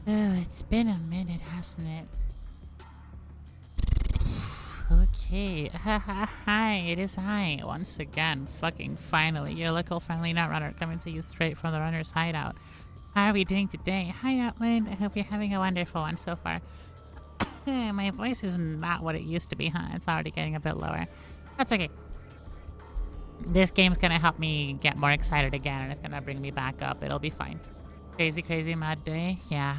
Oh, it's been a minute, hasn't it? Okay. Hi, it is I once again. Fucking finally. Your local friendly Netrunner coming to you straight from the Runners Hideout. How are we doing today? Hi, Outland. I hope you're having a wonderful one so far. My voice is not what it used to be, huh? It's already getting a bit lower. That's okay. This game's gonna help me get more excited again, and it's gonna bring me back up. It'll be fine. Crazy, crazy mad day? Yeah.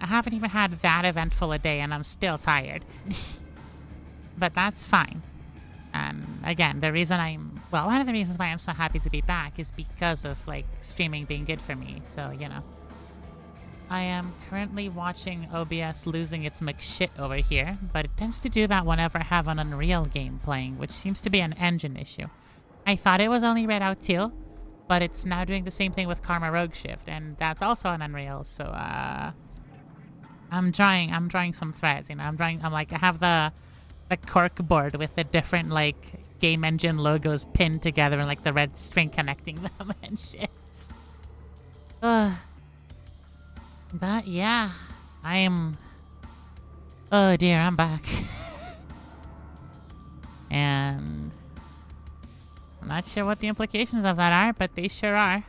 I haven't even had that eventful a day, and I'm still tired. But that's fine. And again, one of the reasons why I'm so happy to be back is because of, like, streaming being good for me. So, you know. I am currently watching OBS losing its McShit over here, but it tends to do that whenever I have an Unreal game playing, which seems to be an engine issue. I thought it was only Redout 2, but it's now doing the same thing with Karma Rogue Shift, and that's also an Unreal, so, I'm drawing some threads, you know, I have the cork board with the different, like, game engine logos pinned together and, like, the red string connecting them and shit. But yeah, oh dear, I'm back. And I'm not sure what the implications of that are, but they sure are.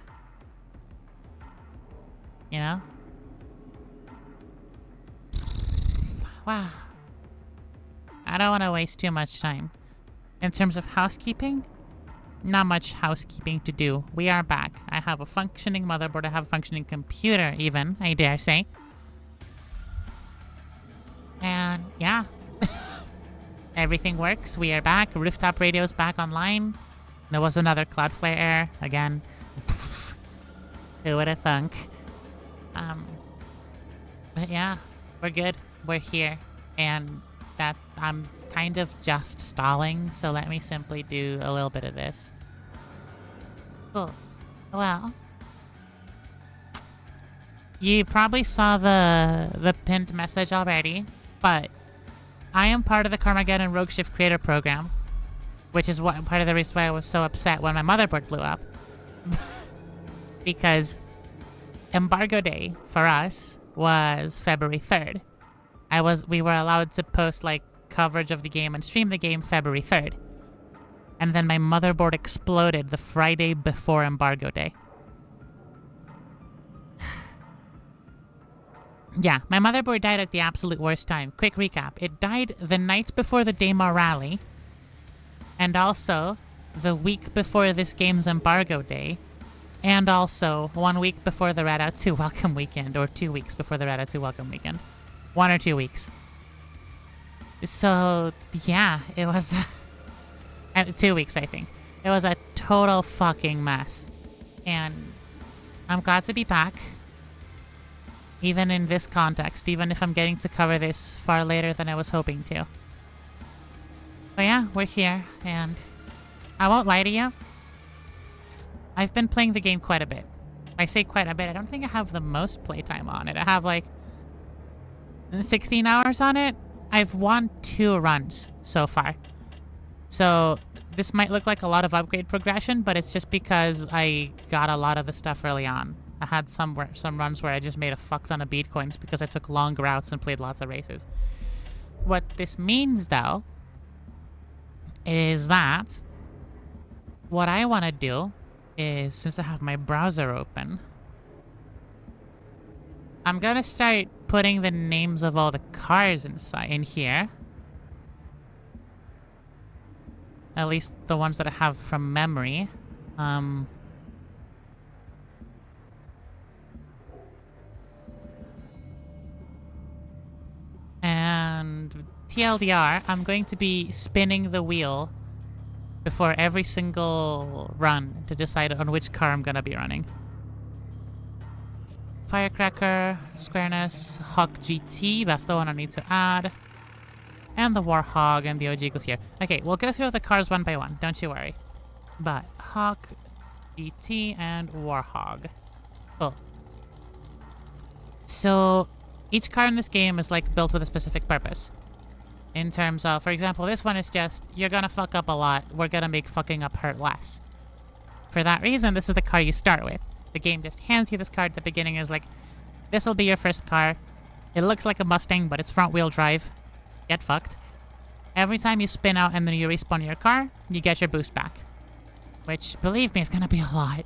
You know? Wow. I don't want to waste too much time. In terms of housekeeping, not much housekeeping to do. We are back. I have a functioning motherboard. I have a functioning computer, even, I dare say. And yeah. Everything works. We are back. Rooftop radio's back online. There was another Cloudflare error. Again. Who would have thunk? But yeah, we're good. We're here. And that I'm kind of just stalling, so let me simply do a little bit of this. Cool. Well, you probably saw the pinned message already, but I am part of the Carmageddon Rogue Shift Creator Program, which is part of the reason why I was so upset when my motherboard blew up. Because embargo day for us was February 3rd. We were allowed to post, like, coverage of the game and stream the game February 3rd. And then my motherboard exploded the Friday before embargo day. Yeah, my motherboard died at the absolute worst time. Quick recap. It died the night before the Daymar rally. And also the week before this game's embargo day. And also 1 week before the Redout 2 welcome weekend. Or 2 weeks before the Redout 2 welcome weekend. 1 or 2 weeks. So, yeah, it was 2 weeks, I think. It was a total fucking mess. And I'm glad to be back. Even in this context, even if I'm getting to cover this far later than I was hoping to. But yeah, we're here, and I won't lie to you. I've been playing the game quite a bit. I say quite a bit. I don't think I have the most playtime on it. I have like 16 hours on it. I've won 2 runs so far. So this might look like a lot of upgrade progression, but it's just because I got a lot of the stuff early on. I had some runs where I just made a fuck ton of bead coins because I took long routes and played lots of races. What this means, though, is that what I want to do is, since I have my browser open, I'm going to start putting the names of all the cars in here. At least the ones that I have from memory. And TLDR, I'm going to be spinning the wheel before every single run to decide on which car I'm going to be running. Firecracker, Squareness, Hawk GT, that's the one I need to add. And the Warhog and the OG Eagles here. Okay, we'll go through the cars one by one, don't you worry. But Hawk, GT, and Warhog. Cool. So each car in this game is like built with a specific purpose. In terms of, for example, this one is just, you're gonna fuck up a lot, we're gonna make fucking up hurt less. For that reason, this is the car you start with. The game just hands you this card at the beginning and is like, This'll be your first car. It looks like a Mustang, but it's front-wheel drive. Get fucked. Every time you spin out and then you respawn your car, you get your boost back. Which, believe me, is gonna be a lot.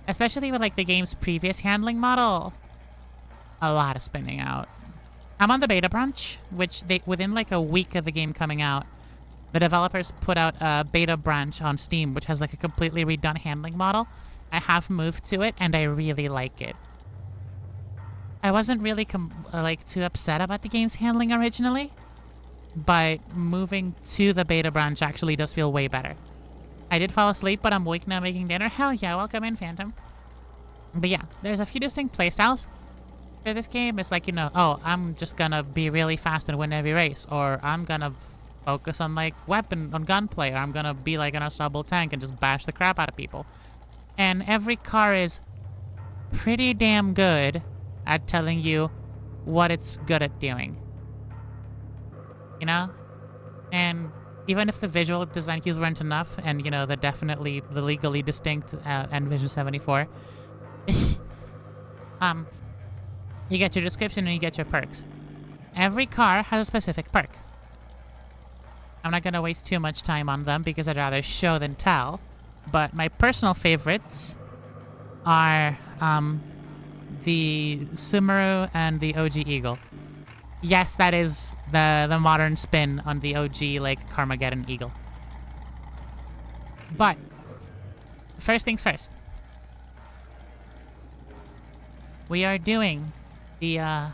Especially with, like, the game's previous handling model. A lot of spinning out. I'm on the beta branch, which within, like, a week of the game coming out, the developers put out a beta branch on Steam, which has, like, a completely redone handling model. I have moved to it, and I really like it. I wasn't really, too upset about the game's handling originally, but moving to the beta branch actually does feel way better. I did fall asleep, but I'm awake now making dinner. Hell yeah, welcome in, Phantom. But yeah, there's a few distinct playstyles for this game. It's like, you know, oh, I'm just gonna be really fast and win every race, or I'm gonna focus on, like, on gunplay, or I'm gonna be, like, an unstoppable tank and just bash the crap out of people. And every car is pretty damn good at telling you what it's good at doing. You know? And even if the visual design cues weren't enough, and, you know, the legally distinct Envision 74, you get your description and you get your perks. Every car has a specific perk. I'm not gonna waste too much time on them because I'd rather show than tell, but my personal favorites are, the Sumeru and the OG Eagle. Yes, that is the modern spin on the OG, like, Carmageddon Eagle. But, first things first. We are doing the,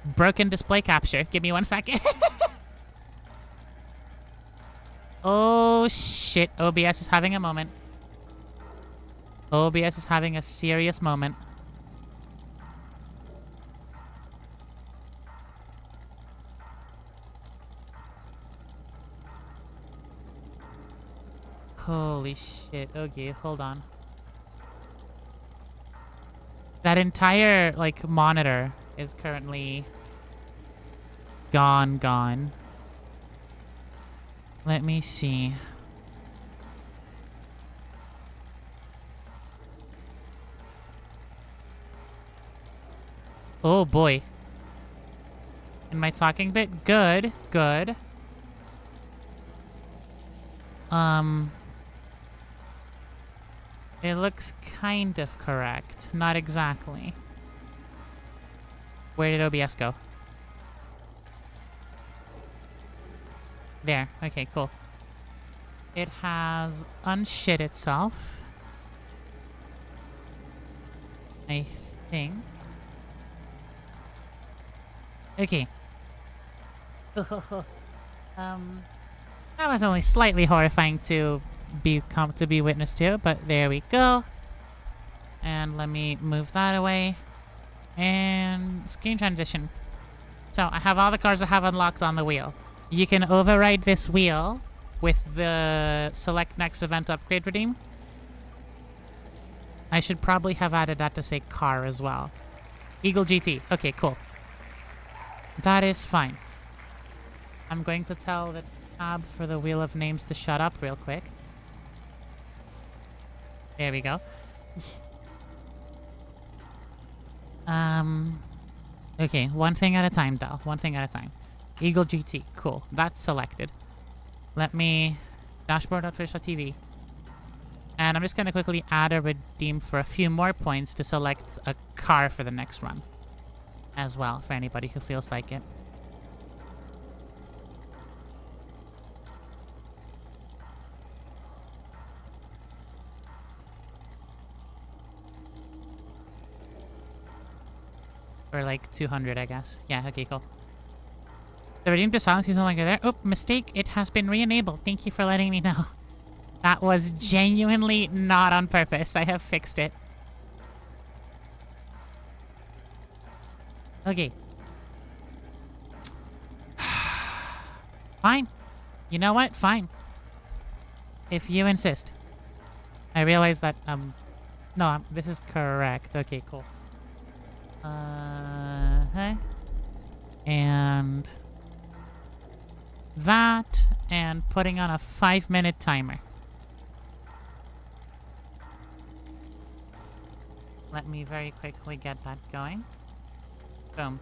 broken display capture. Give me 1 second. Oh, shit. OBS is having a moment. OBS is having a serious moment. Holy shit. Okay, hold on. That entire, like, monitor is currently gone. Let me see. Oh boy. Am I talking a bit? Good. It looks kind of correct. Not exactly. Where did OBS go? There. Okay, cool. It has unshit itself. I think. Okay. That was only slightly horrifying to be witness to, but there we go. And let me move that away. And screen transition. So I have all the cars I have unlocked on the wheel. You can override this wheel with the select next event upgrade redeem. I should probably have added that to say car as well. Eagle GT. Okay, cool. That is fine. I'm going to tell the tab for the wheel of names to shut up real quick. There we go. Okay, one thing at a time, Dal. One thing at a time. Eagle GT. Cool. That's selected. Let me... dashboard.twitch.tv. And I'm just going to quickly add a redeem for a few more points to select a car for the next run. As well, for anybody who feels like it. Or like 200, I guess. Yeah, okay, cool. The redeem to silence is no longer there. Oh, mistake. It has been re-enabled. Thank you for letting me know. That was genuinely not on purpose. I have fixed it. Okay. Fine. You know what? Fine. If you insist. I realize that, no, this is correct. Okay, cool. And that, and putting on a 5-minute timer. Let me very quickly get that going. Boom.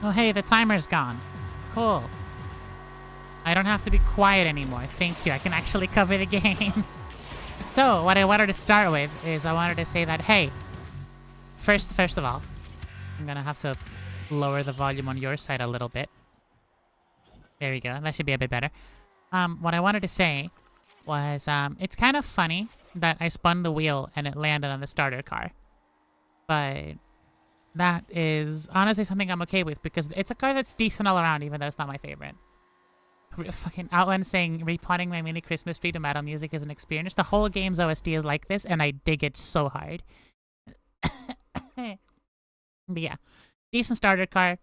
Oh, hey, the timer's gone. Cool. I don't have to be quiet anymore. Thank you. I can actually cover the game. So, what I wanted to start with is I wanted to say that, hey, first of all, I'm gonna have to lower the volume on your side a little bit. There we go. That should be a bit better. What I wanted to say was, it's kind of funny that I spun the wheel and it landed on the starter car. But that is honestly something I'm okay with because it's a car that's decent all around, even though it's not my favorite. Fucking Outland saying, repotting my mini Christmas tree to metal music is an experience. The whole game's OST is like this, and I dig it so hard. But yeah, decent starter car,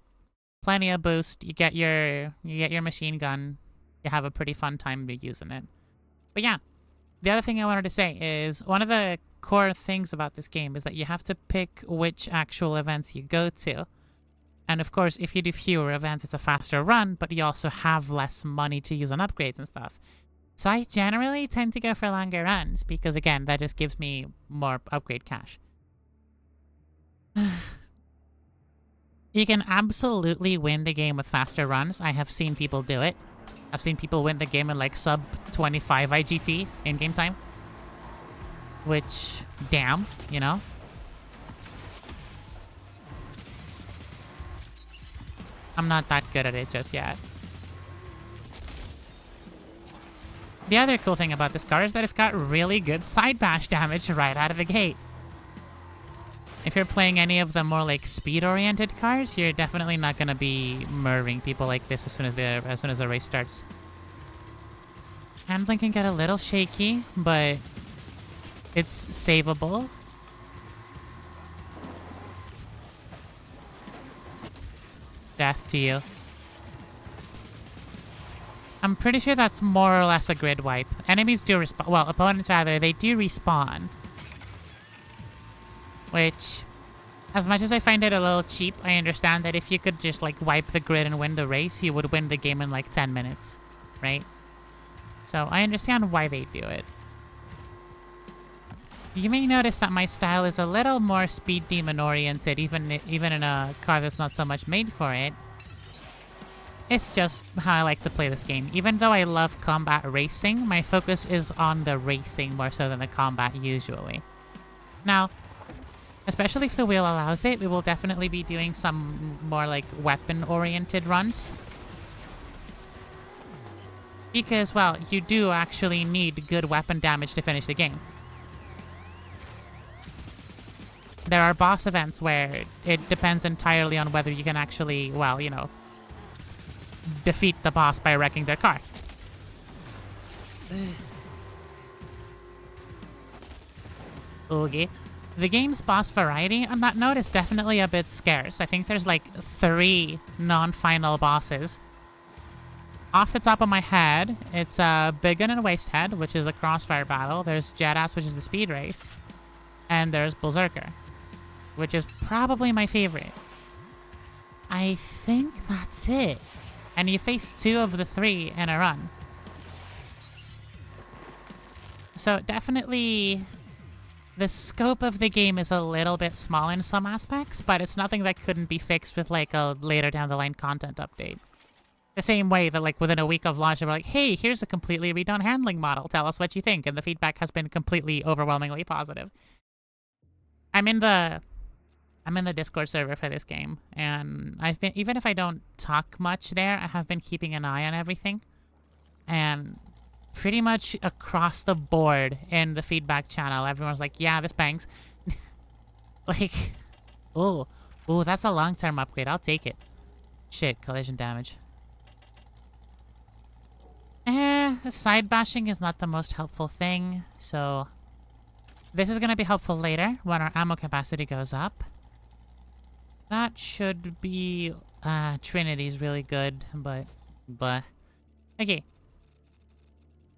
plenty of boost. You get your machine gun. You have a pretty fun time using it. But yeah, the other thing I wanted to say is one of the core things about this game is that you have to pick which actual events you go to. And of course, if you do fewer events, it's a faster run, but you also have less money to use on upgrades and stuff. So I generally tend to go for longer runs because, again, that just gives me more upgrade cash. You can absolutely win the game with faster runs. I have seen people do it. I've seen people win the game in like sub 25 IGT in game time. Which, damn, you know? I'm not that good at it just yet. The other cool thing about this car is that it's got really good side bash damage right out of the gate. If you're playing any of the more like speed-oriented cars, you're definitely not gonna be murdering people like this as soon as the race starts. Handling can get a little shaky, but it's savable. Death to you. I'm pretty sure that's more or less a grid wipe. Enemies do respawn. Well, opponents rather, they do respawn. Which, as much as I find it a little cheap, I understand that if you could just like wipe the grid and win the race, you would win the game in like 10 minutes, right? So I understand why they do it. You may notice that my style is a little more speed demon oriented, even in a car that's not so much made for it. It's just how I like to play this game. Even though I love combat racing, my focus is on the racing more so than the combat usually. Now, especially if the wheel allows it, we will definitely be doing some more like weapon oriented runs. Because, well, you do actually need good weapon damage to finish the game. There are boss events where it depends entirely on whether you can actually, well, you know, defeat the boss by wrecking their car. Okay. The game's boss variety, on that note, is definitely a bit scarce. I think there's like 3 non-final bosses. Off the top of my head, it's Big Gun and Wastehead, which is a crossfire battle. There's Jetass, which is the speed race. And there's Berserker, which is probably my favorite. I think that's it. And you face 2 of the 3 in a run. So definitely the scope of the game is a little bit small in some aspects, but it's nothing that couldn't be fixed with like a later down the line content update. The same way that like within a week of launch, they were like, hey, here's a completely redone handling model. Tell us what you think. And the feedback has been completely overwhelmingly positive. I'm in the Discord server for this game, and I've been, even if I don't talk much there, I have been keeping an eye on everything. And pretty much across the board in the feedback channel, everyone's like, yeah, this bangs. Like, oh, that's a long-term upgrade. I'll take it. Shit, collision damage. The side bashing is not the most helpful thing, so this is going to be helpful later when our ammo capacity goes up. That should be... Trinity's really good, but... Blah. Okay.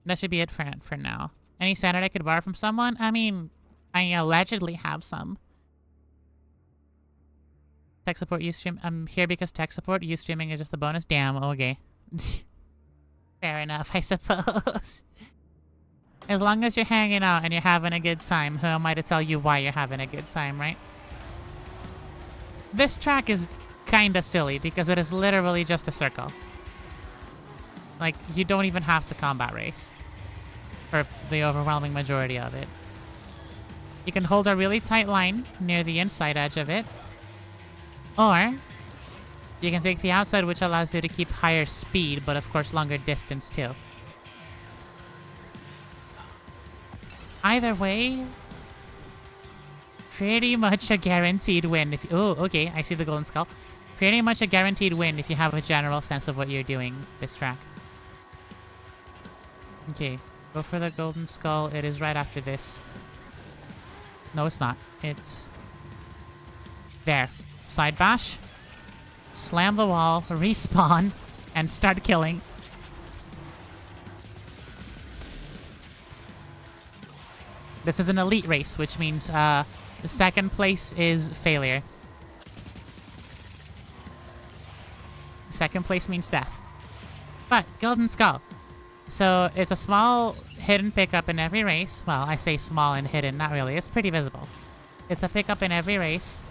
That should be it for now. Any standard I could borrow from someone? I mean, I allegedly have some. Tech support, Ustream. I'm here because tech support, Ustreaming is just a bonus. Damn, okay. Fair enough, I suppose. As long as you're hanging out and you're having a good time, who am I to tell you why you're having a good time, right? This track is kinda silly because it is literally just a circle. Like, you don't even have to combat race for the overwhelming majority of it. You can hold a really tight line near the inside edge of it, or you can take the outside, which allows you to keep higher speed, but of course longer distance too. Either way, pretty much a guaranteed win if you... Oh, okay, I see the golden skull. Pretty much a guaranteed win if you have a general sense of what you're doing this track. Okay, go for the golden skull. It is right after this. No, it's not. It's... There. Side bash. Slam the wall, respawn, and start killing. This is an elite race, which means the second place is failure. Second place means death. But, golden skull. So, it's a small hidden pickup in every race. Well, I say small and hidden, not really. It's pretty visible. It's a pickup in every race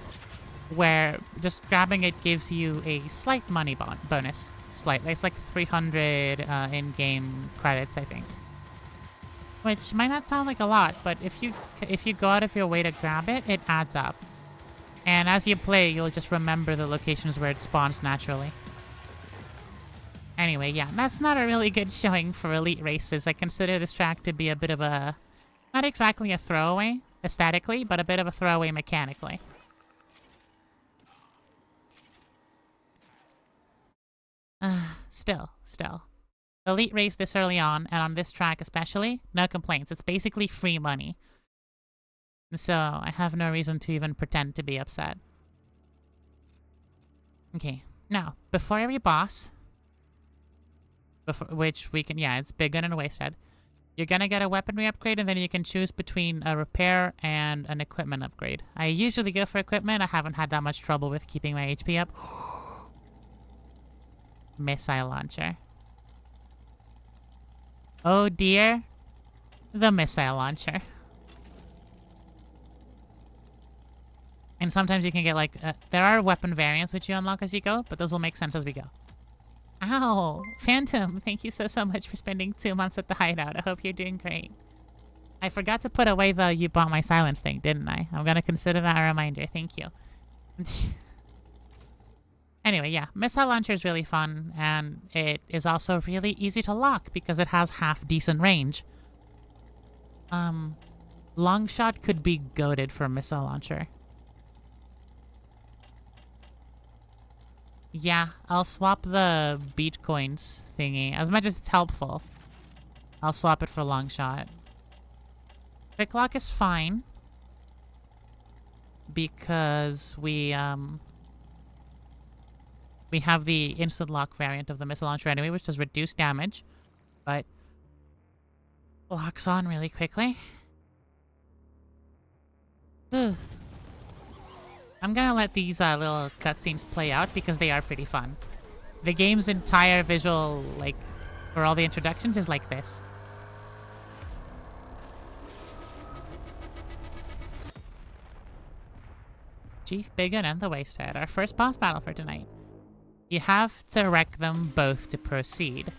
where just grabbing it gives you a slight money bonus. Slight. It's like 300 in-game credits, I think. Which might not sound like a lot, but if you go out of your way to grab it, it adds up. And as you play, you'll just remember the locations where it spawns naturally. Anyway, yeah, that's not a really good showing for elite races. I consider this track to be a bit of a... Not exactly a throwaway, aesthetically, but a bit of a throwaway mechanically. Still. Elite race this early on, and on this track especially, no complaints. It's basically free money. So, I have no reason to even pretend to be upset. Okay, now, before every boss... which we can, yeah, it's Big Gun and Wasted. You're gonna get a weaponry upgrade, and then you can choose between a repair and an equipment upgrade. I usually go for equipment. I haven't had that much trouble with keeping my HP up. Missile launcher. Oh dear. The missile launcher. And sometimes you can get like, there are weapon variants which you unlock as you go, but those will make sense as we go. Ow! Phantom, thank you so much for spending 2 months at the hideout. I hope you're doing great. I forgot to put away the you bought my silence thing, didn't I? I'm gonna consider that a reminder. Thank you. Anyway, yeah. Missile launcher is really fun, and it is also really easy to lock because it has half-decent range. Long shot could be goated for a missile launcher. Yeah, I'll swap the beat coins thingy. As much as it's helpful, I'll swap it for long shot. Quick lock is fine. Because we have the instant lock variant of the missile launcher anyway, which does reduce damage. But locks on really quickly. Ugh. I'm gonna let these little cutscenes play out because they are pretty fun. The game's entire visual, like, for all the introductions is like this. Chief Biggin and the Wastehead, our first boss battle for tonight. You have to wreck them both to proceed.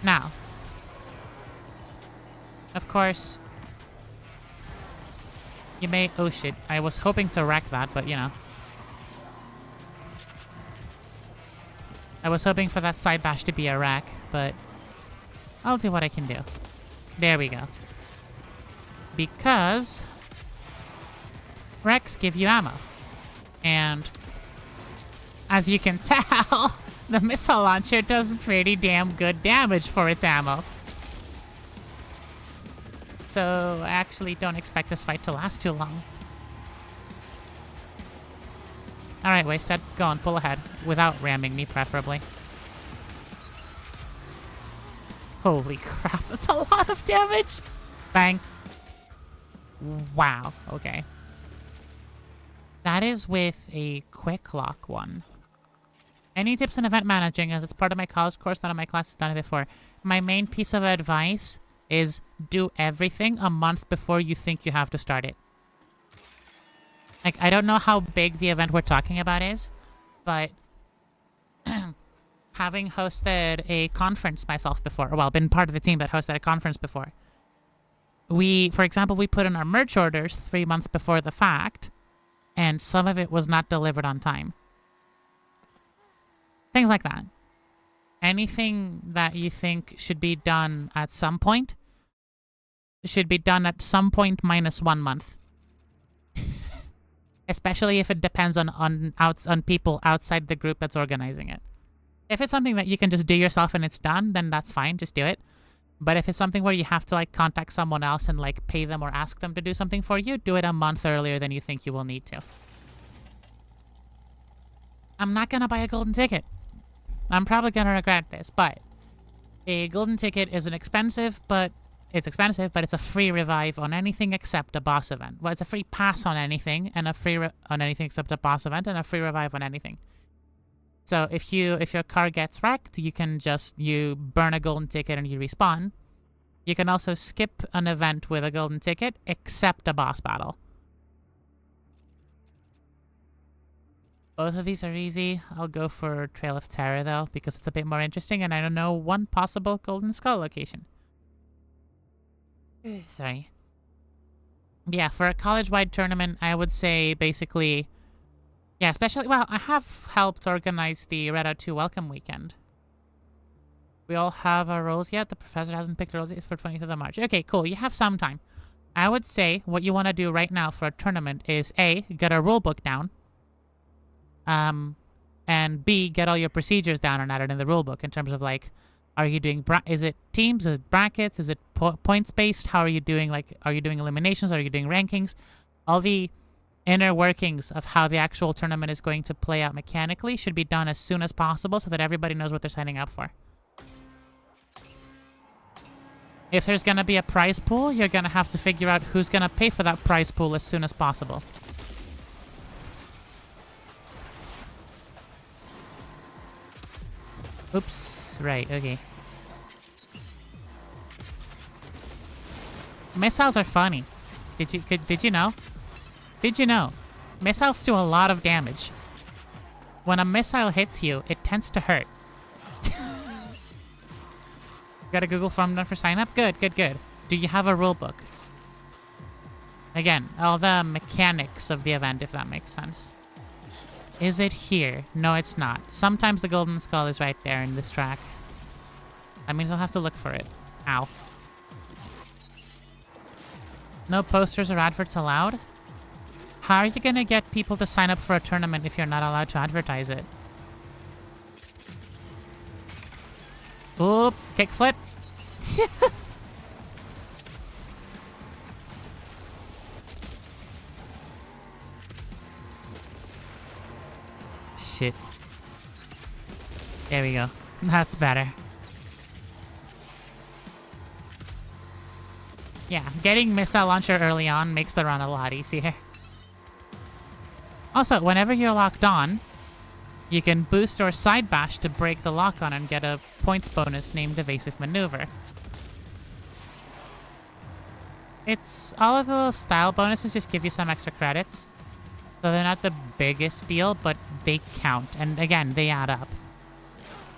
Now, of course, you may... Oh shit, I was hoping to wreck that, but you know. I was hoping for that side bash to be a wreck, but I'll do what I can do. There we go. Because wrecks give you ammo. And as you can tell, the missile launcher does pretty damn good damage for its ammo. So I actually don't expect this fight to last too long. Alright, Wasted, go on, pull ahead. Without ramming me, preferably. Holy crap, that's a lot of damage! Bang. Wow, okay. That is with a quick lock one. Any tips on event managing, as it's part of my college course, none of my classes done it before. My main piece of advice is do everything a month before you think you have to start it. Like, I don't know how big the event we're talking about is, but having hosted a conference myself before, well, been part of the team that hosted a conference before, for example, we put in our merch orders 3 months before the fact, and some of it was not delivered on time. Things like that. Anything that you think should be done at some point should be done at some point minus 1 month. Especially if it depends on people outside the group that's organizing it. If it's something that you can just do yourself and it's done, then that's fine, just do it. But if it's something where you have to like contact someone else and like pay them or ask them to do something for you, do it a month earlier than you think you will need to. I'm not gonna buy a golden ticket. I'm probably gonna regret this, but a golden ticket is expensive, but it's a free revive on anything except a boss event. Well, it's a free pass on anything, and a free on anything except a boss event, and a free revive on anything. So if your car gets wrecked, you burn a golden ticket and you respawn. You can also skip an event with a golden ticket, except a boss battle. Both of these are easy. I'll go for Trail of Terror, though, because it's a bit more interesting, and I don't know one possible Golden Skull location. Sorry. Yeah, for a college-wide tournament, I would say basically... Yeah, especially... Well, I have helped organize the Red Out 2 Welcome Weekend. We all have our roles yet. The professor hasn't picked roles yet. It's for 20th of March. Okay, cool. You have some time. I would say what you want to do right now for a tournament is A, get a rulebook down. And B, get all your procedures down and added in the rulebook in terms of like... Are you doing, is it teams, is it brackets, is it points based? How are you doing, like, are you doing eliminations, are you doing rankings? All the inner workings of how the actual tournament is going to play out mechanically should be done as soon as possible so that everybody knows what they're signing up for. If there's going to be a prize pool, you're going to have to figure out who's going to pay for that prize pool as soon as possible. Oops. Right, okay. Missiles are funny. Did you know? Did you know? Missiles do a lot of damage. When a missile hits you, it tends to hurt. Got a Google form done for sign up? Good, good, good. Do you have a rulebook? Again, all the mechanics of the event, if that makes sense. Is it here? No, it's not. Sometimes the Golden Skull is right there in this track. That means I'll have to look for it. Ow. No posters or adverts allowed? How are you gonna get people to sign up for a tournament if you're not allowed to advertise it? Oop, kickflip. Shit. There we go. That's better. Yeah, getting missile launcher early on makes the run a lot easier. Also, whenever you're locked on, you can boost or side bash to break the lock on and get a points bonus named Evasive Maneuver. It's all of the little style bonuses just give you some extra credits. So they're not the biggest deal, but they count. And again, they add up.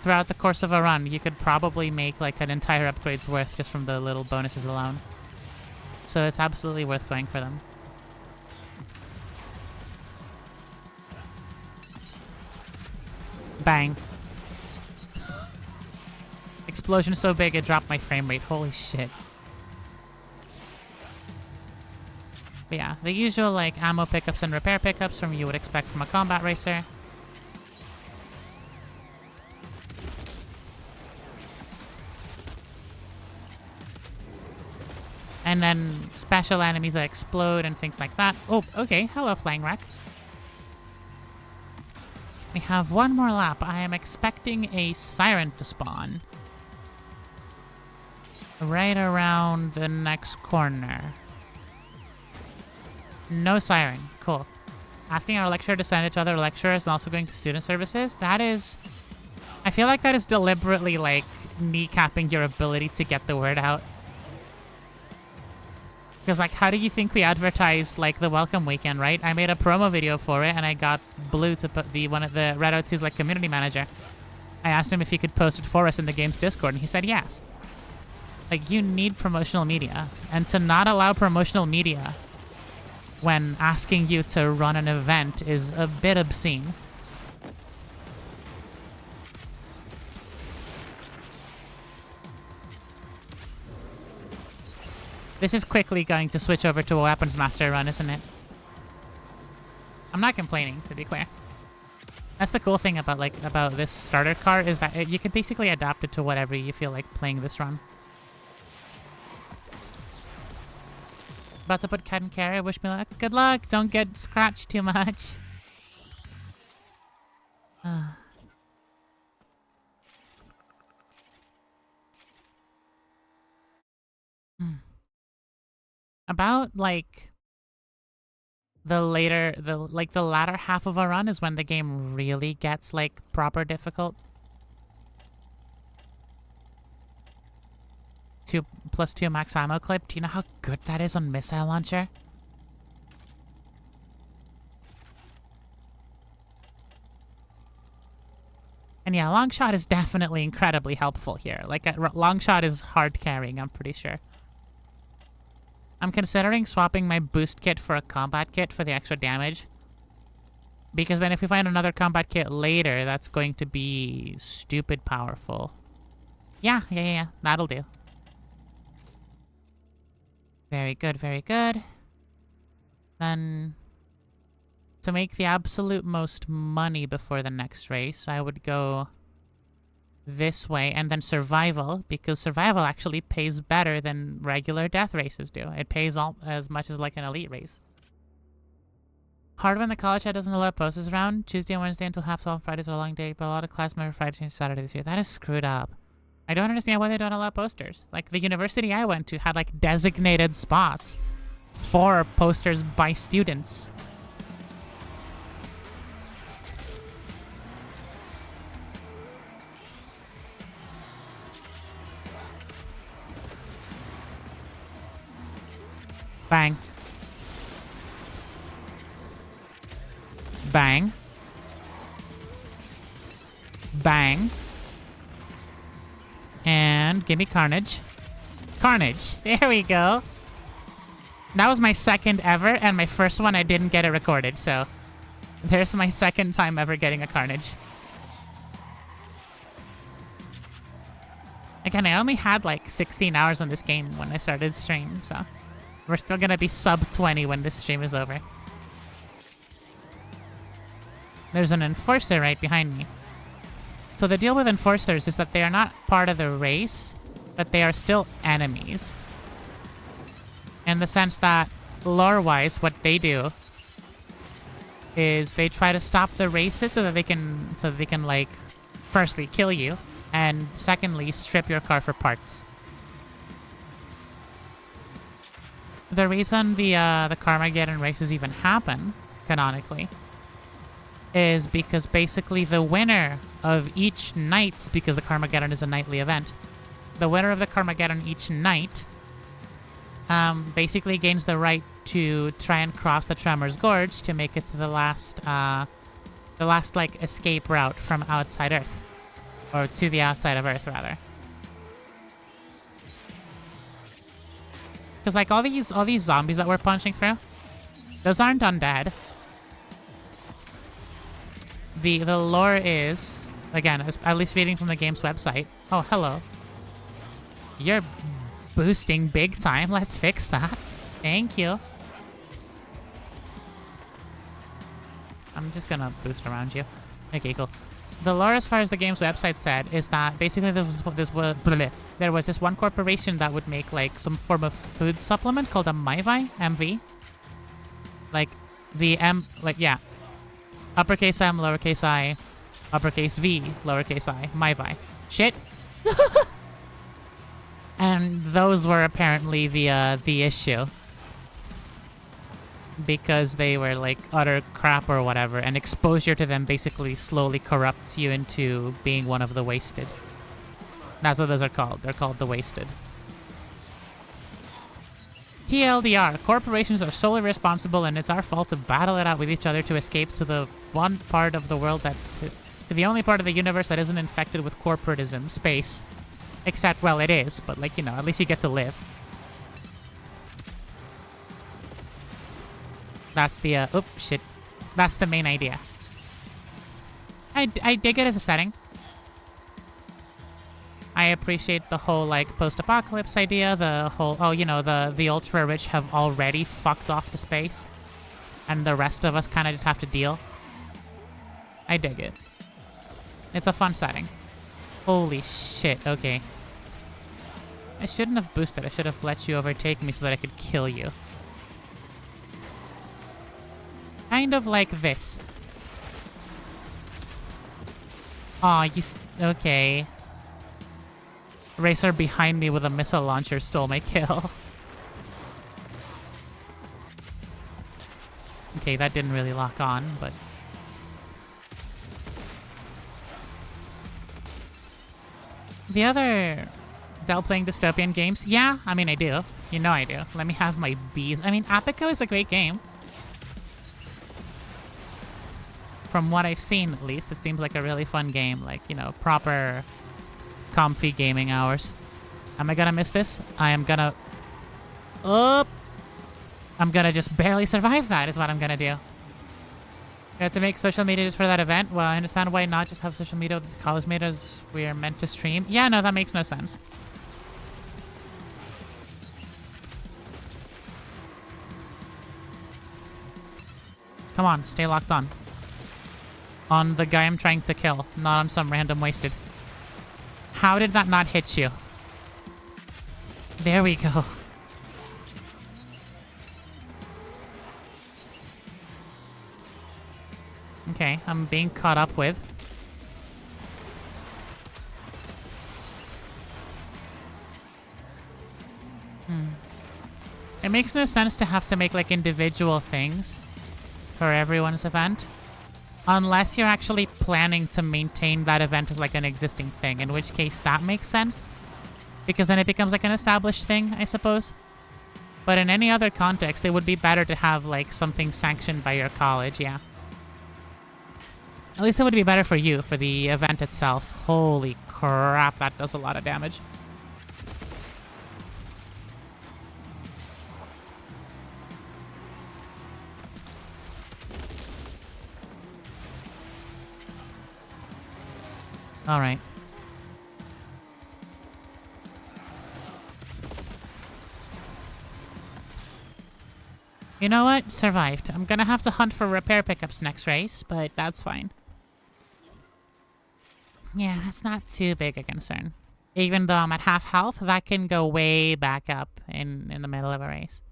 Throughout the course of a run, you could probably make like an entire upgrade's worth just from the little bonuses alone. So it's absolutely worth going for them. Bang. Explosion so big it dropped my frame rate. Holy shit. But yeah, the usual like ammo pickups and repair pickups from you would expect from a combat racer. And then special enemies that explode and things like that. Oh, okay. Hello, Flying Wreck. We have one more lap. I am expecting a siren to spawn. Right around the next corner. No siren. Cool. Asking our lecturer to send it to other lecturers and also going to student services. That is... I feel like that is deliberately, like, kneecapping your ability to get the word out. Because, like, how do you think we advertised, like, the welcome weekend, right? I made a promo video for it, and I got Blue to put one of the Reddit 2's, like, community manager. I asked him if he could post it for us in the game's Discord, and he said yes. Like, you need promotional media. And to not allow promotional media when asking you to run an event is a bit obscene. This is quickly going to switch over to a Weapons Master run, isn't it? I'm not complaining, to be clear. That's the cool thing about this starter car, is that you can basically adapt it to whatever you feel like playing this run. About to put Cat and Carry. Wish me luck. Good luck. Don't get scratched too much. About, like, the latter half of a run is when the game really gets, like, proper difficult. 2+2 max ammo clip. Do you know how good that is on missile launcher? And yeah, long shot is definitely incredibly helpful here. Like, long shot is hard carrying, I'm pretty sure. I'm considering swapping my boost kit for a combat kit for the extra damage. Because then if we find another combat kit later, that's going to be stupid powerful. Yeah. That'll do. Very good, very good. Then, to make the absolute most money before the next race, I would go this way, and then survival, because survival actually pays better than regular death races do. It pays as much as like an elite race. Hard when the college chat doesn't allow posters around. Tuesday and Wednesday until half 12. Fridays are a long day, but a lot of class member Friday and Saturday this year. That is screwed up. I don't understand why they don't allow posters. Like, the university I went to had like designated spots for posters by students. Bang. Bang. Bang. And give me Carnage. Carnage. There we go. That was my second ever, and my first one I didn't get it recorded, so there's my second time ever getting a Carnage. Again, I only had like 16 hours on this game when I started stream, so we're still gonna be sub 20 when this stream is over. There's an Enforcer right behind me. So the deal with Enforcers is that they are not part of the race, but they are still enemies. In the sense that, lore-wise, what they do is they try to stop the races so that they can like, firstly, kill you, and secondly, strip your car for parts. The reason the Carmageddon races even happen, canonically, is because basically the winner of each night, because the Carmageddon is a nightly event, the winner of the Carmageddon each night basically gains the right to try and cross the Tremor's Gorge to make it to the last like escape route from outside Earth, or to the outside of Earth rather. Because like all these zombies that we're punching through, those aren't undead. The lore is, again, at least reading from the game's website. Oh, hello. You're boosting big time. Let's fix that. Thank you. I'm just gonna boost around you. Okay, cool. The lore, as far as the game's website said, is that basically there was this one corporation that would make like some form of food supplement called a MV. Like the yeah. Uppercase M, lowercase I, uppercase V, lowercase I, MyVi. Shit. And those were apparently the issue. Because they were like utter crap or whatever, and exposure to them basically slowly corrupts you into being one of the wasted. That's what those are called. They're called the wasted. TLDR, corporations are solely responsible and it's our fault to battle it out with each other to escape to the one part of the world that... to the only part of the universe that isn't infected with corporatism, space. Except, well, it is, but like, you know, at least you get to live. That's the, oh, shit. That's the main idea. I dig it as a setting. I appreciate the whole, like, post-apocalypse idea, the whole, oh, you know, the ultra-rich have already fucked off to space, and the rest of us kind of just have to deal. I dig it. It's a fun setting. Holy shit, okay. I shouldn't have boosted, I should have let you overtake me so that I could kill you. Kind of like this. Aw, okay. Racer behind me with a missile launcher stole my kill. Okay, that didn't really lock on, but... The other... Dell playing dystopian games? Yeah, I mean, I do. You know I do. Let me have my bees. I mean, Apico is a great game. From what I've seen, at least, it seems like a really fun game. Like, you know, proper... comfy gaming hours. Am I gonna miss this? I am gonna... Oh! I'm gonna just barely survive that is what I'm gonna do. You have to make social media just for that event? Well, I understand why not just have social media with the college made as we are meant to stream. Yeah, no, that makes no sense. Come on, stay locked on. On the guy I'm trying to kill, not on some random wasted. How did that not hit you? There we go. Okay, I'm being caught up with. It makes no sense to have to make, like, individual things for everyone's event. Unless you're actually planning to maintain that event as, like, an existing thing. In which case, that makes sense. Because then it becomes, like, an established thing, I suppose. But in any other context, it would be better to have, like, something sanctioned by your college, yeah. At least it would be better for you, for the event itself. Holy crap, that does a lot of damage. Alright. You know what? Survived. I'm gonna have to hunt for repair pickups next race, but that's fine. Yeah, that's not too big a concern. Even though I'm at half health, that can go way back up in the middle of a race.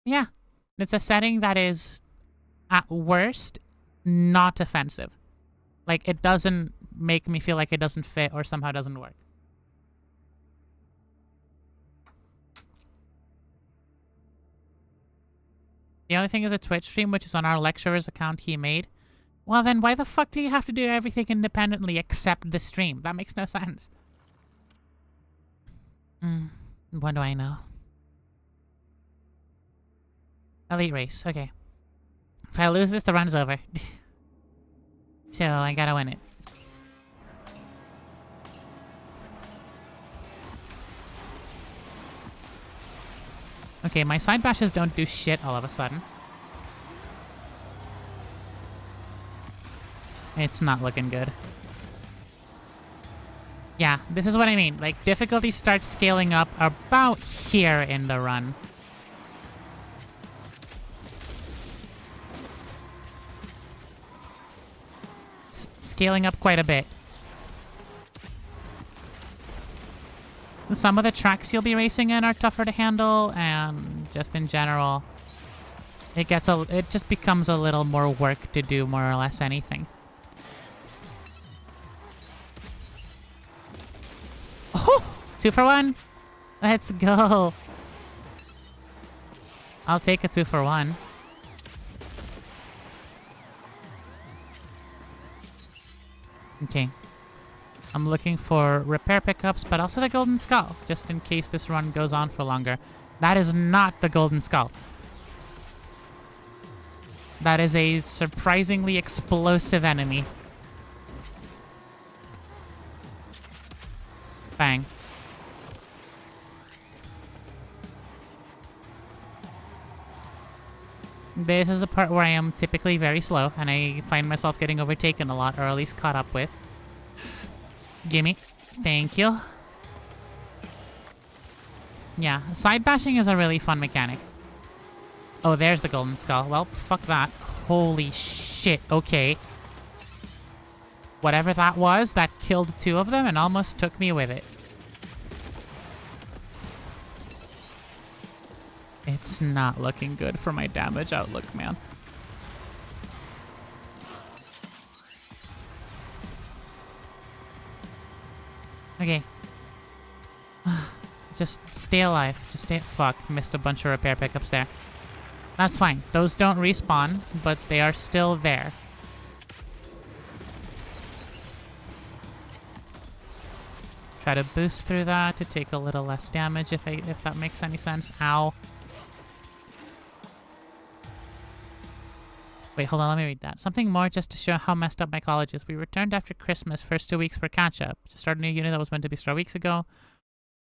Yeah. It's a setting that is, at worst, not offensive. Like, it doesn't make me feel like it doesn't fit or somehow doesn't work. The only thing is a Twitch stream, which is on our lecturer's account he made. Well, then why the fuck do you have to do everything independently except the stream? That makes no sense. What do I know? Elite race, okay. If I lose this, the run's over. So, I gotta win it. Okay, my side bashes don't do shit all of a sudden. It's not looking good. Yeah, this is what I mean. Like, difficulty starts scaling up about here in the run. It's scaling up quite a bit. Some of the tracks you'll be racing in are tougher to handle, and just in general, it just becomes a little more work to do more or less anything. Oh! 2 for 1! Let's go! I'll take a 2 for 1. Okay. I'm looking for repair pickups, but also the golden skull, just in case this run goes on for longer. That is not the golden skull. That is a surprisingly explosive enemy. Bang. This is a part where I am typically very slow, and I find myself getting overtaken a lot, or at least caught up with. Gimme. Thank you. Yeah, side bashing is a really fun mechanic. Oh, there's the golden skull. Well, fuck that. Holy shit, okay. Whatever that was, that killed 2 of them and almost took me with it. It's not looking good for my damage outlook, man. Okay. Just stay alive. Just stay... Fuck, missed a bunch of repair pickups there. That's fine. Those don't respawn, but they are still there. Try to boost through that to take a little less damage if that makes any sense. Ow. Wait, hold on, let me read that. Something more just to show how messed up my college is. We returned after Christmas, first 2 weeks for catch-up. To start a new unit that was meant to be started weeks ago.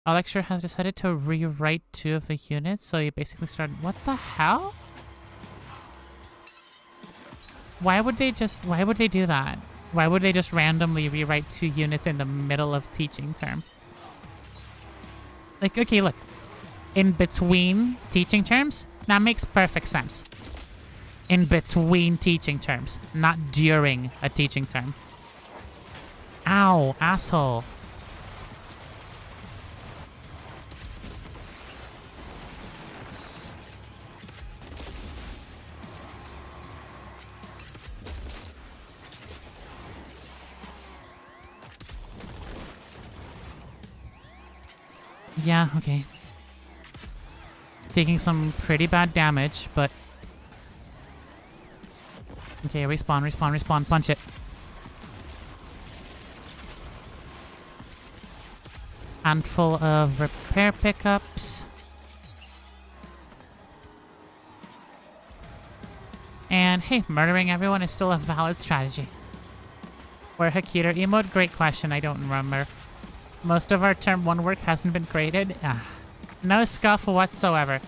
Our lecturer has decided to rewrite 2 of the units, so you basically started... What the hell? Why would they do that? Why would they just randomly rewrite 2 units in the middle of teaching term? Like, okay, look. In between teaching terms, that makes perfect sense. In between teaching terms, not during a teaching term. Ow, asshole. Yeah, okay. Taking some pretty bad damage, but... Okay, respawn, respawn, respawn, punch it. Handful of repair pickups. And hey, murdering everyone is still a valid strategy. Where Hakita emote? Great question, I don't remember. Most of our term 1 work hasn't been graded. No scuff whatsoever.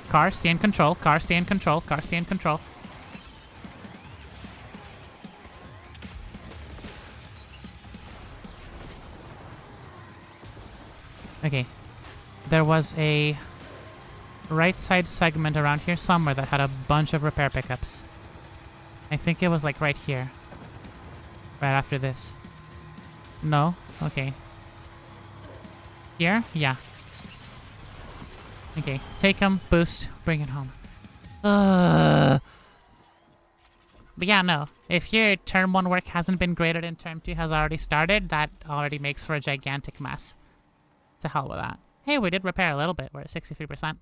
Car, stay in control. Car, stay in control. Car, stay in control. Okay. There was a right side segment around here somewhere that had a bunch of repair pickups. I think it was like right here. Right after this. No? Okay. Here? Yeah. Okay, take them, boost, bring it home. But yeah, no. If your term 1 work hasn't been graded and term 2 has already started, that already makes for a gigantic mess. To hell with that. Hey, we did repair a little bit. We're at 63%.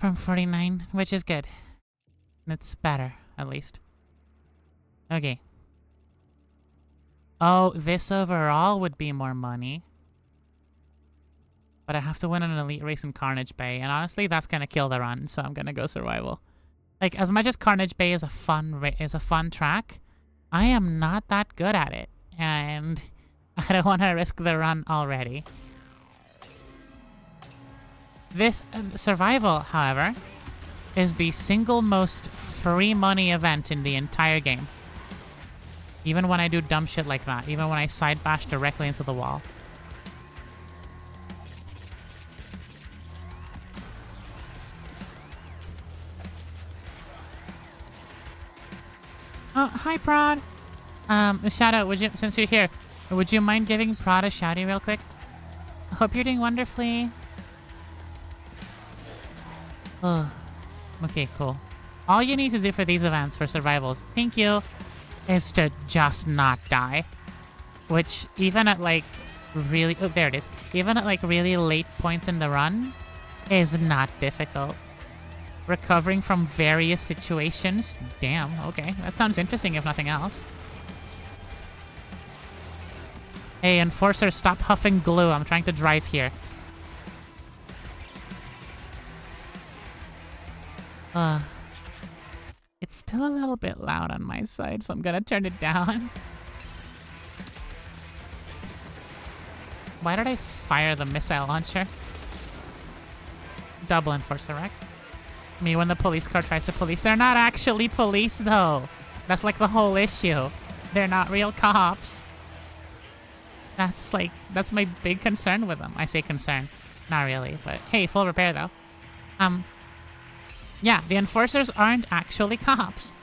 From 49, which is good. It's better, at least. Okay. Oh, this overall would be more money. But I have to win an elite race in Carnage Bay, and honestly, that's gonna kill the run, so I'm gonna go survival. Like, as much as Carnage Bay is a fun track, I am not that good at it, and I don't want to risk the run already. This survival, however, is the single most free money event in the entire game. Even when I do dumb shit like that, even when I side bash directly into the wall. Oh, hi, Prod. Shadow, would you, since you're here, would you mind giving Prod a shouty real quick? I hope you're doing wonderfully. Oh, okay, cool. All you need to do for these events, for survivals, thank you, is to just not die. Which, even at, like, really... Oh, there it is. Even at, like, really late points in the run, is not difficult. Recovering from various situations. Damn, okay. That sounds interesting if nothing else. Hey, Enforcer, stop huffing glue. I'm trying to drive here. It's still a little bit loud on my side, so I'm gonna turn it down. Why did I fire the missile launcher? Double Enforcer, right? I mean, when the police car tries to police, they're not actually police, though. That's like the whole issue. They're not real cops. That's my big concern with them. I say concern. Not really, but hey, full repair, though. Yeah, the Enforcers aren't actually cops.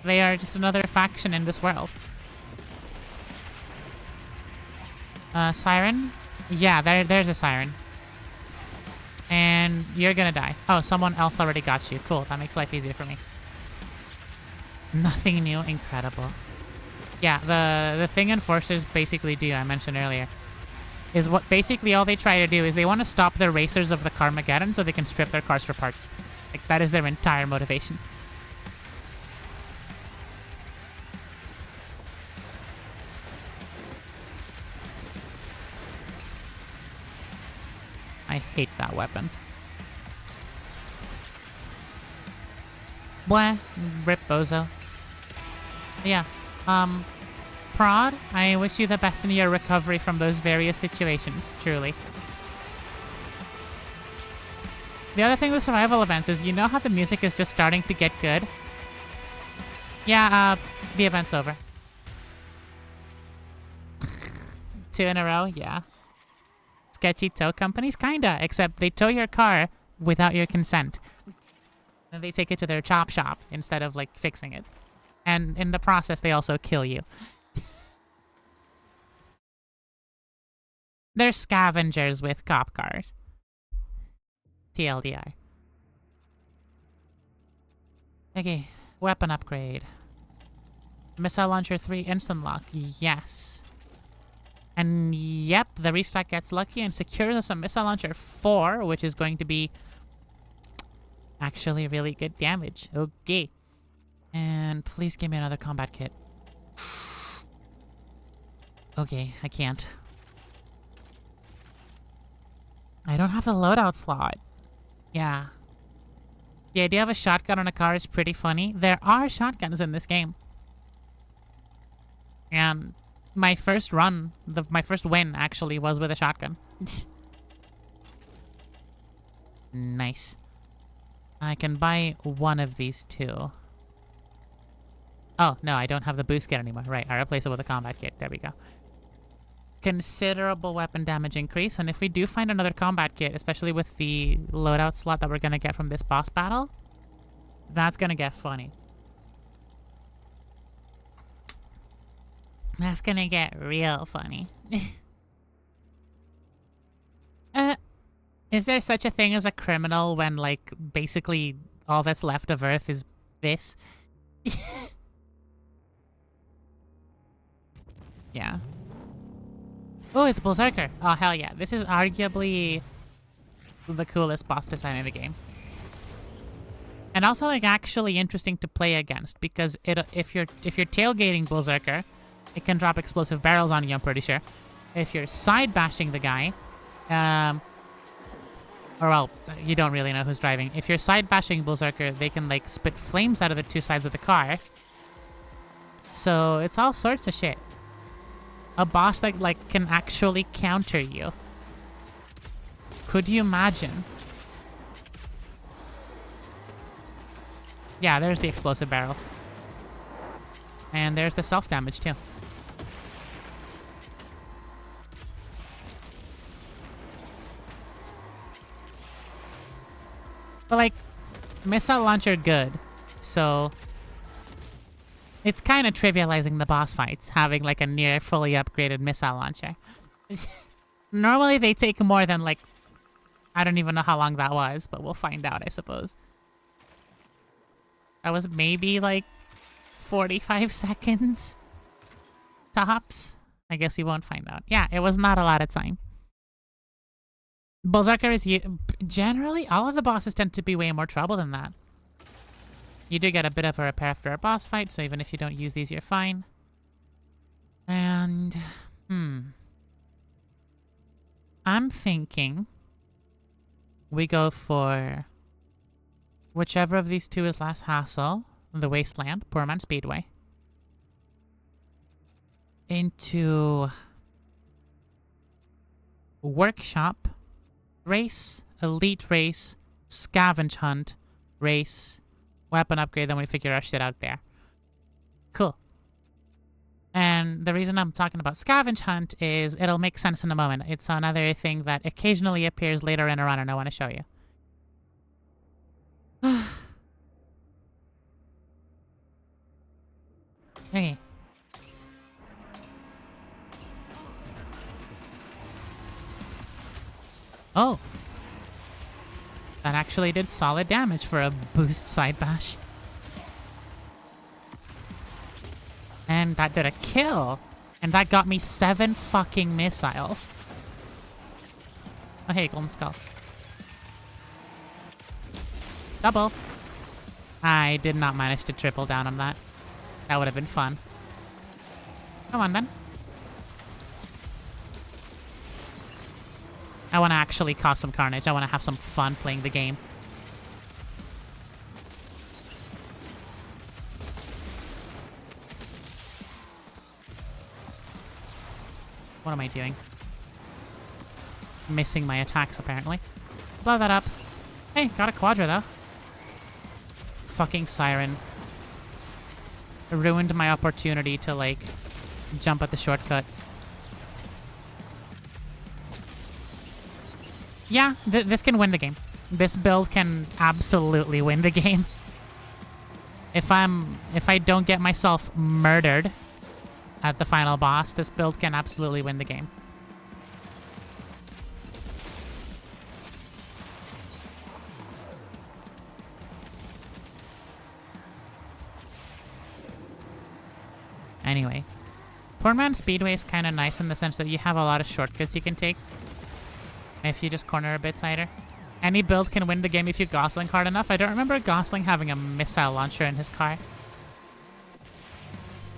They are just another faction in this world. Siren? Yeah, there's a siren. And you're gonna die. Oh, someone else already got you. Cool, that makes life easier for me. Nothing new, incredible. Yeah, the thing Enforcers basically do, I mentioned earlier, is what basically all they try to do is they want to stop the racers of the Carmageddon so they can strip their cars for parts. Like, that is their entire motivation. I hate that weapon. Blah. Rip bozo. Yeah. Prod, I wish you the best in your recovery from those various situations, truly. The other thing with survival events is, you know how the music is just starting to get good? Yeah, the event's over. 2 in a row, yeah. Sketchy tow companies? Kinda, except they tow your car without your consent. And they take it to their chop shop instead of, like, fixing it. And in the process, they also kill you. They're scavengers with cop cars. TLDR. Okay, weapon upgrade. Missile Launcher 3 instant lock. Yes. And yep, the restock gets lucky and secures us a Missile Launcher 4, which is going to be actually really good damage. Okay. And please give me another combat kit. Okay, I can't. I don't have the loadout slot. Yeah. The idea of a shotgun on a car is pretty funny. There are shotguns in this game. And my first run, my first win, actually, was with a shotgun. Nice. I can buy one of these two. Oh, no, I don't have the boost kit anymore. Right, I replace it with a combat kit. There we go. Considerable weapon damage increase, and if we do find another combat kit, especially with the loadout slot that we're going to get from this boss battle, that's going to get funny. That's going to get real funny. Is there such a thing as a criminal when, like, basically all that's left of Earth is this? Yeah. Oh, it's Berserker. Oh, hell yeah. This is arguably the coolest boss design in the game. And also, like, actually interesting to play against, because if you're tailgating Berserker, it can drop explosive barrels on you, I'm pretty sure. If you're side bashing the guy, or well, you don't really know who's driving. If you're side bashing Berserker, they can, like, spit flames out of the two sides of the car. So it's all sorts of shit. A boss that, like, can actually counter you. Could you imagine? Yeah, there's the explosive barrels. And there's the self-damage, too. But, like, missile launcher good. So it's kind of trivializing the boss fights, having, like, a near fully upgraded missile launcher. Normally they take more than, like, I don't even know how long that was, but we'll find out, I suppose. That was maybe, like, 45 seconds tops. I guess we won't find out. Yeah, it was not a lot of time. Berserker is... Generally, all of the bosses tend to be way more trouble than that. You do get a bit of a repair after a boss fight, so even if you don't use these, you're fine. And, I'm thinking we go for whichever of these two is less hassle. The Wasteland, Poor Man Speedway. Into Workshop, Race, Elite Race, Scavenge Hunt, Race, Weapon Upgrade, then we figure our shit out there. Cool. And the reason I'm talking about Scavenge Hunt is it'll make sense in a moment. It's another thing that occasionally appears later in a run and I want to show you. Okay. Oh. That actually did solid damage for a boost side bash. And that did a kill. And that got me 7 fucking missiles. Oh, hey, Golden Skull. Double. I did not manage to triple down on that. That would have been fun. Come on, then. I want to actually cause some carnage. I want to have some fun playing the game. What am I doing? Missing my attacks, apparently. Blow that up. Hey, got a Quadra, though. Fucking Siren. It ruined my opportunity to, like, jump at the shortcut. Yeah, this can win the game. This build can absolutely win the game. If I don't get myself murdered at the final boss, this build can absolutely win the game. Anyway, Poor Man Speedway is kind of nice in the sense that you have a lot of shortcuts you can take if you just corner a bit tighter. Any build can win the game if you Gosling hard enough. I don't remember Gosling having a missile launcher in his car. And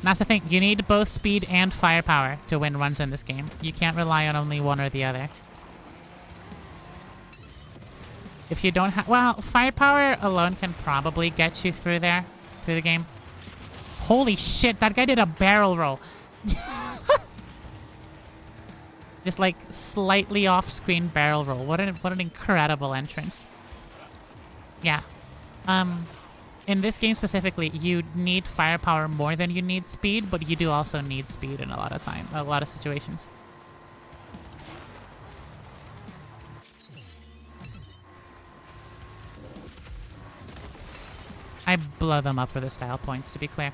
that's the thing. You need both speed and firepower to win runs in this game. You can't rely on only one or the other. If you don't have... Well, firepower alone can probably get you through there, through the game. Holy shit, that guy did a barrel roll. Just like slightly off-screen barrel roll. What an incredible entrance. Yeah. In this game specifically, you need firepower more than you need speed, but you do also need speed in a lot of situations. I blow them up for the style points, to be clear.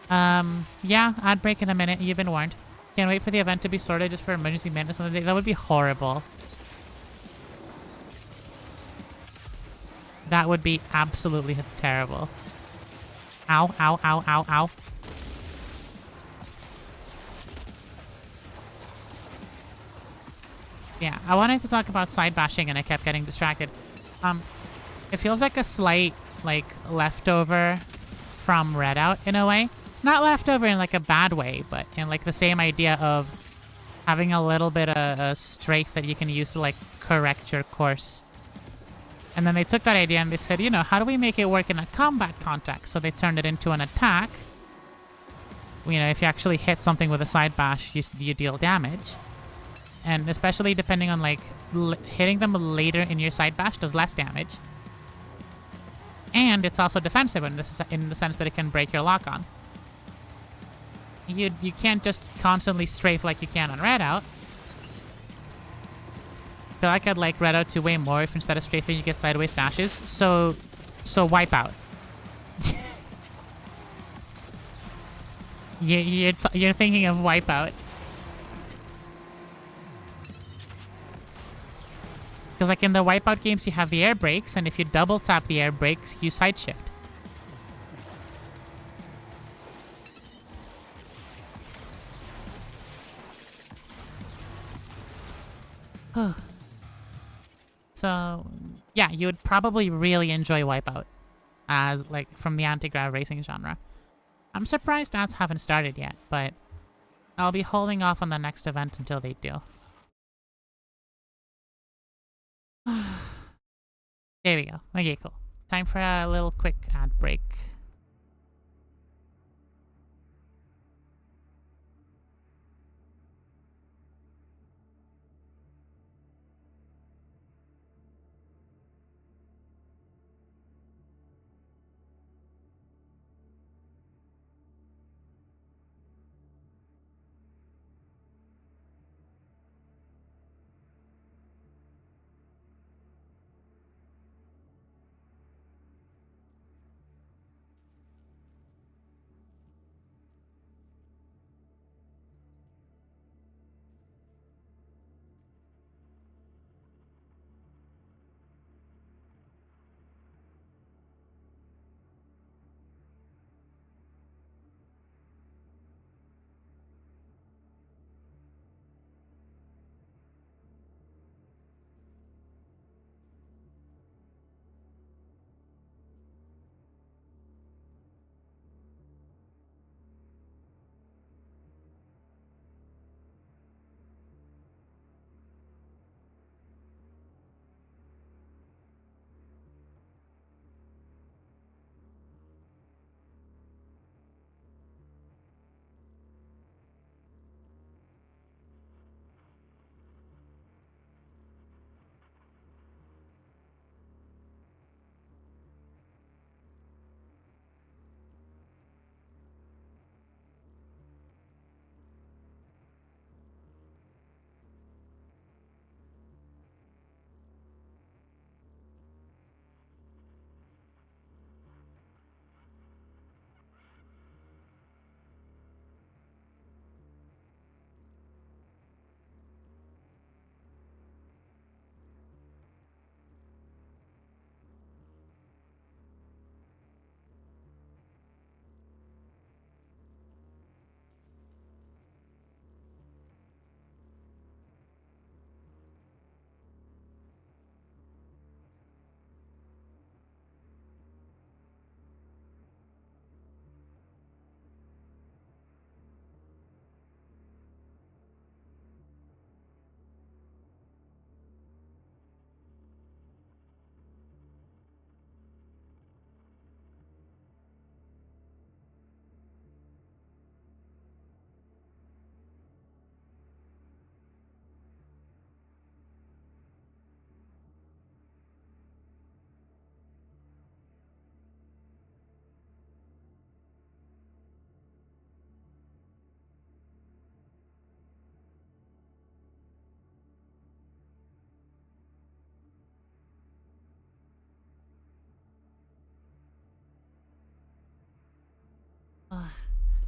Yeah, ad break in a minute. You've been warned. Can't wait for the event to be sorted just for emergency maintenance on the day. That would be horrible. That would be absolutely terrible. Ow, ow, ow, ow, ow. Yeah, I wanted to talk about side bashing and I kept getting distracted. It feels like a slight, like, leftover from Redout in a way. Not leftover in, like, a bad way, but in, like, the same idea of having a little bit of a strafe that you can use to, like, correct your course. And then they took that idea and they said, you know, how do we make it work in a combat context? So they turned it into an attack. You know, if you actually hit something with a side bash, you deal damage. And especially depending on, like, hitting them later in your side bash does less damage. And it's also defensive in the sense that it can break your lock-on. You can't just constantly strafe like you can on Redout. I feel like I'd like Redout to way more if instead of strafing you get sideways dashes. So wipe out. You're thinking of Wipeout. Because like in the Wipeout games you have the air brakes, and if you double tap the air brakes, you side shift. So, yeah, you would probably really enjoy Wipeout as, like, from the anti-grav racing genre. I'm surprised ads haven't started yet, but I'll be holding off on the next event until they do. There we go. Okay, cool. Time for a little quick ad break.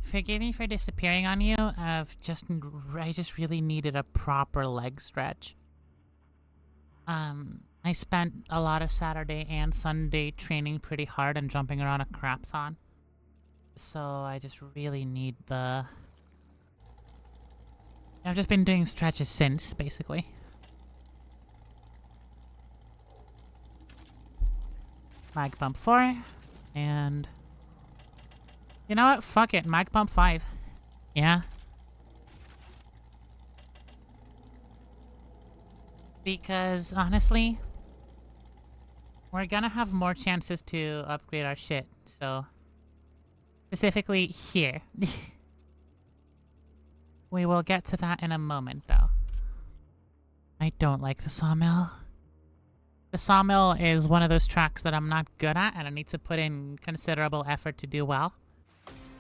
Forgive me for disappearing on you. I just really needed a proper leg stretch. I spent a lot of Saturday and Sunday training pretty hard and jumping around a crap ton. So I just really need the... I've just been doing stretches since, basically. Mag Bump 4. And... You know what? Fuck it. Mag Bump 5. Yeah. Because, honestly, we're gonna have more chances to upgrade our shit, so... Specifically here. We will get to that in a moment, though. I don't like the sawmill. The sawmill is one of those tracks that I'm not good at, and I need to put in considerable effort to do well.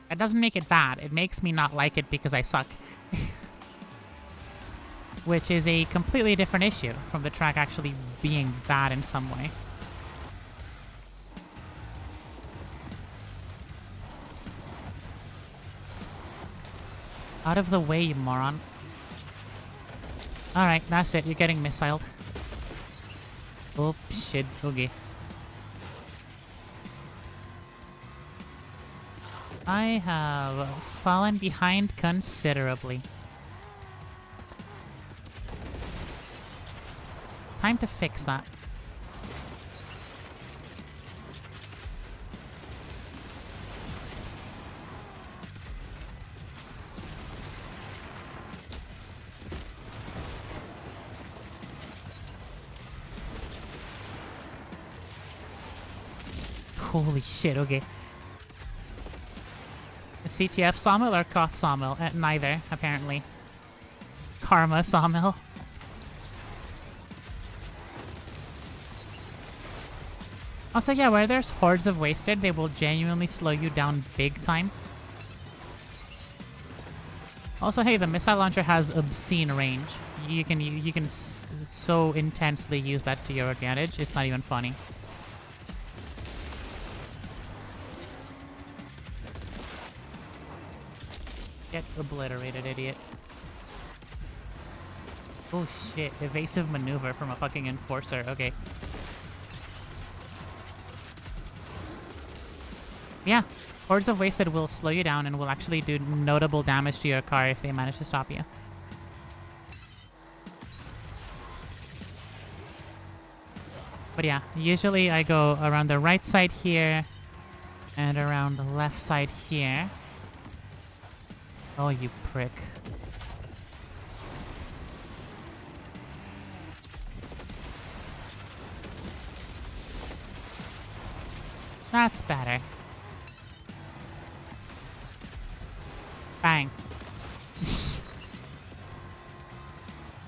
That doesn't make it bad. It makes me not like it because I suck. Which is a completely different issue from the track actually being bad in some way. Out of the way, you moron. Alright, that's it. You're getting missiled. Oh, shit. Okay. I have fallen behind considerably. Time to fix that. Holy shit, okay. A CTF sawmill or Koth sawmill? Neither, apparently. Karma sawmill. Also, yeah, where there's hordes of wasted, they will genuinely slow you down big time. Also, hey, the missile launcher has obscene range. You can so intensely use that to your advantage. It's not even funny. Get obliterated, idiot. Oh shit, evasive maneuver from a fucking enforcer. Okay. Yeah, hordes of wasted will slow you down and will actually do notable damage to your car if they manage to stop you. But yeah, usually I go around the right side here and around the left side here. Oh, you prick. That's better. Bang.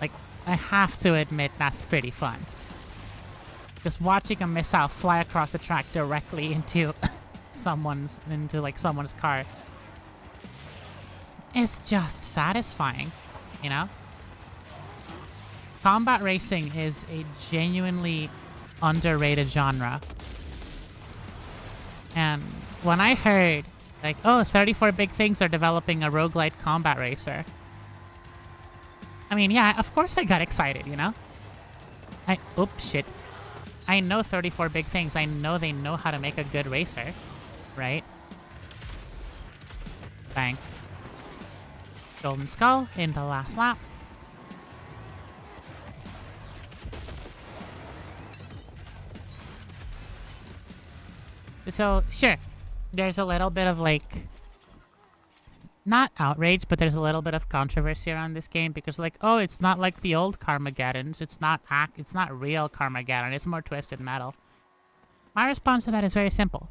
Like, I have to admit that's pretty fun. Just watching a missile fly across the track directly into someone's car is just satisfying, you know? Combat racing is a genuinely underrated genre. And when I heard, like, oh, 34 Big Things are developing a roguelite combat racer. I mean, yeah, of course I got excited, you know? Oops, shit. I know 34 Big Things. I know they know how to make a good racer, right? Bang. Golden Skull in the last lap. So, sure, there's a little bit of, like, not outrage, but there's a little bit of controversy around this game because, like, oh, it's not like the old Carmageddons. It's not real Carmageddon. It's more twisted metal. My response to that is very simple.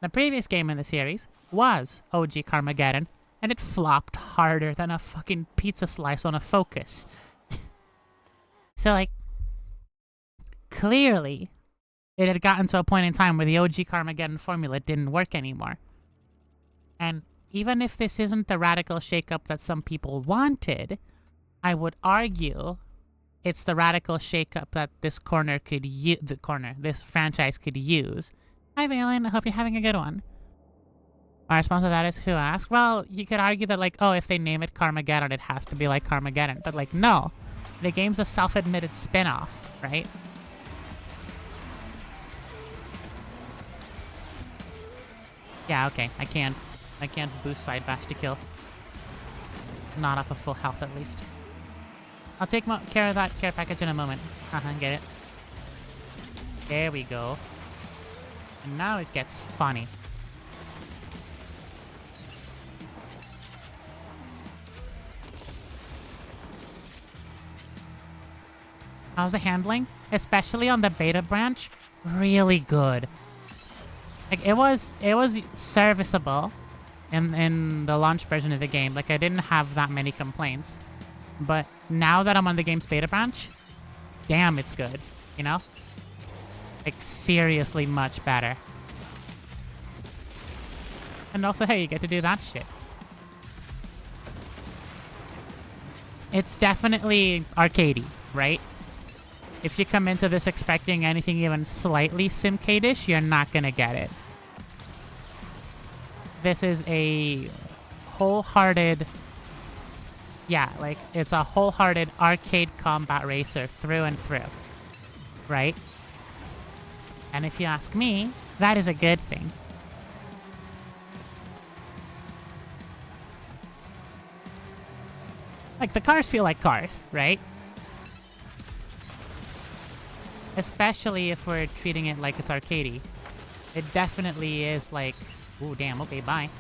The previous game in the series was OG Carmageddon, and it flopped harder than a fucking pizza slice on a Focus. So, like, clearly, it had gotten to a point in time where the OG Carmageddon formula didn't work anymore. And even if this isn't the radical shakeup that some people wanted, I would argue it's the radical shakeup that this this franchise could use. Hi, Valen. I hope you're having a good one. My response to that is, who asked? Well, you could argue that, like, oh, if they name it Carmageddon, it has to be like Carmageddon. But, like, no. The game's a self-admitted spin-off, right? Yeah, okay. I can't boost side bash to kill. Not off of full health, at least. I'll take care of that care package in a moment. Get it. There we go. And now it gets funny. How's the handling? Especially on the beta branch, really good. Like, it was serviceable in the launch version of the game. Like, I didn't have that many complaints. But now that I'm on the game's beta branch, damn, it's good, you know? Like, seriously much better. And also, hey, you get to do that shit. It's definitely arcadey, right? If you come into this expecting anything even slightly Simcade-ish, you're not gonna get it. This is a wholehearted... Yeah, like, it's a wholehearted arcade combat racer through and through. Right? And if you ask me, that is a good thing. Like, the cars feel like cars, right? Especially if we're treating it like it's arcadey. It definitely is like... Ooh, damn, okay, bye.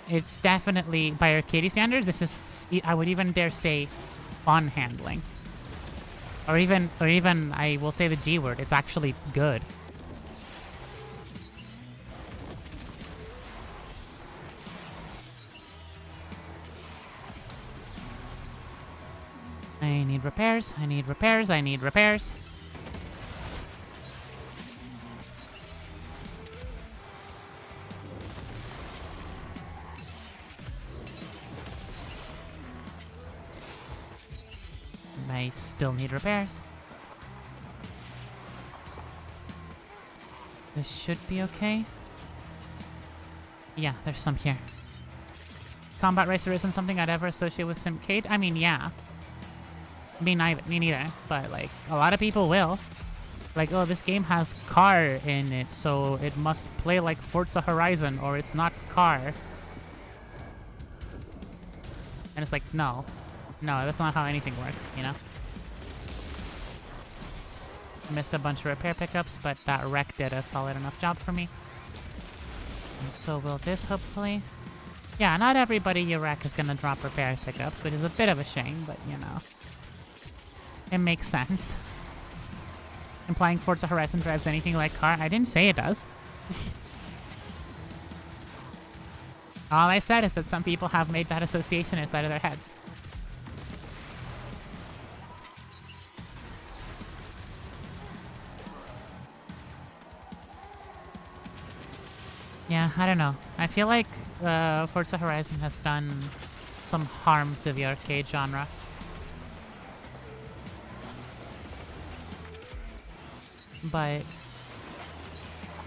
It's definitely, by arcadey standards, this is, I would even dare say, fun handling. Or even, I will say the G word, it's actually good. need repairs. I need repairs. I need repairs. I still need repairs. This should be okay. Yeah, there's some here. Combat Racer isn't something I'd ever associate with Simcade. I mean, yeah. Me neither. But, like, a lot of people will. Like, oh, this game has car in it, so it must play like Forza Horizon, or it's not car. And it's like, no. No, that's not how anything works, you know? Missed a bunch of repair pickups, but that wreck did a solid enough job for me. And so will this, hopefully. Yeah, not everybody you wreck is gonna drop repair pickups, which is a bit of a shame, but, you know. It makes sense. Implying Forza Horizon drives anything like car? I didn't say it does. All I said is that some people have made that association inside of their heads. Yeah, I don't know. I feel like Forza Horizon has done some harm to the arcade genre. But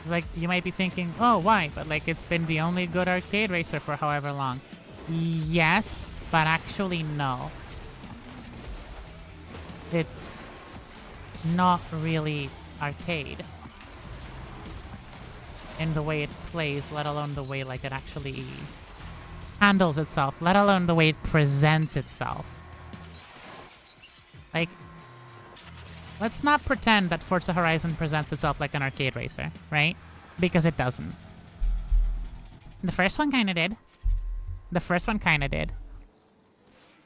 it's like, you might be thinking, oh, why? But like, it's been the only good arcade racer for however long. Yes, but actually no. It's not really arcade in the way it plays, let alone the way like it actually handles itself, let alone the way it presents itself. Like, let's not pretend that Forza Horizon presents itself like an arcade racer, right? Because it doesn't. The first one kinda did. The first one kinda did.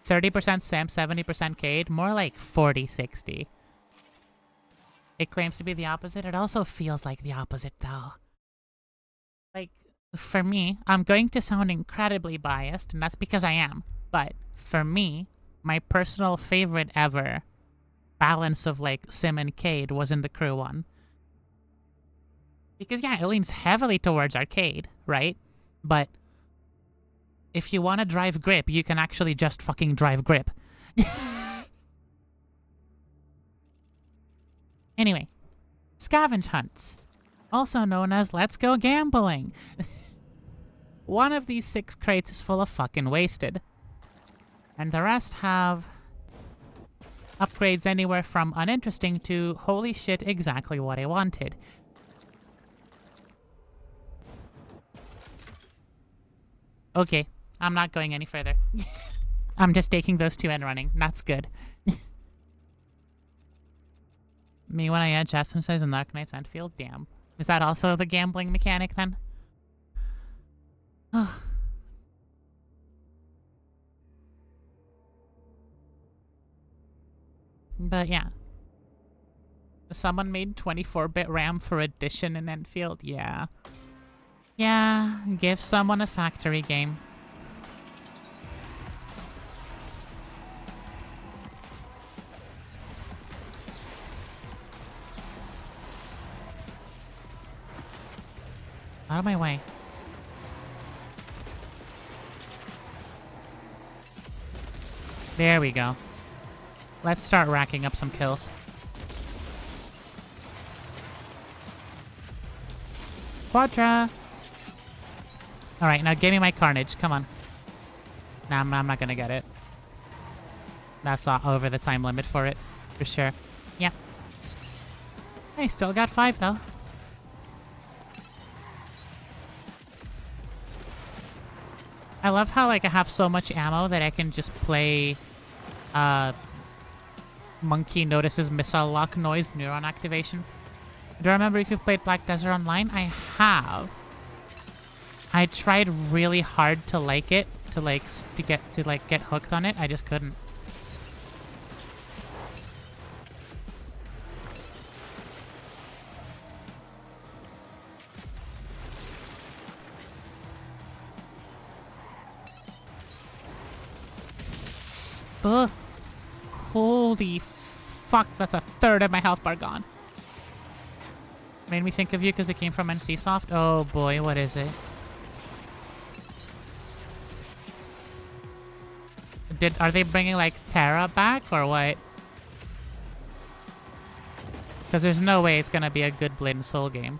30% sim, 70% cade, more like 40-60. It claims to be the opposite. It also feels like the opposite, though. Like, for me, I'm going to sound incredibly biased, and that's because I am. But for me, my personal favorite ever balance of like sim and cade was in the Crew one. Because yeah, it leans heavily towards arcade, right? But if you want to drive grip, you can actually just fucking drive grip. Anyway, scavenge hunts, also known as Let's Go Gambling. One of these 6 crates is full of fucking wasted. And the rest have upgrades anywhere from uninteresting to holy shit, exactly what I wanted. Okay, I'm not going any further. I'm just taking those 2 and running. That's good. Me when I add Jasmine size and Dark Knights Enfield? Damn. Is that also the gambling mechanic then? But yeah. Someone made 24-bit RAM for Edition in Enfield? Yeah. Yeah, give someone a factory game. Out of my way. There we go. Let's start racking up some kills. Quadra! Alright, now give me my carnage. Come on. Nah, I'm not gonna get it. That's over the time limit for it. For sure. Yep. Hey, still got 5 though. I love how like I have so much ammo that I can just play Monkey Notices Missile Lock Noise Neuron Activation. Do you remember if you've played Black Desert Online? I have. I tried really hard to like it, to get hooked on it. I just couldn't. Ugh. Holy fuck, that's a third of my health bar gone. Made me think of you because it came from NCSoft. Oh boy, what is it? Are they bringing like Terra back or what? Because there's no way it's gonna be a good Blade and Soul game.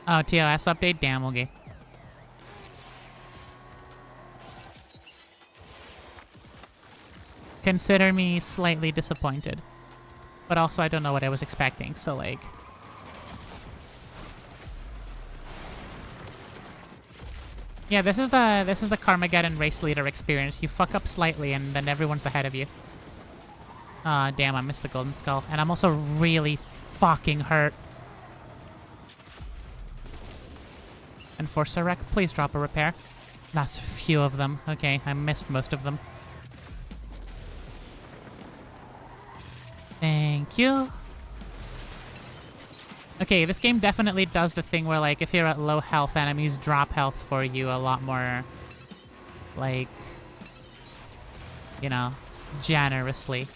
Oh, TOS update? Damn, okay. Consider me slightly disappointed. But also I don't know what I was expecting, so like... Yeah, this is the Carmageddon race leader experience. You fuck up slightly and then everyone's ahead of you. Ah, damn, I missed the golden skull. And I'm also really fucking hurt. Enforcer wreck, please drop a repair. That's a few of them. Okay, I missed most of them. Thank you. Okay, this game definitely does the thing where, like, if you're at low health, enemies drop health for you a lot more, like, you know, generously.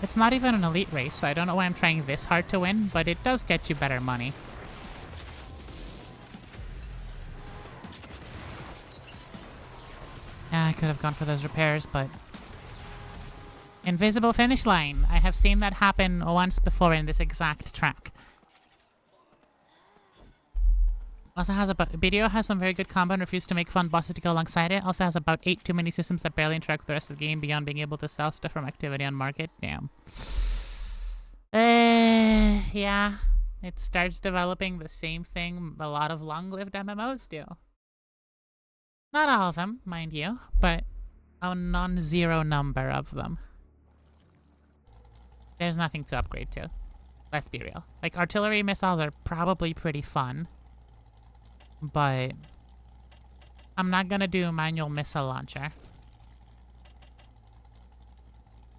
It's not even an elite race, so I don't know why I'm trying this hard to win, but it does get you better money. Yeah, I could have gone for those repairs, but... Invisible finish line! I have seen that happen once before in this exact track. Also has about... BDO has some very good combo and refused to make fun bosses to go alongside it. Also has about 8 too many systems that barely interact with the rest of the game beyond being able to sell stuff from activity on market. Damn. Yeah. It starts developing the same thing a lot of long-lived MMOs do. Not all of them, mind you, but a non-zero number of them. There's nothing to upgrade to. Let's be real. Like, artillery missiles are probably pretty fun, but I'm not gonna do a manual missile launcher.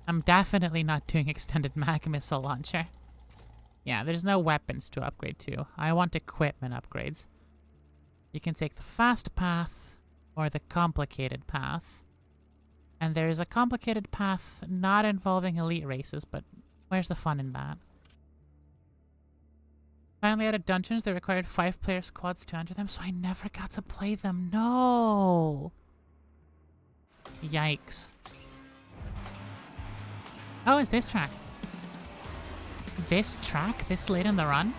I'm definitely not doing extended mag missile launcher. Yeah, there's no weapons to upgrade to. I want equipment upgrades. You can take the fast path or the complicated path. And there is a complicated path not involving elite races, but where's the fun in that? Finally added dungeons that required 5-player squads to enter them, so I never got to play them. No! Yikes. Oh, it's this track. This track? This late in the run?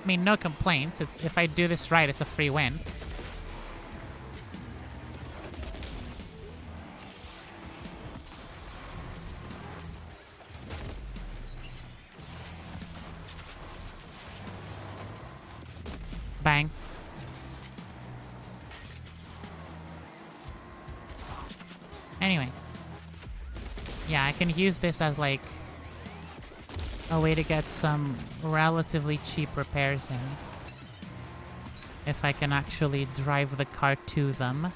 I mean, no complaints. It's if I do this right, it's a free win. Bang. Anyway. Yeah, I can use this as, like, a way to get some relatively cheap repairs in. If I can actually drive the car to them.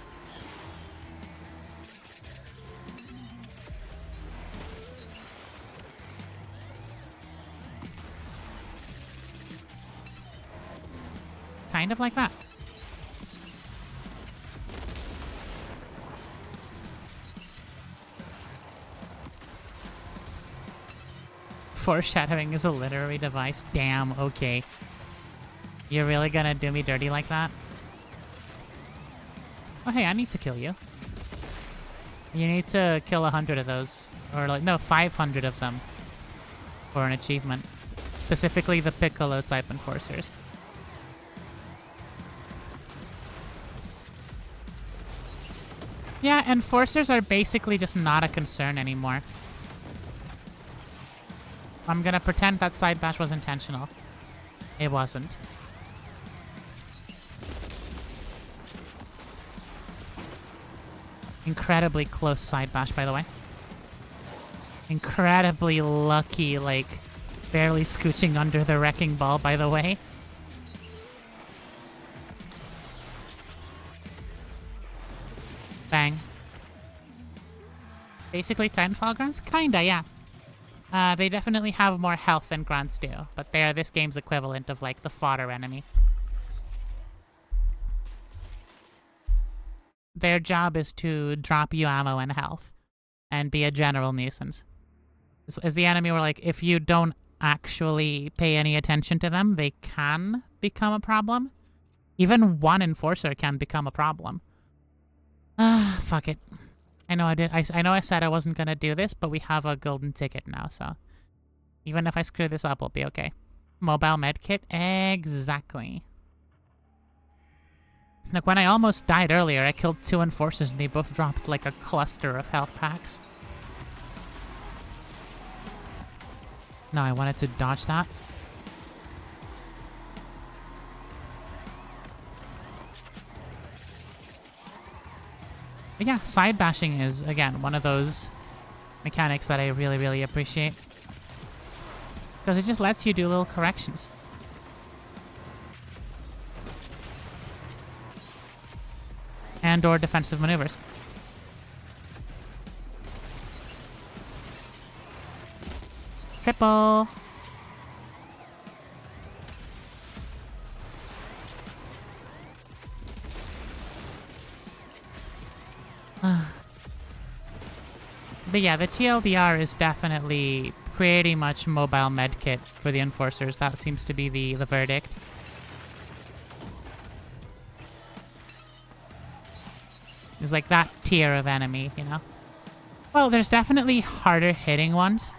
Kind of like that. Foreshadowing is a literary device. Damn, okay. You're really gonna do me dirty like that? Oh, hey, I need to kill you. You need to kill 100 of those. Or, like, no, 500 of them. For an achievement. Specifically the Piccolo type enforcers. Yeah, enforcers are basically just not a concern anymore. I'm gonna pretend that side bash was intentional. It wasn't. Incredibly close side bash, by the way. Incredibly lucky, like, barely scooching under the wrecking ball, by the way. Bang. Basically Titanfall grunts? Kinda, yeah. They definitely have more health than grunts do, but they are this game's equivalent of, like, the fodder enemy. Their job is to drop you ammo and health, and be a general nuisance. As the enemy were like, if you don't actually pay any attention to them, they can become a problem. Even one enforcer can become a problem. Fuck it. I know I said I wasn't gonna do this, but we have a golden ticket now, so even if I screw this up, we'll be okay. Mobile medkit? Exactly. Like, when I almost died earlier, I killed 2 enforcers and they both dropped like a cluster of health packs. No, I wanted to dodge that. But yeah, side bashing is, again, one of those mechanics that I really, really appreciate. Because it just lets you do little corrections. And or defensive maneuvers. Triple! But yeah, the TLDR is definitely pretty much mobile medkit for the enforcers. That seems to be the verdict. It's like that tier of enemy, you know? Well, there's definitely harder hitting ones,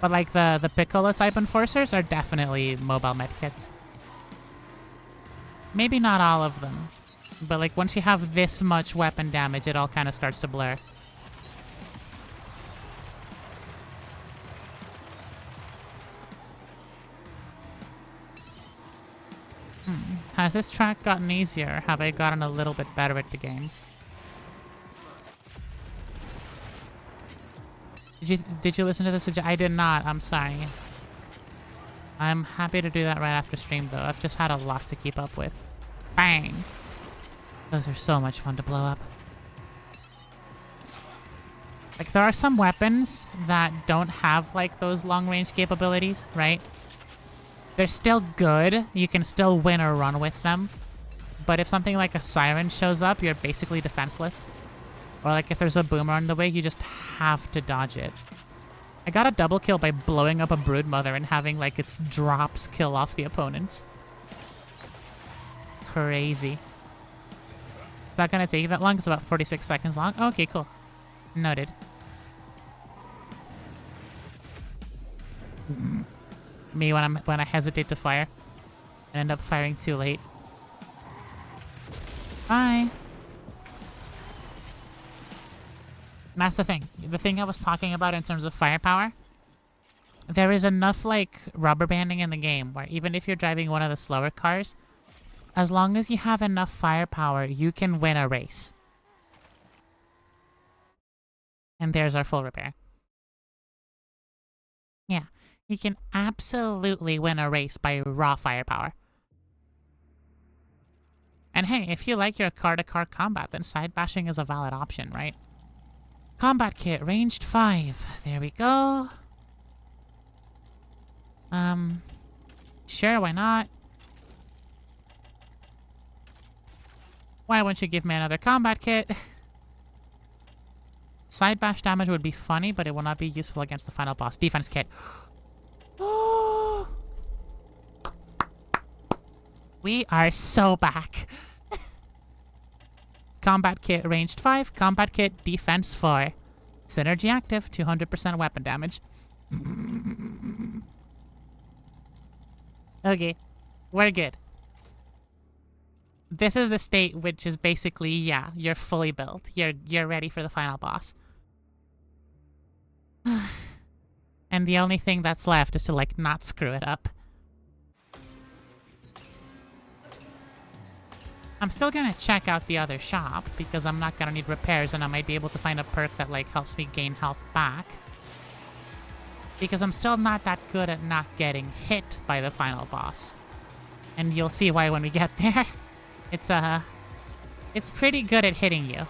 but like the Piccolo type enforcers are definitely mobile medkits. Maybe not all of them, but like once you have this much weapon damage, it all kind of starts to blur. Has this track gotten easier? Or have I gotten a little bit better at the game? Did you listen to this? I did not. I'm sorry. I'm happy to do that right after stream, though. I've just had a lot to keep up with. Bang! Those are so much fun to blow up. Like, there are some weapons that don't have, like, those long-range capabilities, right? They're still good. You can still win or run with them. But if something like a siren shows up, you're basically defenseless. Or like if there's a boomer on the way, you just have to dodge it. I got a double kill by blowing up a broodmother and having like its drops kill off the opponents. Crazy. Is that gonna take that long? It's about 46 seconds long. Oh, okay, cool. Noted. Me when I hesitate to fire and end up firing too late. Bye. And that's the thing. The thing I was talking about in terms of firepower. There is enough like rubber banding in the game where even if you're driving one of the slower cars, as long as you have enough firepower, you can win a race. And there's our full repair. Yeah. You can absolutely win a race by raw firepower. And hey, if you like your car-to-car combat, then side bashing is a valid option, right? Combat kit, ranged 5. There we go. Sure, why not? Why won't you give me another combat kit? Side bash damage would be funny, but it will not be useful against the final boss. Defense kit. We are so back. Combat kit ranged 5. Combat kit defense 4. Synergy active. 200% weapon damage. Okay. We're good. This is the state which is basically, yeah, you're fully built. You're ready for the final boss. And the only thing that's left is to, like, not screw it up. I'm still gonna check out the other shop, because I'm not gonna need repairs, and I might be able to find a perk that, like, helps me gain health back. Because I'm still not that good at not getting hit by the final boss. And you'll see why when we get there. It's pretty good at hitting you.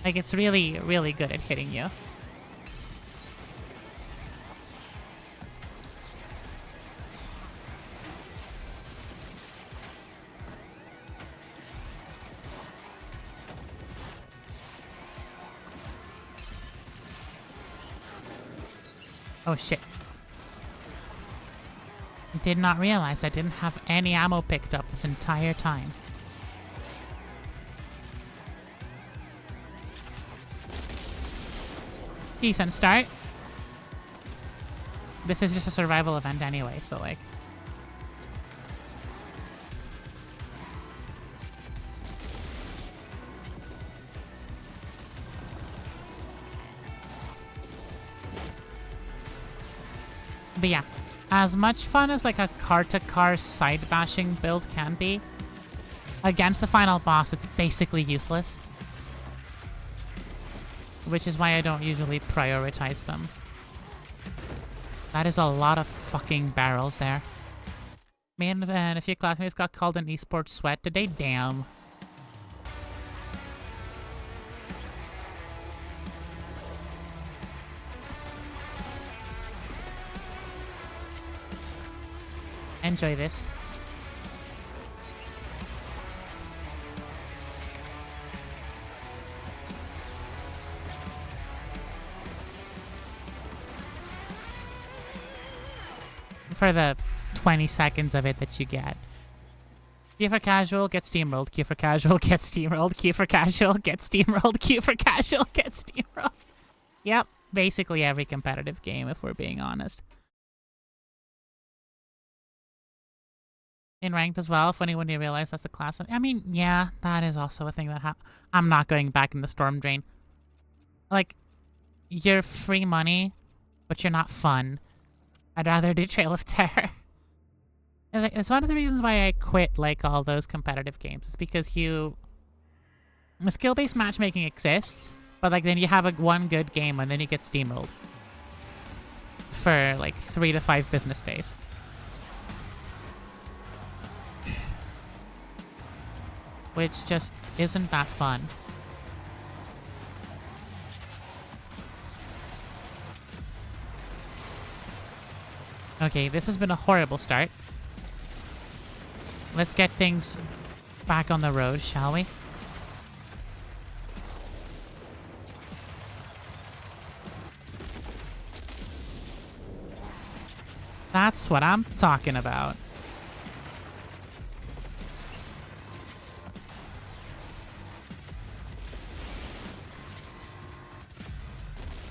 Like, it's really, really good at hitting you. Oh shit. Did not realize I didn't have any ammo picked up this entire time. Decent start. This is just a survival event anyway, so like... But yeah, as much fun as like a car-to-car side-bashing build can be, against the final boss it's basically useless. Which is why I don't usually prioritize them. That is a lot of fucking barrels there. Me and a few classmates got called an esports sweat today, damn. Enjoy this. For the 20 seconds of it that you get. Q for casual, get steamrolled. Q for casual, get steamrolled. Q for casual, get steamrolled. Q for casual, get steamrolled. Yep, basically every competitive game, if we're being honest. In ranked as well, funny when you realize that's the class. I mean, yeah, that is also a thing that I'm not going back in the storm drain. Like, you're free money, but you're not fun. I'd rather do Trail of Terror. It's one of the reasons why I quit, like, all those competitive games. It's because the skill-based matchmaking exists, but, like, then you have one good game and then you get steamrolled. For, like, 3 to 5 business days. Which just isn't that fun. Okay, this has been a horrible start. Let's get things back on the road, shall we? That's what I'm talking about.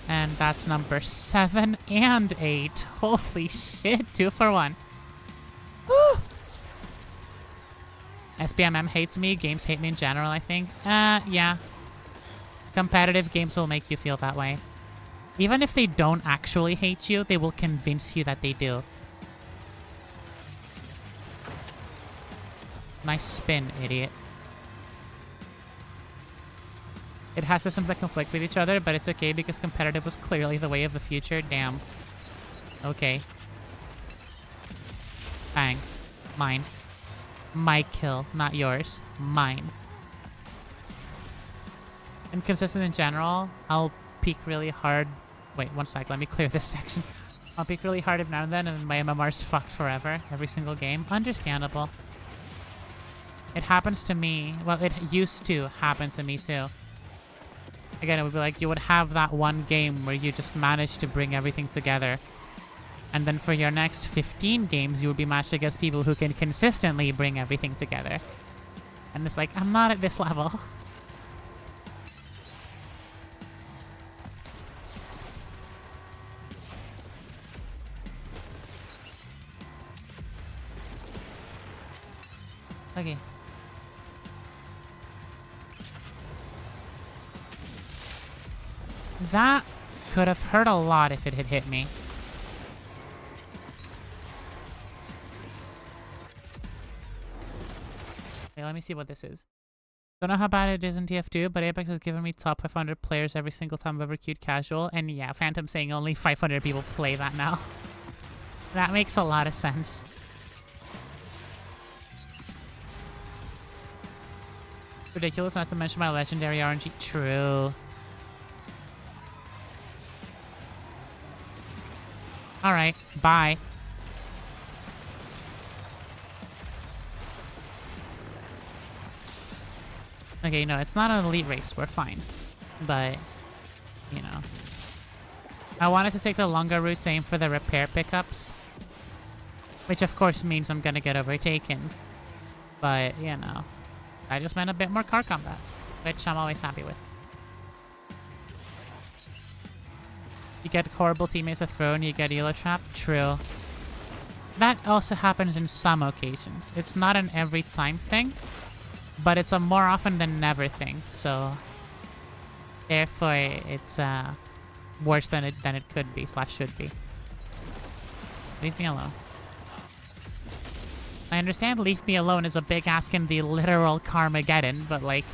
And that's number 7 and 8. Holy shit, 2 for 1. Woo! SBMM hates me. Games hate me in general, I think. Yeah. Competitive games will make you feel that way. Even if they don't actually hate you, they will convince you that they do. Nice spin, idiot. It has systems that conflict with each other, but it's okay because competitive was clearly the way of the future. Damn. Okay. Bang. Mine. My kill, not yours. Mine. Inconsistent in general. I'll peek really hard. Wait, one sec. Let me clear this section. I'll peek really hard every now and then, and my MMR's fucked forever. Every single game. Understandable. It happens to me. Well, it used to happen to me too. Again, it would be like you would have that one game where you just managed to bring everything together. And then for your next 15 games, you would be matched against people who can consistently bring everything together. And it's like, I'm not at this level. Okay. That could have hurt a lot if it had hit me. Okay, let me see what this is. Don't know how bad it is in TF2, but Apex has given me top 500 players every single time I've ever queued casual. And yeah, Phantom saying only 500 people play that now. That makes a lot of sense. Ridiculous not to mention my legendary RNG. True. Alright, bye. Okay, no, it's not an elite race. We're fine. But, you know. I wanted to take the longer route to aim for the repair pickups. Which, of course, means I'm gonna get overtaken. But, you know. I just meant a bit more car combat. Which I'm always happy with. You get horrible teammates to throw and you get Elo Trap? True. That also happens in some occasions. It's not an every time thing. But it's a more often than never thing. So, therefore, it's worse than it could be / should be. Leave me alone. I understand leave me alone is a big ask in the literal Carmageddon, but like...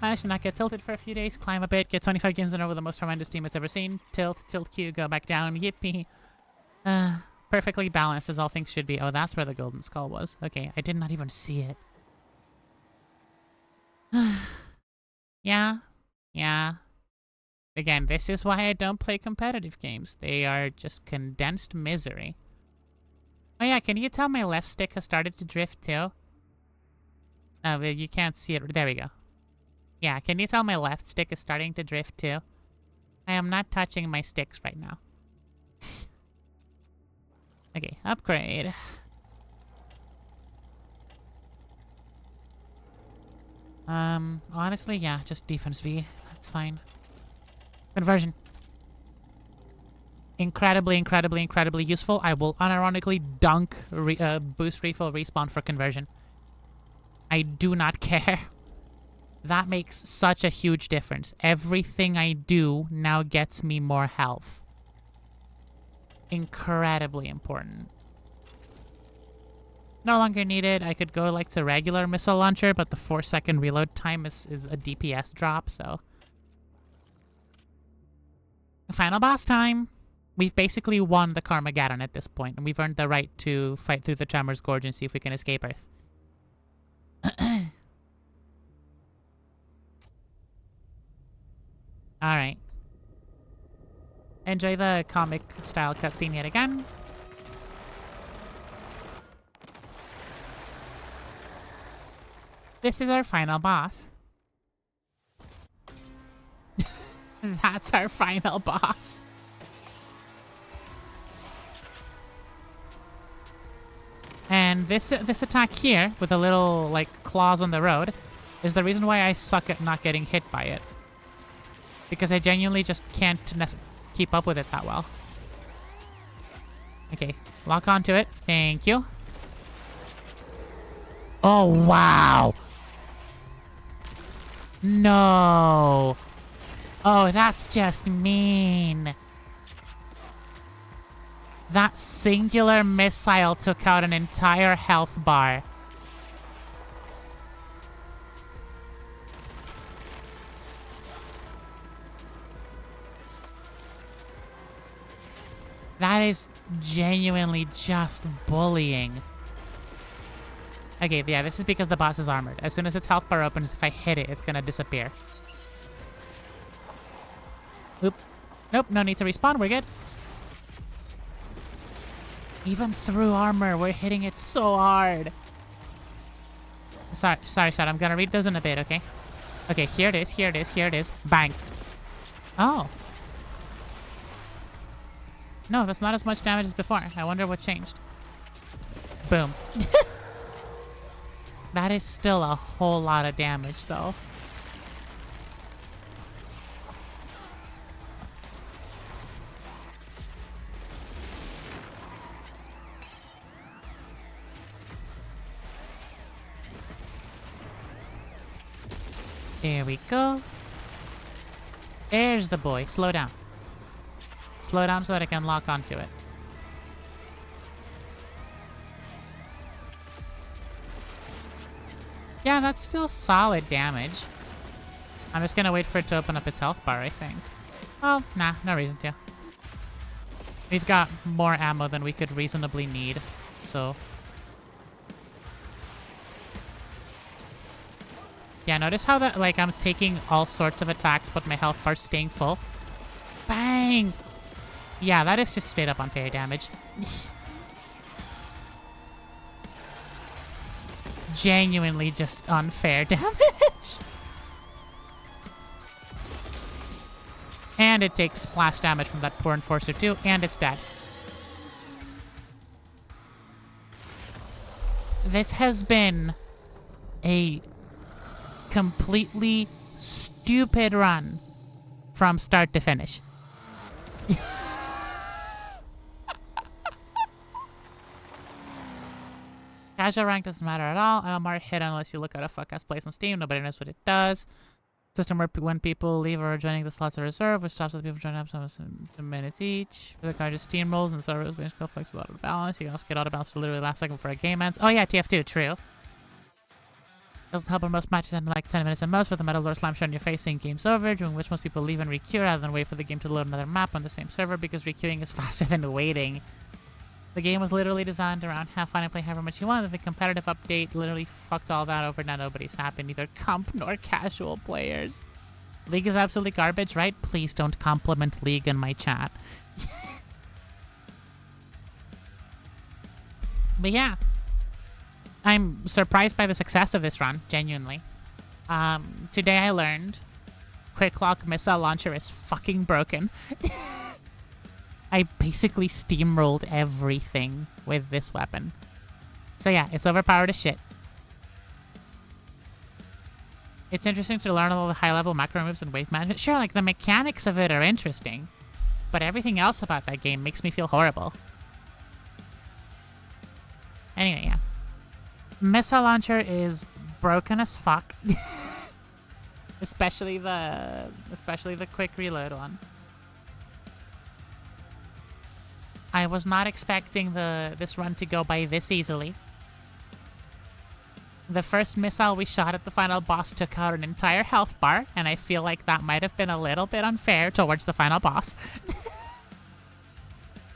Managed to not get tilted for a few days, climb a bit, get 25 games in a row with the most horrendous team it's ever seen. Tilt Q, go back down, yippee. Perfectly balanced as all things should be. Oh, that's where the golden skull was. Okay, I did not even see it. Yeah. Again, this is why I don't play competitive games. They are just condensed misery. Oh yeah, can you tell my left stick has started to drift too? Oh, but you can't see it. There we go. Yeah, can you tell my left stick is starting to drift too? I am not touching my sticks right now. Okay, upgrade. Honestly, yeah, just defense V. That's fine. Conversion. Incredibly useful. I will unironically dunk boost refill respawn for conversion. I do not care. That makes such a huge difference. Everything I do now gets me more health. Incredibly important. No longer needed. I could go like to regular missile launcher, but the 4-second reload time is a DPS drop, so. Final boss time. We've basically won the Carmageddon at this point, and we've earned the right to fight through the Tremor's Gorge and see if we can escape Earth. Alright. Enjoy the comic-style cutscene yet again. This is our final boss. That's our final boss. And this attack here, with a little, like, claws on the road, is the reason why I suck at not getting hit by it. Because I genuinely just can't keep up with it that well. Okay, lock onto it. Thank you. Oh, wow! No! Oh, that's just mean. That singular missile took out an entire health bar. That is genuinely just bullying. Okay, yeah, this is because the boss is armored. As soon as its health bar opens, if I hit it, it's gonna disappear. Oop. Nope, no need to respawn, we're good. Even through armor, we're hitting it so hard. Sorry, I'm gonna read those in a bit, okay? Okay, here it is. Bang. Oh. No, that's not as much damage as before. I wonder what changed. Boom. That is still a whole lot of damage, though. There we go. There's the boy. Slow down. Slow down so that I can lock onto it. Yeah, that's still solid damage. I'm just gonna wait for it to open up its health bar, I think. Oh, nah, no reason to. We've got more ammo than we could reasonably need, so... Yeah, notice how that, like, I'm taking all sorts of attacks, but my health bar's staying full. Bang! Yeah, that is just straight up unfair damage. Genuinely just unfair damage. And it takes splash damage from that poor Enforcer too, and it's dead. This has been a completely stupid run from start to finish. Casual rank doesn't matter at all. LMR hit unless you look at a fuck-ass place on Steam. Nobody knows what it does. System where when people leave or are joining the slots are reserved, which stops other people joining up some minutes each. The card just steamrolls and the server range conflicts without a balance. You can also get out of balance to literally last second before a game ends. Oh yeah, TF2, true. Doesn't help in most matches end in like 10 minutes at most, with the metal door slam shut in your face saying game's over, during which most people leave and requeue rather than wait for the game to load another map on the same server because requeuing is faster than waiting. The game was literally designed around have fun and play however much you want. The competitive update literally fucked all that over. Now nobody's happy, neither comp nor casual players. League is absolutely garbage, right? Please don't compliment League in my chat. But yeah. I'm surprised by the success of this run, genuinely. Today I learned Quick Lock Missile Launcher is fucking broken. I basically steamrolled everything with this weapon. So yeah, it's overpowered as shit. It's interesting to learn all the high-level macro moves and wave management. Sure, like, the mechanics of it are interesting, but everything else about that game makes me feel horrible. Anyway, yeah. Missile Launcher is broken as fuck. especially the quick reload one. I was not expecting this run to go by this easily. The first missile we shot at the final boss took out an entire health bar, and I feel like that might have been a little bit unfair towards the final boss.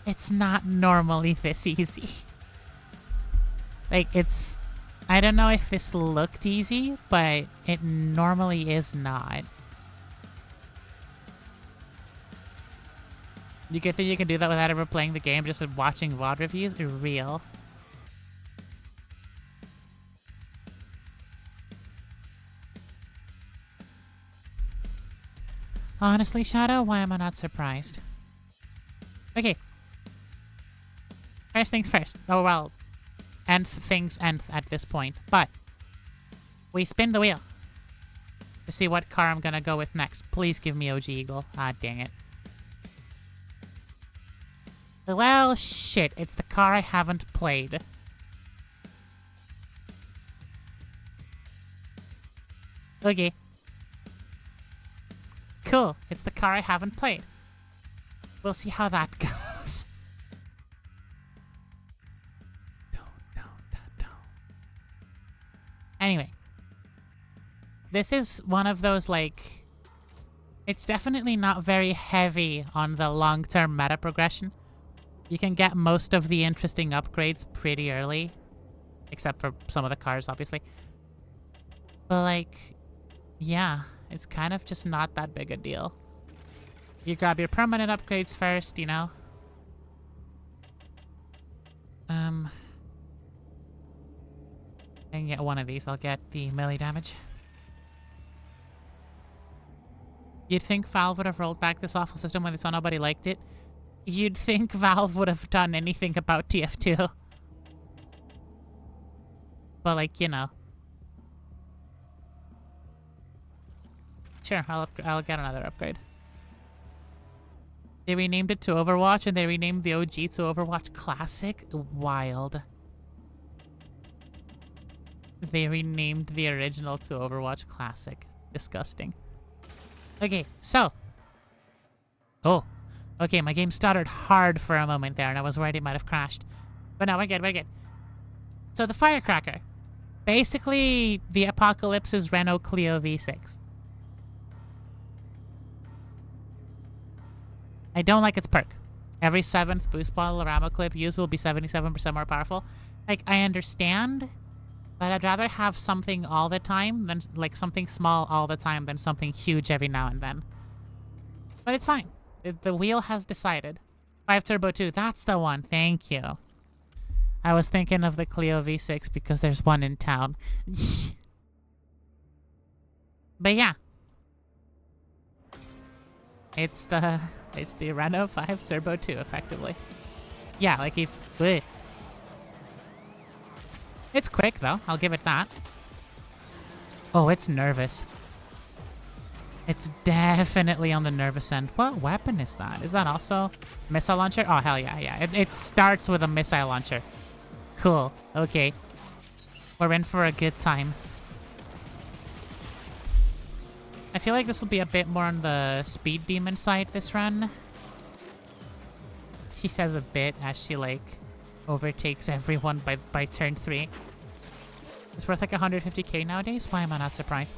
It's not normally this easy. Like, it's... I don't know if this looked easy, but it normally is not. You can think you can do that without ever playing the game, just watching VOD reviews? Real. Honestly, Shadow, why am I not surprised? Okay. First things first. Oh, well. Nth things nth at this point. But we spin the wheel to see what car I'm gonna go with next. Please give me OG Eagle. Ah, dang it. Well, shit. It's the car I haven't played. Okay. Cool. It's the car I haven't played. We'll see how that goes. Anyway. This is one of those, like... It's definitely not very heavy on the long-term meta progression. You can get most of the interesting upgrades pretty early. Except for some of the cars, obviously. But, like... Yeah. It's kind of just not that big a deal. You grab your permanent upgrades first, you know? I can get one of these. I'll get the melee damage. You'd think Valve would have rolled back this awful system when they saw nobody liked it. You'd think Valve would have done anything about TF2. But, like, you know. Sure, I'll get another upgrade. They renamed it to Overwatch, and they renamed the OG to Overwatch Classic? Wild. They renamed the original to Overwatch Classic. Disgusting. Okay, so. Oh. Okay, my game stuttered hard for a moment there, and I was worried it might have crashed. But no, we're good, we're good. So the Firecracker. Basically, the Apocalypse's Renault Clio V6. I don't like its perk. Every 7th boost bottle or ammo clip used will be 77% more powerful. Like, I understand But I'd rather have something all the time than, like, something small all the time than something huge every now and then. But it's fine. The wheel has decided. 5 Turbo 2, that's the one. Thank you. I was thinking of the Clio V6 because there's one in town. But yeah. It's the Renault 5 Turbo 2, effectively. Yeah, like if... Bleh. It's quick, though. I'll give it that. Oh, it's nervous. It's definitely on the nervous end. What weapon is that? Is that also missile launcher? Oh, hell yeah, yeah. It starts with a missile launcher. Cool. Okay. We're in for a good time. I feel like this will be a bit more on the speed demon side this run. She says a bit as she, like, overtakes everyone by turn 3. It's worth like 150k nowadays. Why am I not surprised?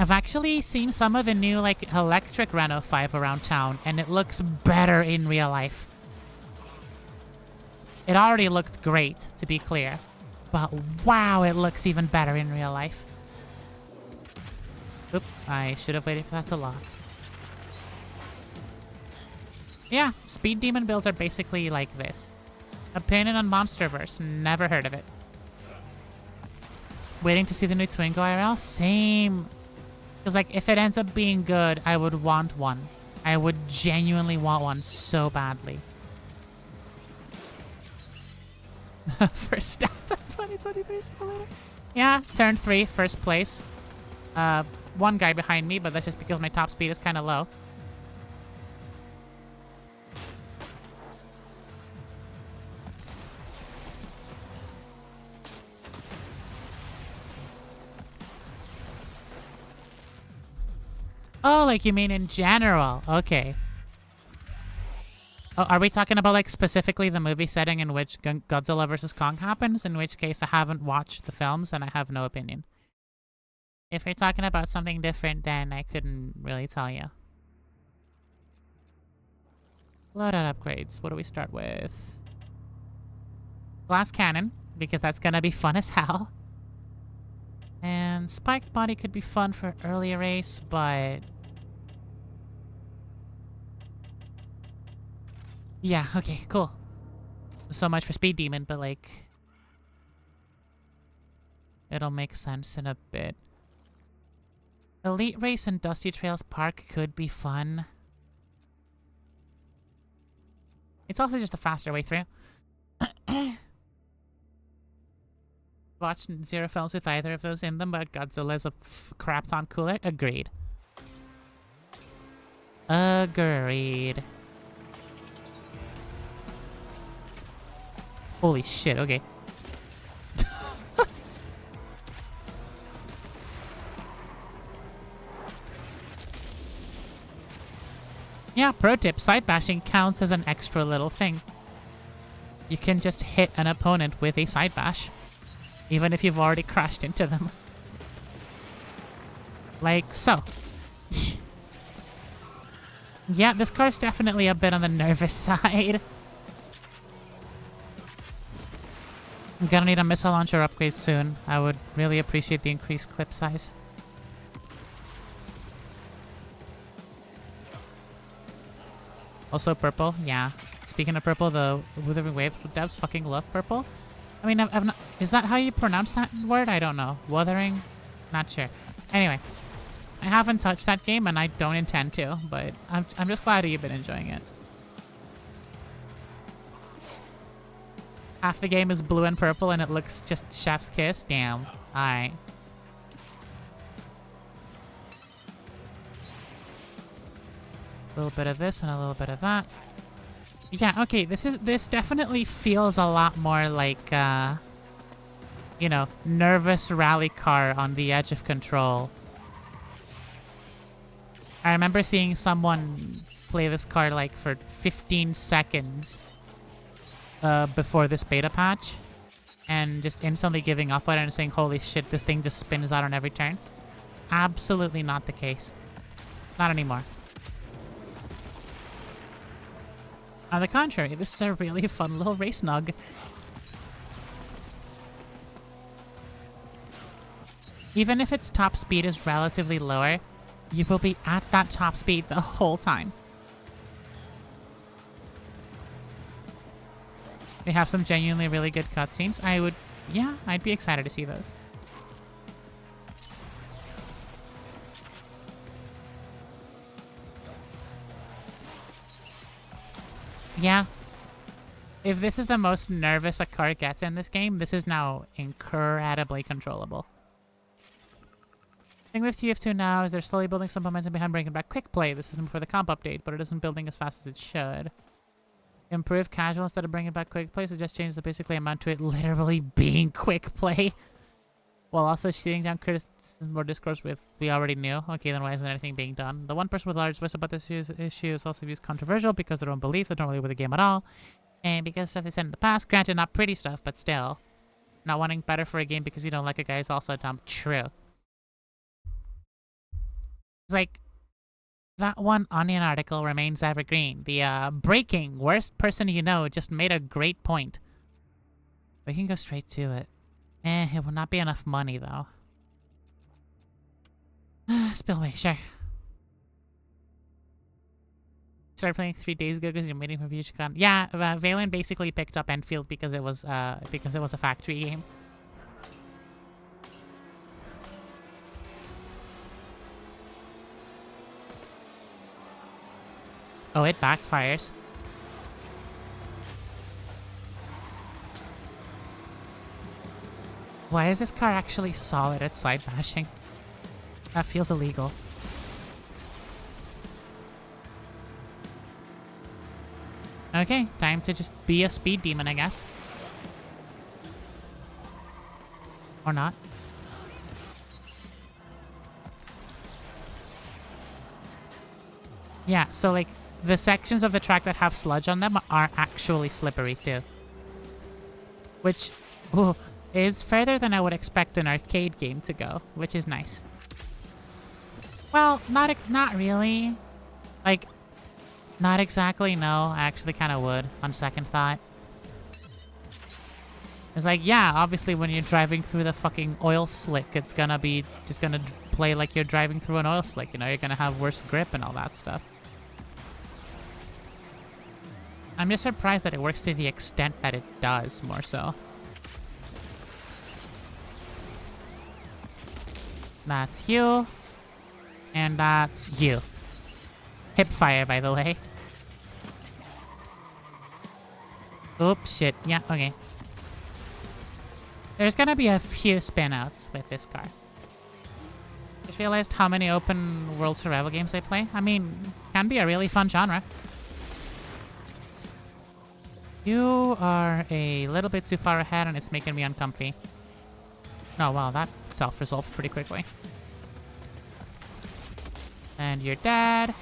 I've actually seen some of the new, like, electric Renault 5 around town, and it looks better in real life. It already looked great, to be clear. But wow, it looks even better in real life. Oop, I should have waited for that to lock. Yeah, speed demon builds are basically like this. Opinion on Monsterverse, never heard of it. Waiting to see the new Twingo IRL? Same. Because, like, if it ends up being good, I would want one. I would genuinely want one so badly. First step at 2023 simulator. Yeah, turn 3, first place. One guy behind me, but that's just because my top speed is kind of low. Oh, like you mean in general. Okay. Oh, are we talking about, like, specifically the movie setting in which Godzilla vs. Kong happens? In which case I haven't watched the films and I have no opinion. If you're talking about something different, then I couldn't really tell you. Loadout upgrades. What do we start with? Glass cannon, because that's gonna be fun as hell. And spiked body could be fun for early race, but... yeah, okay, cool. So much for speed demon, but, like... it'll make sense in a bit. Elite race and Dusty Trails Park could be fun. It's also just a faster way through. Watched zero films with either of those in them, but Godzilla's a crap ton cooler. Agreed. Agreed. Holy shit, okay. Yeah, pro tip, side bashing counts as an extra little thing. You can just hit an opponent with a side bash, even if you've already crashed into them. Like so. Yeah, this car's definitely a bit on the nervous side. I'm gonna need a missile launcher upgrade soon. I would really appreciate the increased clip size. Also purple, yeah. Speaking of purple, the Withering Waves devs fucking love purple. I mean, I've not, is that how you pronounce that word? I don't know. Wuthering? Not sure. Anyway, I haven't touched that game and I don't intend to, but I'm just glad that you've been enjoying it. Half the game is blue and purple and it looks just chef's kiss? Damn. Alright. A little bit of this and a little bit of that. Yeah, okay, this definitely feels a lot more like, you know, nervous rally car on the edge of control. I remember seeing someone play this car, like, for 15 seconds before this beta patch, and just instantly giving up on it and saying, holy shit, this thing just spins out on every turn. Absolutely not the case. Not anymore. On the contrary, this is a really fun little race nug. Even if its top speed is relatively lower, you will be at that top speed the whole time. They have some genuinely really good cutscenes. I'd be excited to see those. Yeah. If this is the most nervous a car gets in this game, this is now incredibly controllable. The thing with TF2 now is they're slowly building some momentum behind bringing back quick play. This isn't for the comp update, but it isn't building as fast as it should. Improve casual instead of bringing back quick play, so just change the basically amount to it literally being quick play. While also shooting down criticism or discourse with we already knew. Okay, then why isn't anything being done? The one person with a large voice about this issue is also views controversial because their own beliefs don't really with the game at all. And because stuff they said in the past, granted not pretty stuff, but still. Not wanting better for a game because you don't like a guy is also dumb. True. It's like, that one Onion article remains evergreen. The breaking worst person you know just made a great point. We can go straight to it. It will not be enough money though. Spillway, sure. Started playing 3 days ago because you're waiting for VutureCon. Yeah, Valen basically picked up Enfield because it was a factory game. Oh, it backfires. Why is this car actually solid at side bashing? That feels illegal. Okay, time to just be a speed demon, I guess. Or not. Yeah, so like, the sections of the track that have sludge on them are actually slippery too. Which is further than I would expect an arcade game to go, which is nice. Well, not really. Like, not exactly, no. I actually kind of would, on second thought. It's like, yeah, obviously when you're driving through the fucking oil slick, it's gonna be just gonna play like you're driving through an oil slick, you know? You're gonna have worse grip and all that stuff. I'm just surprised that it works to the extent that it does, more so. That's you. And that's you. Hip fire, by the way. Oops, shit. Yeah, okay. There's gonna be a few spinouts with this car. Just realized how many open world survival games they play. I mean, can be a really fun genre. You are a little bit too far ahead and it's making me uncomfy. Oh, wow, that self-resolved pretty quickly. And you're dead.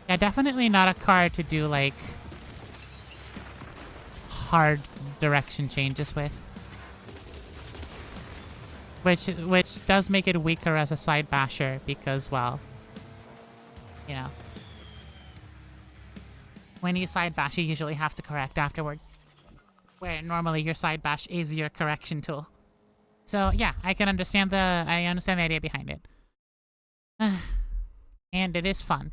Yeah, definitely not a car to do, like, hard direction changes with. Which does make it weaker as a side basher because, well, you know. When you side bash, you usually have to correct afterwards. Where normally your side bash is your correction tool. So yeah, I understand the idea behind it. And it is fun.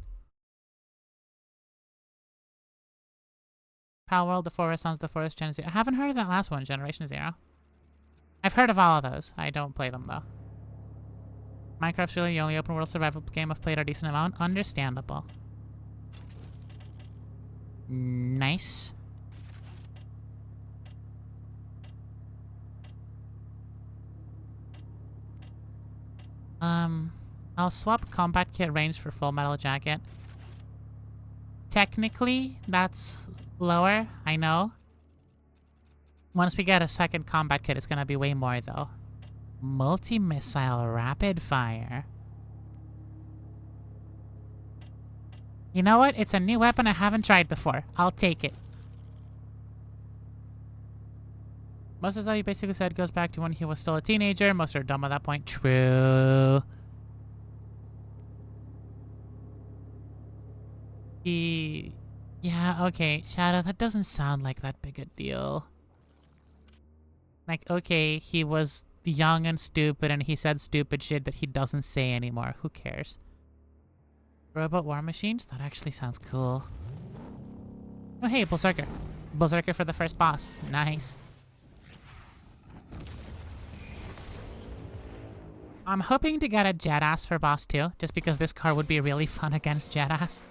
Pal World, The Forest Sons, The Forest Gen 0. I haven't heard of that last one, Generation 0. I've heard of all of those. I don't play them though. Minecraft's really the only open world survival game I've played a decent amount. Understandable. Nice. I'll swap combat kit range for full metal jacket. Technically, that's lower, I know. Once we get a second combat kit, it's gonna be way more though. Multi-missile rapid fire. You know what? It's a new weapon I haven't tried before. I'll take it. Most of that you basically said goes back to when he was still a teenager. Most are dumb at that point. True. Yeah, okay. Shadow, that doesn't sound like that big a deal. Like, okay, he was young and stupid and he said stupid shit that he doesn't say anymore. Who cares? Robot war machines? That actually sounds cool. Oh, hey, Berserker. Berserker for the first boss. Nice. I'm hoping to get a Jetass for boss 2, just because this car would be really fun against Jetass.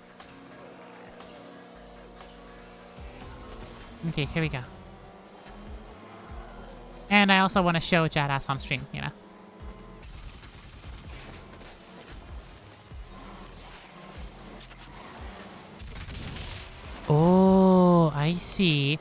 Okay, here we go. And I also want to show Jetass on stream, you know. Oh, I see.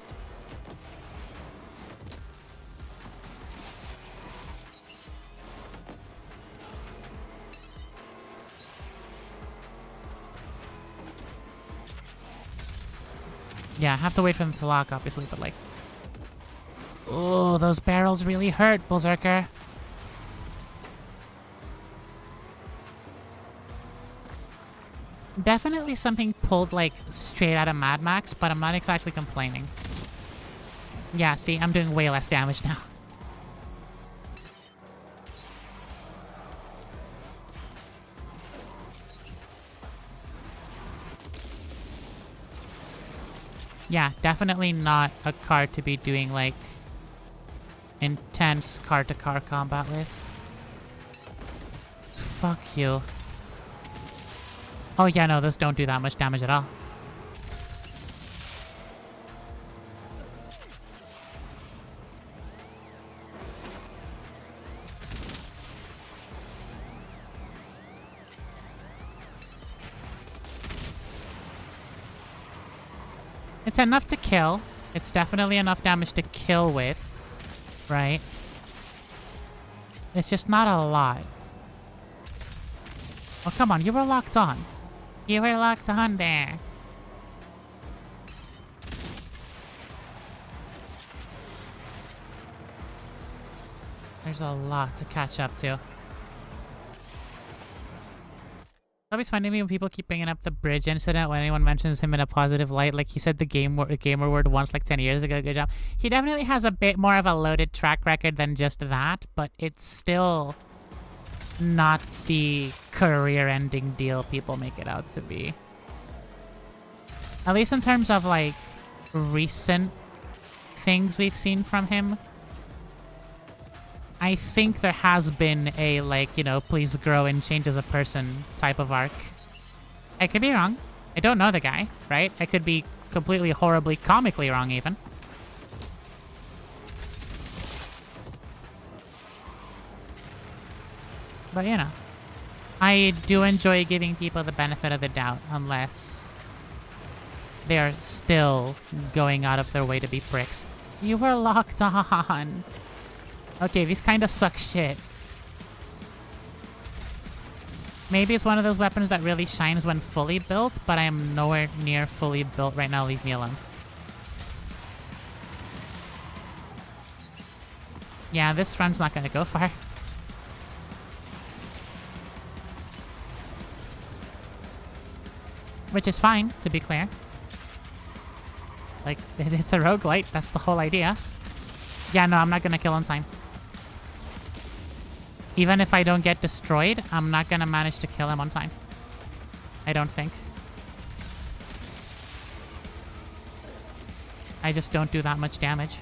Yeah, I have to wait for them to lock, obviously, but like... Oh, those barrels really hurt, Berserker. Definitely something pulled, like, straight out of Mad Max, but I'm not exactly complaining. Yeah, see, I'm doing way less damage now. Yeah, definitely not a car to be doing, like, intense car-to-car combat with. Fuck you. Oh yeah, no, those don't do that much damage at all. It's enough to kill. It's definitely enough damage to kill with, right? It's just not a lot. Oh, come on, you were locked on. You were locked on there. There's a lot to catch up to. It's always funny to me when people keep bringing up the bridge incident when anyone mentions him in a positive light. Like, he said the gamer word once like 10 years ago. Good job. He definitely has a bit more of a loaded track record than just that, but it's still not the career-ending deal people make it out to be. At least in terms of, like, recent things we've seen from him. I think there has been a, like, you know, please grow and change as a person type of arc. I could be wrong. I don't know the guy, right? I could be completely horribly comically wrong even. But, you know, I do enjoy giving people the benefit of the doubt unless they are still going out of their way to be pricks. You were locked on. Okay, these kind of suck shit. Maybe it's one of those weapons that really shines when fully built, but I am nowhere near fully built right now. Leave me alone. Yeah, this run's not gonna go far. Which is fine, to be clear. Like, it's a roguelite, that's the whole idea. Yeah, no, I'm not gonna kill on time. Even if I don't get destroyed, I'm not gonna manage to kill him on time. I don't think. I just don't do that much damage.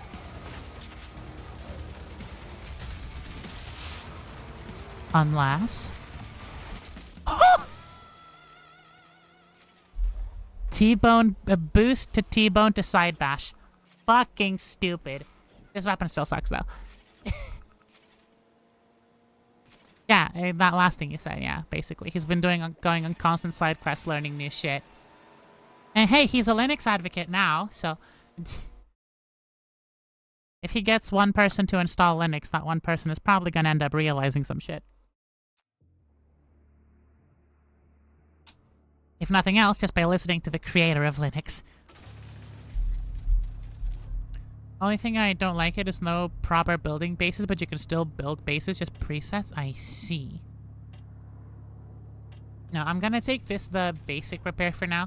Unless... T-bone, a boost to T-bone to side bash. Fucking stupid. This weapon still sucks though. Yeah, that last thing you said, yeah, basically. He's been going on constant side quests, learning new shit. And hey, he's a Linux advocate now, so... If he gets one person to install Linux, that one person is probably gonna end up realizing some shit. If nothing else, just by listening to the creator of Linux. Only thing I don't like it is no proper building bases, but you can still build bases, just presets. I see. Now, I'm gonna take this, the basic repair for now.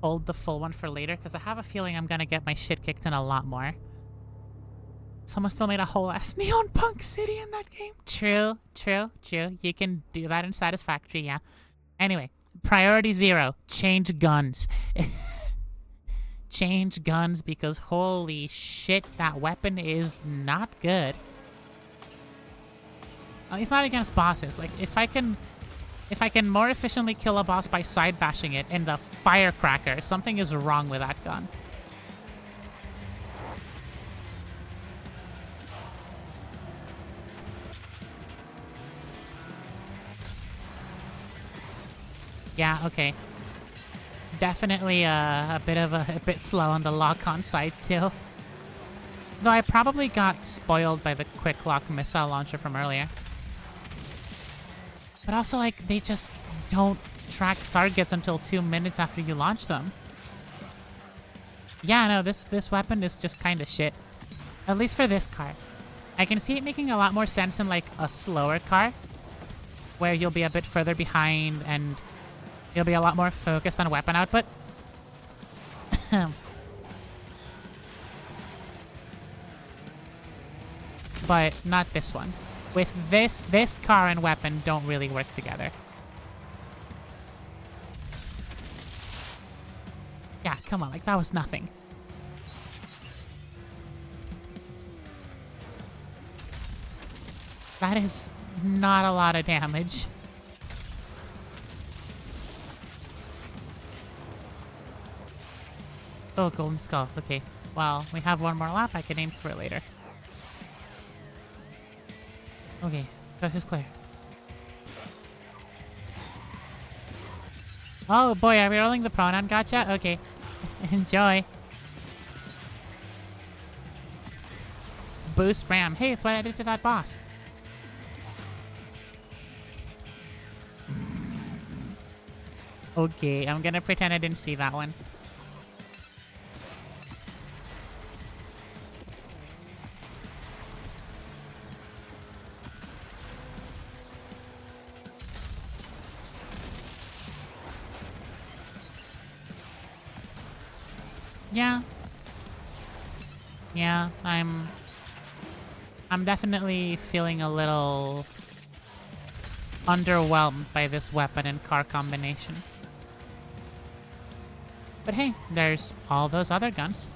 Hold the full one for later, because I have a feeling I'm gonna get my shit kicked in a lot more. Someone still made a whole ass neon punk city in that game. True, true, true. You can do that in Satisfactory, yeah. Anyway, priority 0, change guns. Change guns because holy shit, that weapon is not good. At least not against bosses. Like, if I can more efficiently kill a boss by side bashing it in the firecracker, something is wrong with that gun. Yeah, okay. Definitely a bit slow on the lock-on side too. Though I probably got spoiled by the quick lock missile launcher from earlier. But also, like, they just don't track targets until 2 minutes after you launch them. Yeah, no, this weapon is just kind of shit. At least for this car. I can see it making a lot more sense in, like, a slower car, where you'll be a bit further behind and you'll be a lot more focused on weapon output. But not this one. With this car and weapon don't really work together. Yeah, come on, like that was nothing. That is not a lot of damage. Oh, golden skull. Okay. Well, we have one more lap. I can aim for it later. Okay. This is clear. Oh boy, are we rolling the pronoun gotcha? Okay. Enjoy. Boost ram. Hey, it's what I did to that boss. Okay, I'm gonna pretend I didn't see that one. Yeah. Yeah, I'm definitely feeling a little underwhelmed by this weapon and car combination. But hey, there's all those other guns.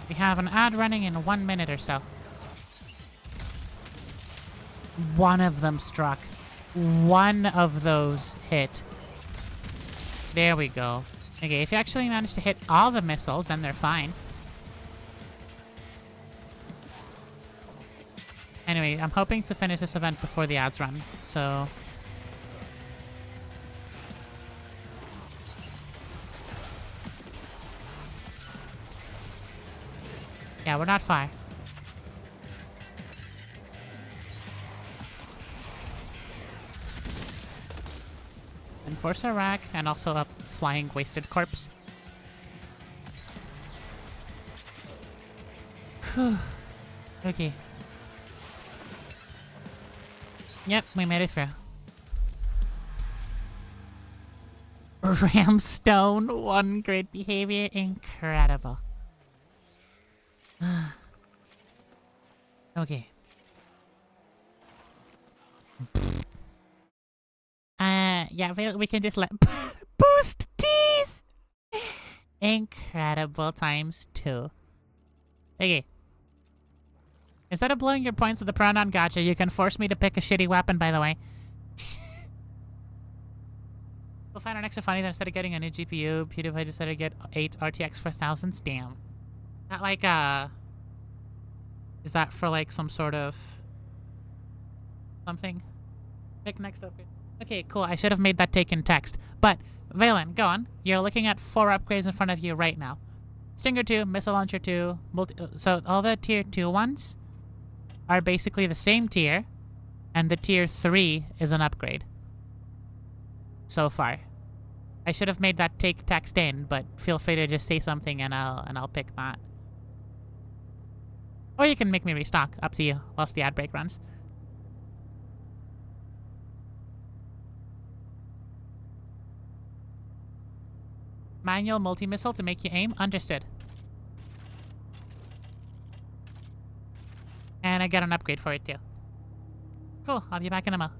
We have an ad running in 1 minute or so. One of them struck. One of those hit. There we go. Okay, if you actually manage to hit all the missiles, then they're fine. Anyway, I'm hoping to finish this event before the ads run, so... Yeah, we're not far. Enforcer rack, and also a flying wasted corpse. Phew. Okay. Yep, we made it through. Ramstone, 1 great behavior, incredible. Okay. Yeah, we can just let boost T's. Incredible times 2. Okay. Instead of blowing your points with the pronoun gotcha, you can force me to pick a shitty weapon, by the way. We'll find our next funny that instead of getting a new GPU, PewDiePie decided to get 8 RTX 4000s. Damn. That like, is that for like some sort of something? Pick next upgrade. Okay, cool. I should have made that take in text. But, Valen, go on. You're looking at 4 upgrades in front of you right now. Stinger 2, Missile Launcher 2, so all the tier 2 ones are basically the same tier, and the tier 3 is an upgrade. So far. I should have made that take text in, but feel free to just say something and I'll pick that. Or you can make me restock, up to you, whilst the ad break runs. manual multi-missile to make you aim. Understood. And I got an upgrade for it too. Cool, I'll be back in a mo.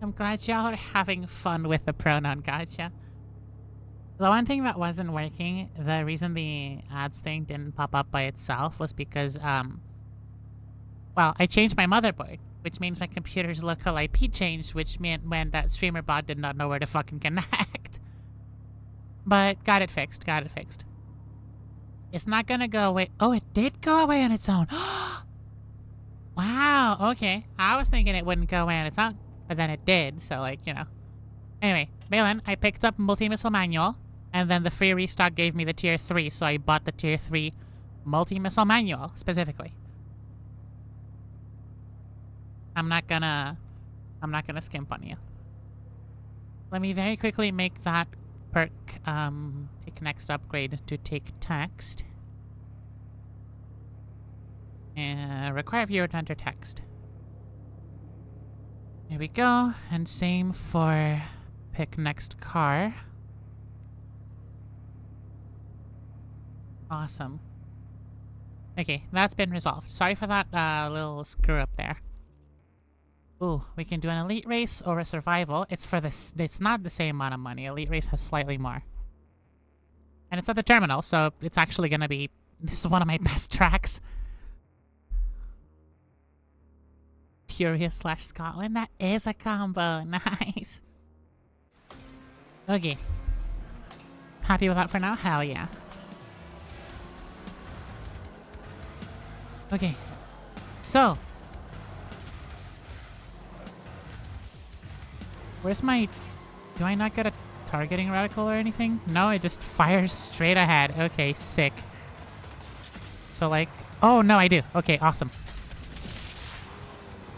I'm glad y'all are having fun with the pronoun gotcha. The one thing that wasn't working, the reason the ads thing didn't pop up by itself was because, well, I changed my motherboard, which means my computer's local IP changed, which meant when that streamer bot did not know where to fucking connect. But got it fixed, It's not gonna go away. Oh, it did go away on its own. Wow, okay. I was thinking it wouldn't go away on its own, but then it did, so, like, you know. Anyway, Balin, I picked up multi-missile manual, and then the free restock gave me the tier 3, so I bought the tier 3 multi-missile manual, specifically. I'm not gonna skimp on you. Let me very quickly make that perk, pick next upgrade to take text. Require viewer to enter text. There we go, and same for pick next car. Awesome. Okay, that's been resolved. Sorry for that little screw up there. Ooh, we can do an elite race or a survival. It's for this. It's not the same amount of money. Elite race has slightly more. And it's at the terminal, so it's actually gonna be... This is one of my best tracks. Furious / Scotland. That is a combo. Nice. Okay. Happy with that for now? Hell yeah. Okay. So. Where's my... Do I not get a targeting reticle or anything? No, it just fires straight ahead. Okay, sick. So, like... Oh, no, I do. Okay, awesome.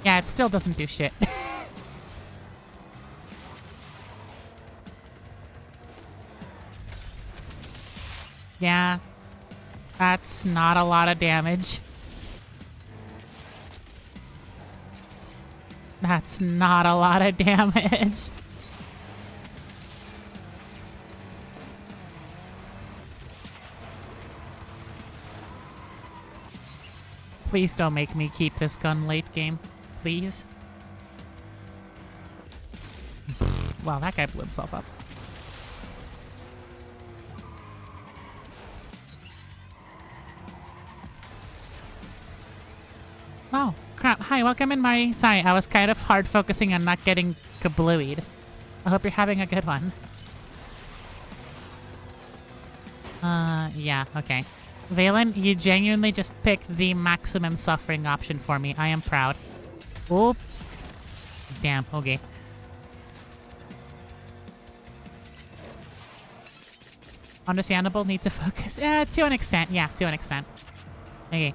Yeah, it still doesn't do shit. Yeah. That's not a lot of damage. That's not a lot of damage. Please don't make me keep this gun late game. Please. Wow, that guy blew himself up. Oh, crap. Hi, welcome in, Mari. Sorry, I was kind of hard focusing on not getting kablooied. I hope you're having a good one. Yeah, okay. Valen, you genuinely just picked the maximum suffering option for me. I am proud. Oop. Damn, okay. Understandable, need to focus. To an extent. Yeah, to an extent. Okay.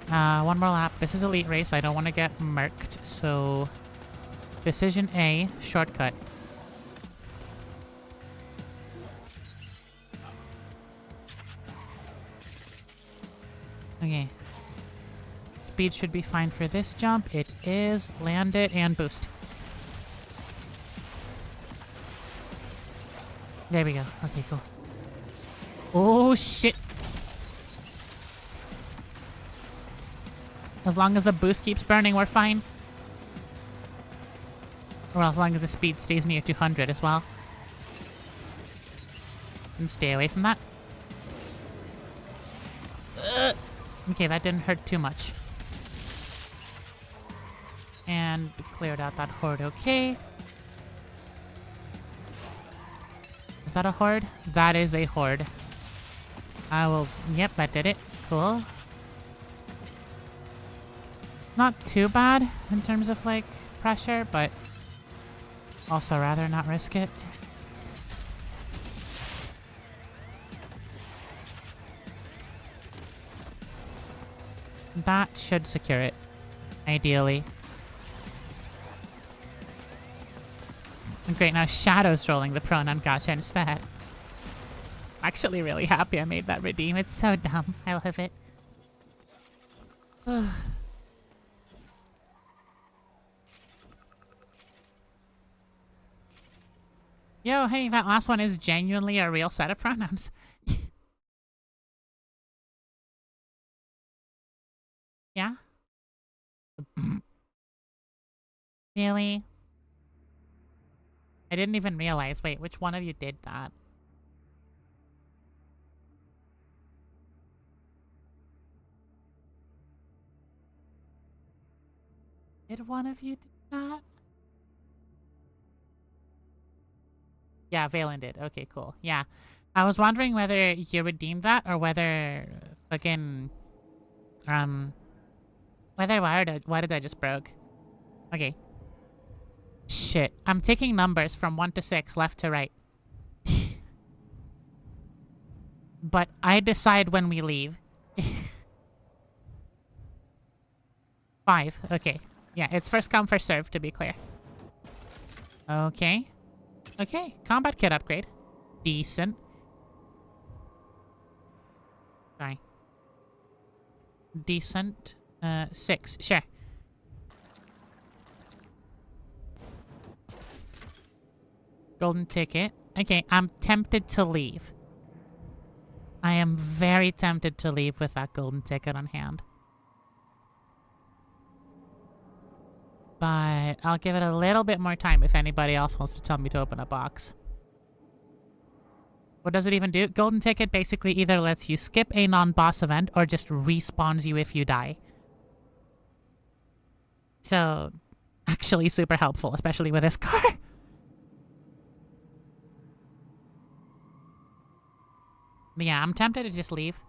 One more lap. This is elite race. I don't want to get murked, so... Decision A, shortcut. Okay. Speed should be fine for this jump. It is. Land it and boost. There we go. Okay, cool. Oh, shit. As long as the boost keeps burning, we're fine. Or as long as the speed stays near 200 as well. And stay away from that. Okay, that didn't hurt too much. And cleared out that horde, okay. Is that a horde? That is a horde. I will... Yep, that did it. Cool. Not too bad in terms of, like, pressure, but also rather not risk it. That should secure it, ideally. Great, now Shadow's rolling the pronoun gotcha instead. Actually really happy I made that redeem. It's so dumb. I love it. Yo, hey, that last one is genuinely a real set of pronouns. Yeah? Really? I didn't even realize. Wait, which one of you did that? Did one of you do that? Yeah, Valen did. Okay, cool. Yeah. I was wondering whether you redeemed that or whether fucking... Whether why did I just broke? Okay. Shit. I'm taking numbers from 1 to 6, left to right. But I decide when we leave. 5. Okay. Yeah, it's first come, first serve, to be clear. Okay. Okay. Combat kit upgrade. Decent. Sorry. Decent. 6. Sure. Golden ticket. Okay, I'm tempted to leave. I am very tempted to leave with that golden ticket on hand. But I'll give it a little bit more time if anybody else wants to tell me to open a box. What does it even do? Golden ticket basically either lets you skip a non-boss event or just respawns you if you die. So, actually super helpful, especially with this car. But yeah, I'm tempted to just leave.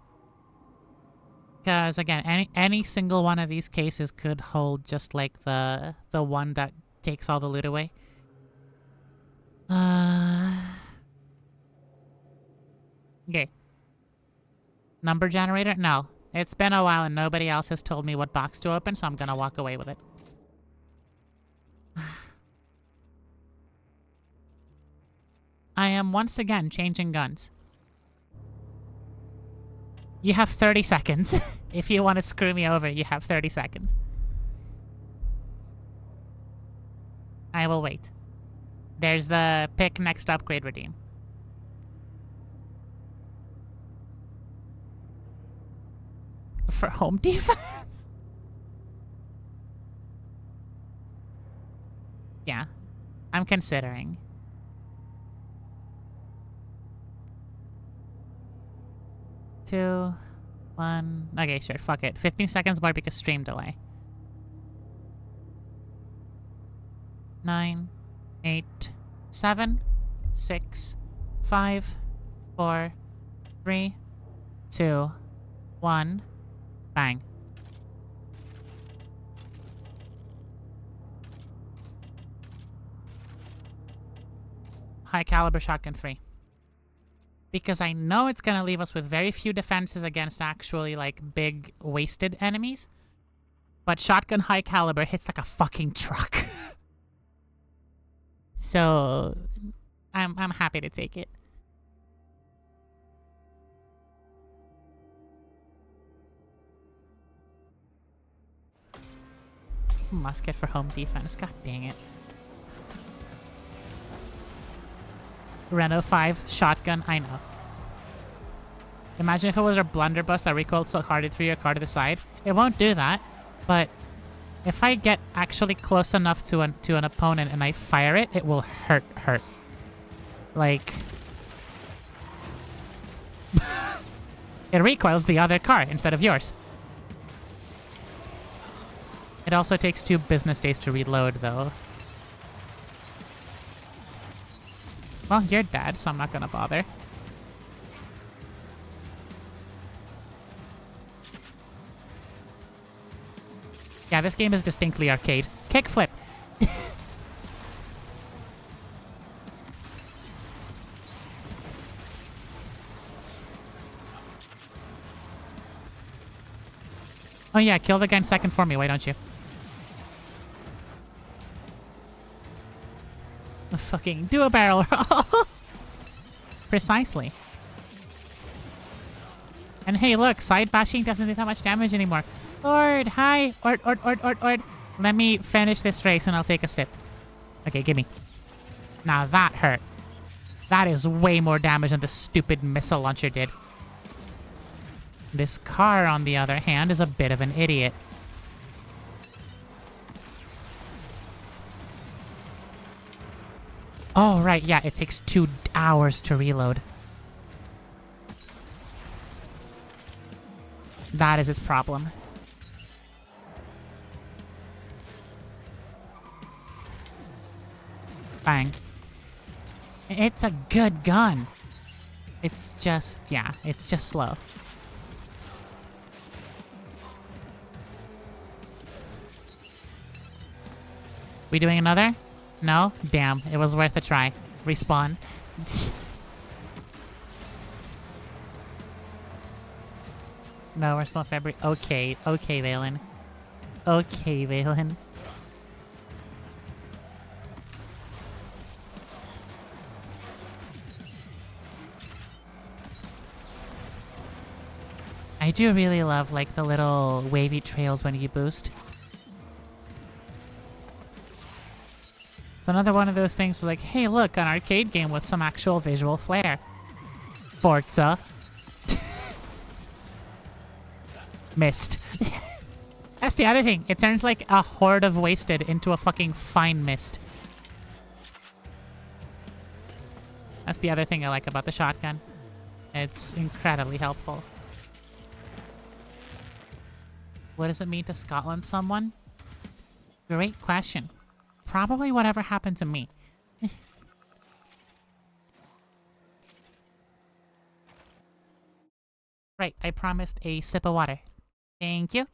Because, again, any single one of these cases could hold just like the one that takes all the loot away. Okay. Number generator? No. It's been a while and nobody else has told me what box to open, so I'm gonna walk away with it. I am once again changing guns. You have 30 seconds. If you want to screw me over, you have 30 seconds. I will wait. There's the pick next upgrade redeem. For home defense? Yeah. I'm considering. Two, one. Okay, sure. Fuck it. 15 seconds more because stream delay. 9, 8, 7, 6, 5, 4, 3, 2, 1. Bang. High caliber shotgun 3. Because I know it's gonna leave us with very few defenses against actually, like, big, wasted enemies. But shotgun high caliber hits like a fucking truck. So, I'm happy to take it. Musket for home defense. God dang it. Renault 5 shotgun. I know. Imagine if it was a blunderbuss that recoiled so hard it threw your car to the side. It won't do that, but if I get actually close enough to an opponent and I fire it, it will hurt. Like, it recoils the other car instead of yours. It also takes 2 business days to reload, though. Well, you're dead, so I'm not gonna bother. Yeah, this game is distinctly arcade. Kickflip! Oh yeah, kill the guy in second for me, why don't you? Fucking do a barrel roll. Precisely. And hey, look, side bashing doesn't do that much damage anymore. Lord, hi. Ord. Let me finish this race and I'll take a sip. Okay, gimme. Now that hurt. That is way more damage than the stupid missile launcher did. This car, on the other hand, is a bit of an idiot. Oh, right, yeah, it takes 2 hours to reload. That is its problem. Bang. It's a good gun. It's just, yeah, it's just slow. We doing another? No? Damn, it was worth a try. Respawn. No, we're still in February. Okay, Valen. Okay, Valen. I do really love, like, the little wavy trails when you boost. It's another one of those things where, like, hey, look, an arcade game with some actual visual flair. Forza. Missed. That's the other thing. It turns, like, a horde of wasted into a fucking fine mist. That's the other thing I like about the shotgun. It's incredibly helpful. What does it mean to Scotland someone? Great question. Probably whatever happened to me. Right, I promised a sip of water. Thank you.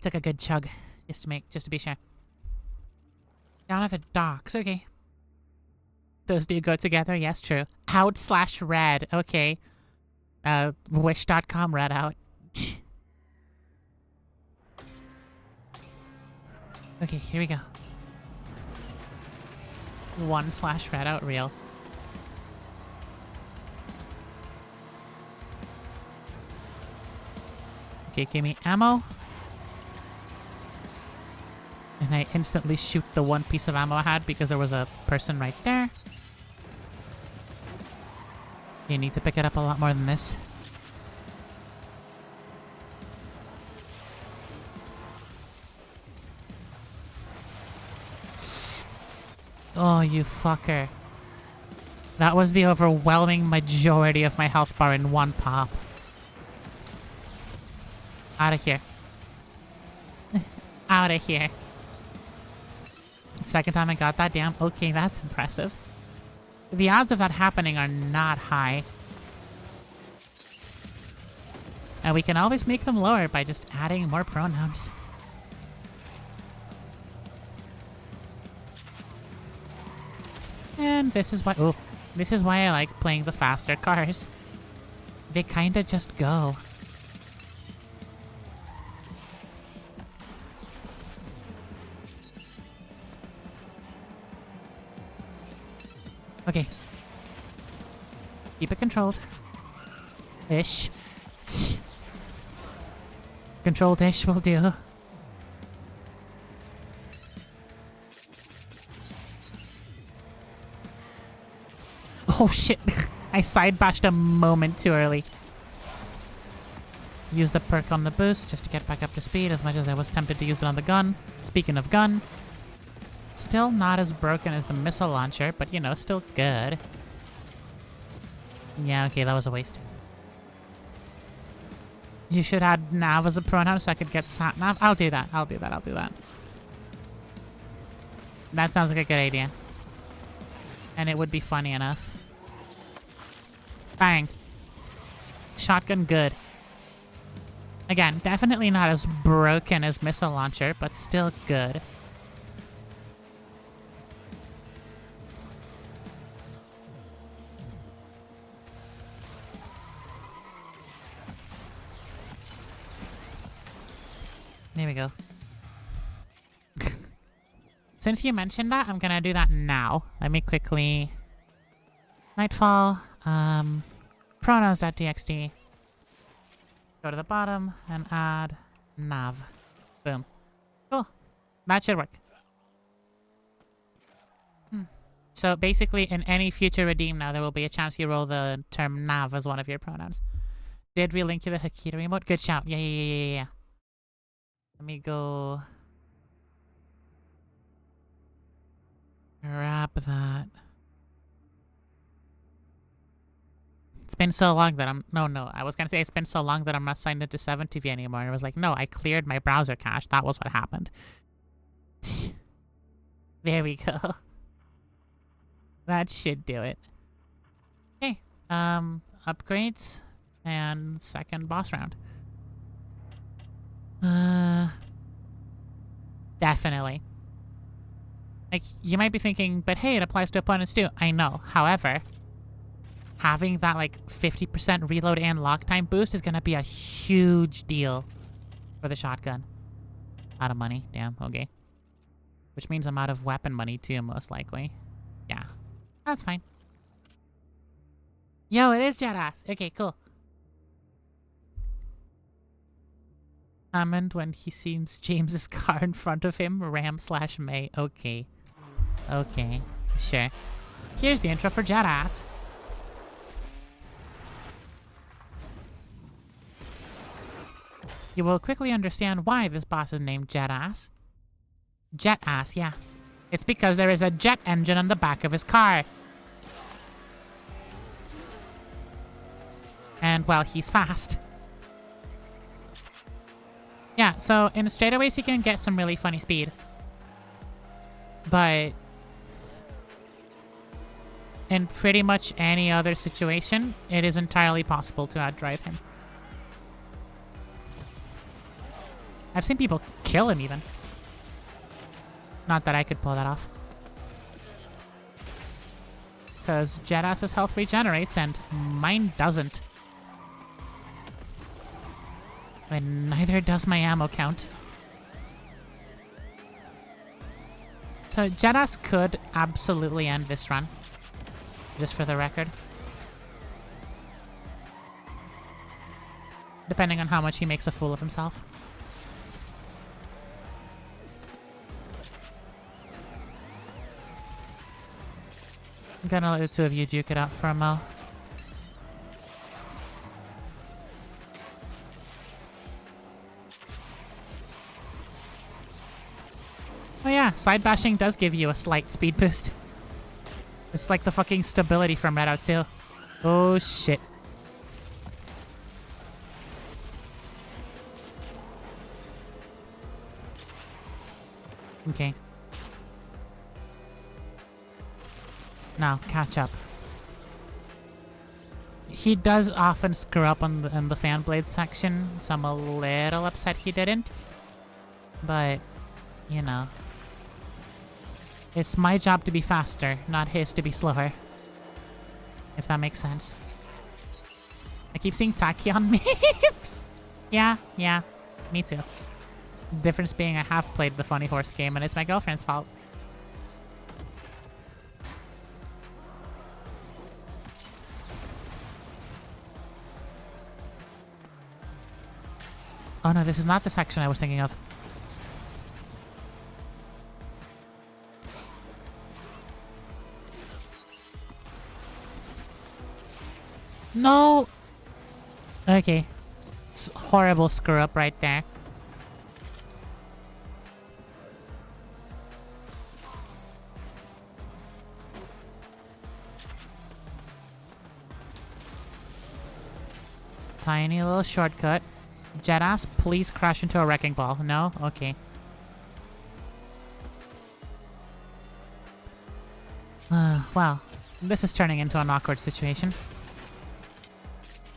Took a good chug, just to be sure. Down at the docks, okay. Those do go together, yes, true. Out/red, okay. Wish.com red out. Okay, here we go. 1/red out real. Okay, give me ammo. And I instantly shoot the 1 piece of ammo I had because there was a person right there. You need to pick it up a lot more than this. Oh, you fucker. That was the overwhelming majority of my health bar in 1 pop. Out of here. Out of here. Second time I got that, damn. Okay, that's impressive. The odds of that happening are not high. And we can always make them lower by just adding more pronouns. And this is why, oh, this is why I like playing the faster cars. They kinda just go. Okay. Keep it controlled. Ish. Controlled-ish will do. Oh shit. I side bashed a moment too early. Use the perk on the boost just to get back up to speed as much as I was tempted to use it on the gun. Speaking of gun, still not as broken as the missile launcher, but you know, still good. Yeah, okay, that was a waste. You should add nav as a pronoun so I could get sat nav. I'll do that. I'll do that. I'll do that. That sounds like a good idea. And it would be funny enough. Bang. Shotgun good. Again, definitely not as broken as missile launcher, but still good. There we go. Since you mentioned that, I'm gonna do that now. Let me quickly... Nightfall, pronouns.txt. Go to the bottom and add nav. Boom. Cool. That should work. So basically, in any future redeem now, there will be a chance you roll the term nav as one of your pronouns. Did we link to the Hakita remote? Good shout. Yeah. Let me go... grab that. It's been so long that I'm... No. I was gonna say it's been so long that I'm not signed into 7TV anymore. And I was like, no, I cleared my browser cache. That was what happened. There we go. That should do it. Okay. Upgrades. And second boss round. Definitely. Like, you might be thinking, but hey, it applies to opponents too. I know. However, having that, like, 50% reload and lock time boost is gonna be a huge deal for the shotgun. Out of money. Damn, okay. Which means I'm out of weapon money too, most likely. Yeah. That's fine. Yo, it is Jadass. Okay, cool. Hammond when he sees James's car in front of him. Ram/May. Okay. Okay. Sure. Here's the intro for Jadass. You will quickly understand why this boss is named Jetass. Jetass, yeah. It's because there is a jet engine on the back of his car. And, well, he's fast. Yeah, so in straightaways he can get some really funny speed. But in pretty much any other situation, it is entirely possible to outdrive him. I've seen people kill him even. Not that I could pull that off. Because Jetass's health regenerates and mine doesn't. And neither does my ammo count. So Jetass could absolutely end this run. Just for the record. Depending on how much he makes a fool of himself. I'm gonna let the two of you duke it out for a mo. Oh yeah, side bashing does give you a slight speed boost. It's like the fucking stability from Redout 2. Oh shit. Okay. Now, catch up. He does often screw up on the fan blade section, so I'm a little upset he didn't. But, you know. It's my job to be faster, not his to be slower. If that makes sense. I keep seeing Tachyon memes! Yeah, me too. Difference being I have played the Funny Horse game and it's my girlfriend's fault. Oh no, this is not the section I was thinking of. No! Okay. It's horrible screw up right there. Tiny little shortcut. Jetass, please crash into a wrecking ball. No? Okay. Well, this is turning into an awkward situation.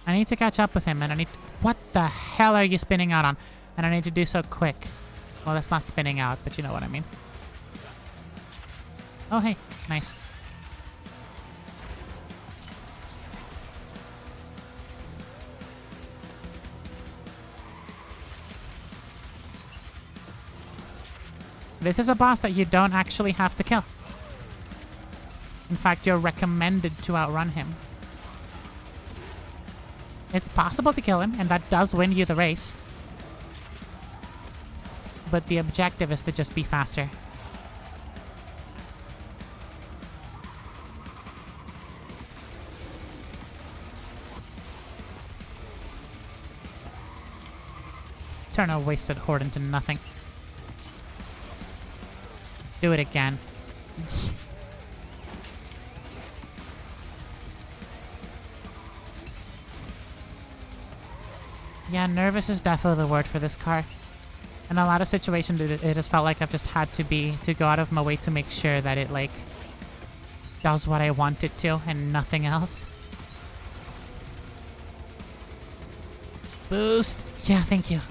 I need to catch up with him, and I need to... What the hell are you spinning out on? And I need to do so quick. Well, that's not spinning out, but you know what I mean. Oh, hey. Nice. This is a boss that you don't actually have to kill. In fact, you're recommended to outrun him. It's possible to kill him, and that does win you the race. But the objective is to just be faster. Turn a wasted horde into nothing. Do it again. Yeah, nervous is definitely the word for this car. In a lot of situations, it has felt like I've just had to go out of my way to make sure that it, like, does what I want it to and nothing else. Boost! Yeah, thank you.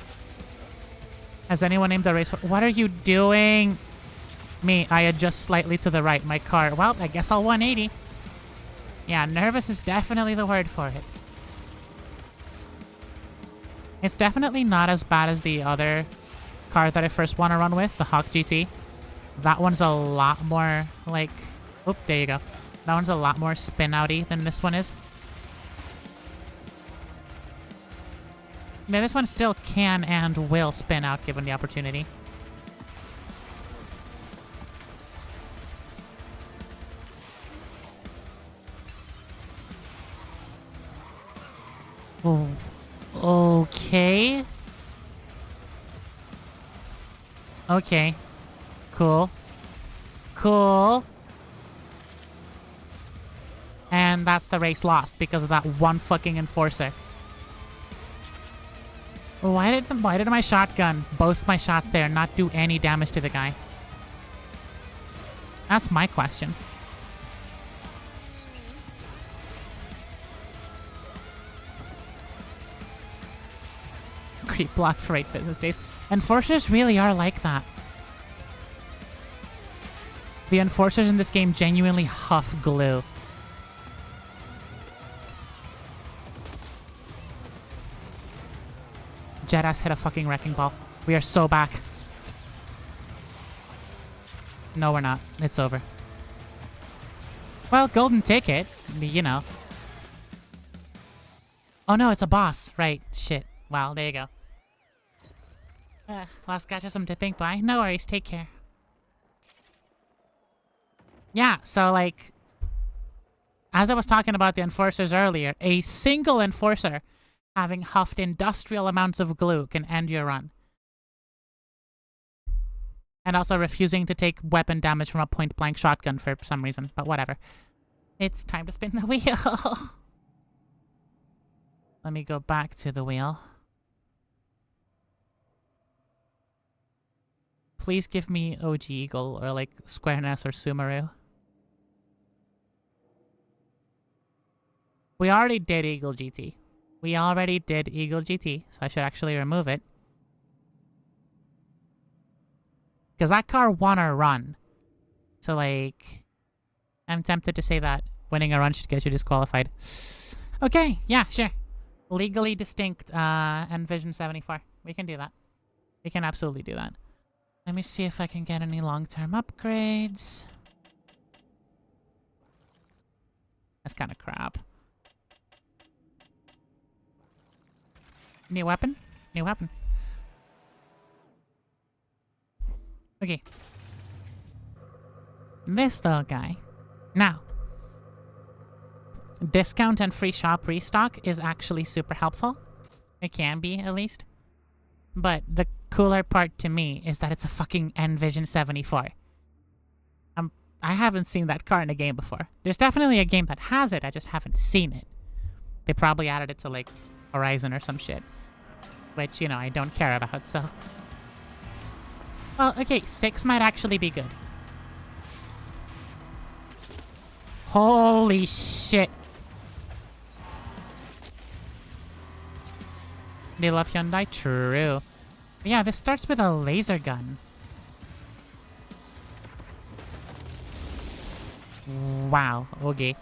Has anyone named the race? What are you doing? Me, I adjust slightly to the right. My car, well, I guess I'll 180. Yeah, nervous is definitely the word for it. It's definitely not as bad as the other car that I first want to run with, the Hawk GT. That one's a lot more, like... Oop, there you go. That one's a lot more spin-outy than this one is. Yeah, this one still can and will spin out given the opportunity. Oh, okay. Okay. Cool. Cool. And that's the race lost because of that one fucking enforcer. Why did my shotgun, both my shots there, not do any damage to the guy? That's my question. Creep block for 8 business days. Enforcers really are like that. The enforcers in this game genuinely huff glue. Jetass hit a fucking wrecking ball. We are so back. No, we're not. It's over. Well, golden ticket. You know. Oh no, it's a boss. Right. Shit. Well, there you go. Last gotcha some tipping. Bye. No worries. Take care. Yeah, so like... As I was talking about the enforcers earlier, a single enforcer having huffed industrial amounts of glue can end your run. And also refusing to take weapon damage from a point-blank shotgun for some reason, but whatever. It's time to spin the wheel. Let me go back to the wheel. please give me OG Eagle or like Squareness or Sumeru. We already did Eagle GT. We already did Eagle GT, so I should actually remove it. Because that car won a run. So, like, I'm tempted to say that winning a run should get you disqualified. Okay, yeah, sure. Legally distinct Envision 74. We can do that. We can absolutely do that. Let me see if I can get any long-term upgrades. That's kind of crap. New weapon? New weapon. Okay. This little guy. Now. Discount and free shop restock is actually super helpful. It can be, at least. But the cooler part to me is that it's a fucking Envision 74. I haven't seen that car in a game before. There's definitely a game that has it, I just haven't seen it. They probably added it to, like, Horizon or some shit. Which, you know, I don't care about, so... Well, okay, 6 might actually be good. Holy shit. They love Hyundai? True. But yeah, this starts with a laser gun. Wow, okay.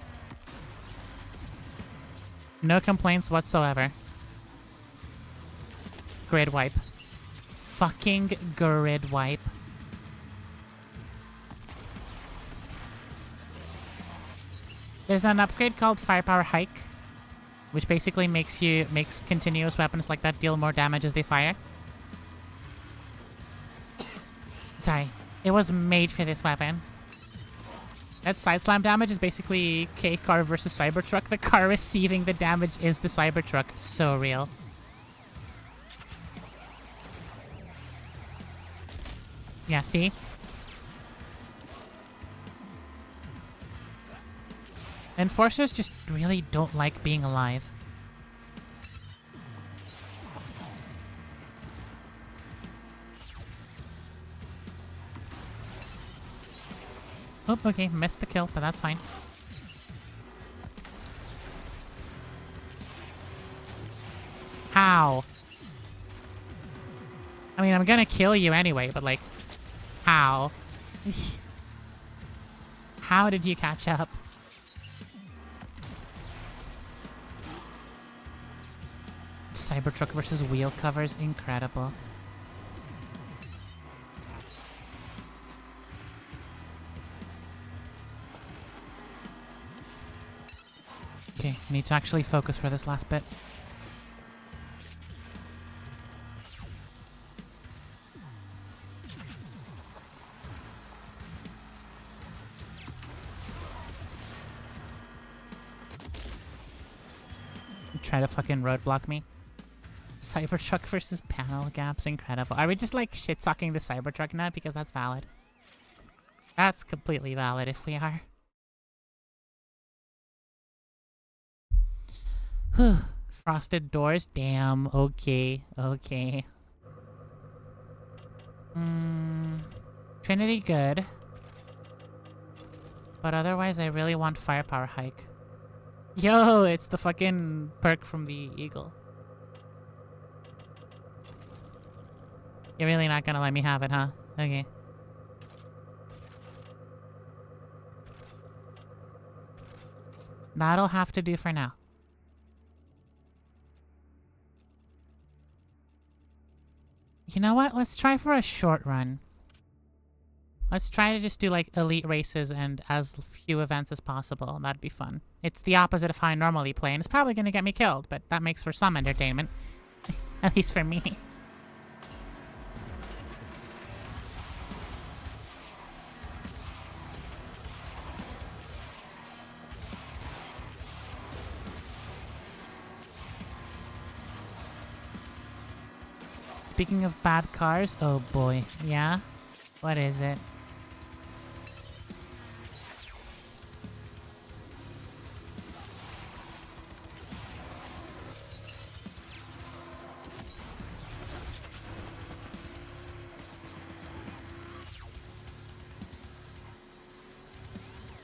No complaints whatsoever. Grid wipe. Fucking grid wipe. There's an upgrade called Firepower Hike, which basically makes continuous weapons like that deal more damage as they fire. Sorry, it was made for this weapon. That side slam damage is basically K-Car versus Cybertruck. The car receiving the damage is the Cybertruck. So real. Yeah, see? Enforcers just really don't like being alive. Oh, okay, missed the kill, but that's fine. How? I mean, I'm gonna kill you anyway, but like, how? How did you catch up? Cybertruck versus wheel covers, incredible. Okay, need to actually focus for this last bit. Try to fucking roadblock me. Cybertruck versus panel gaps, incredible. Are we just like shit-talking the Cybertruck now? Because that's valid. That's completely valid if we are. Whew. Frosted doors? Damn, okay, okay. Trinity good. But otherwise I really want Firepower Hike. Yo, it's the fucking perk from the Eagle. You're really not gonna let me have it, huh? Okay. That'll have to do for now. You know what? Let's try for a short run. Let's try to just do like elite races and as few events as possible. That'd be fun. It's the opposite of how I normally play, and it's probably gonna get me killed, but that makes for some entertainment. At least for me. Speaking of bad cars, oh boy, yeah? What is it?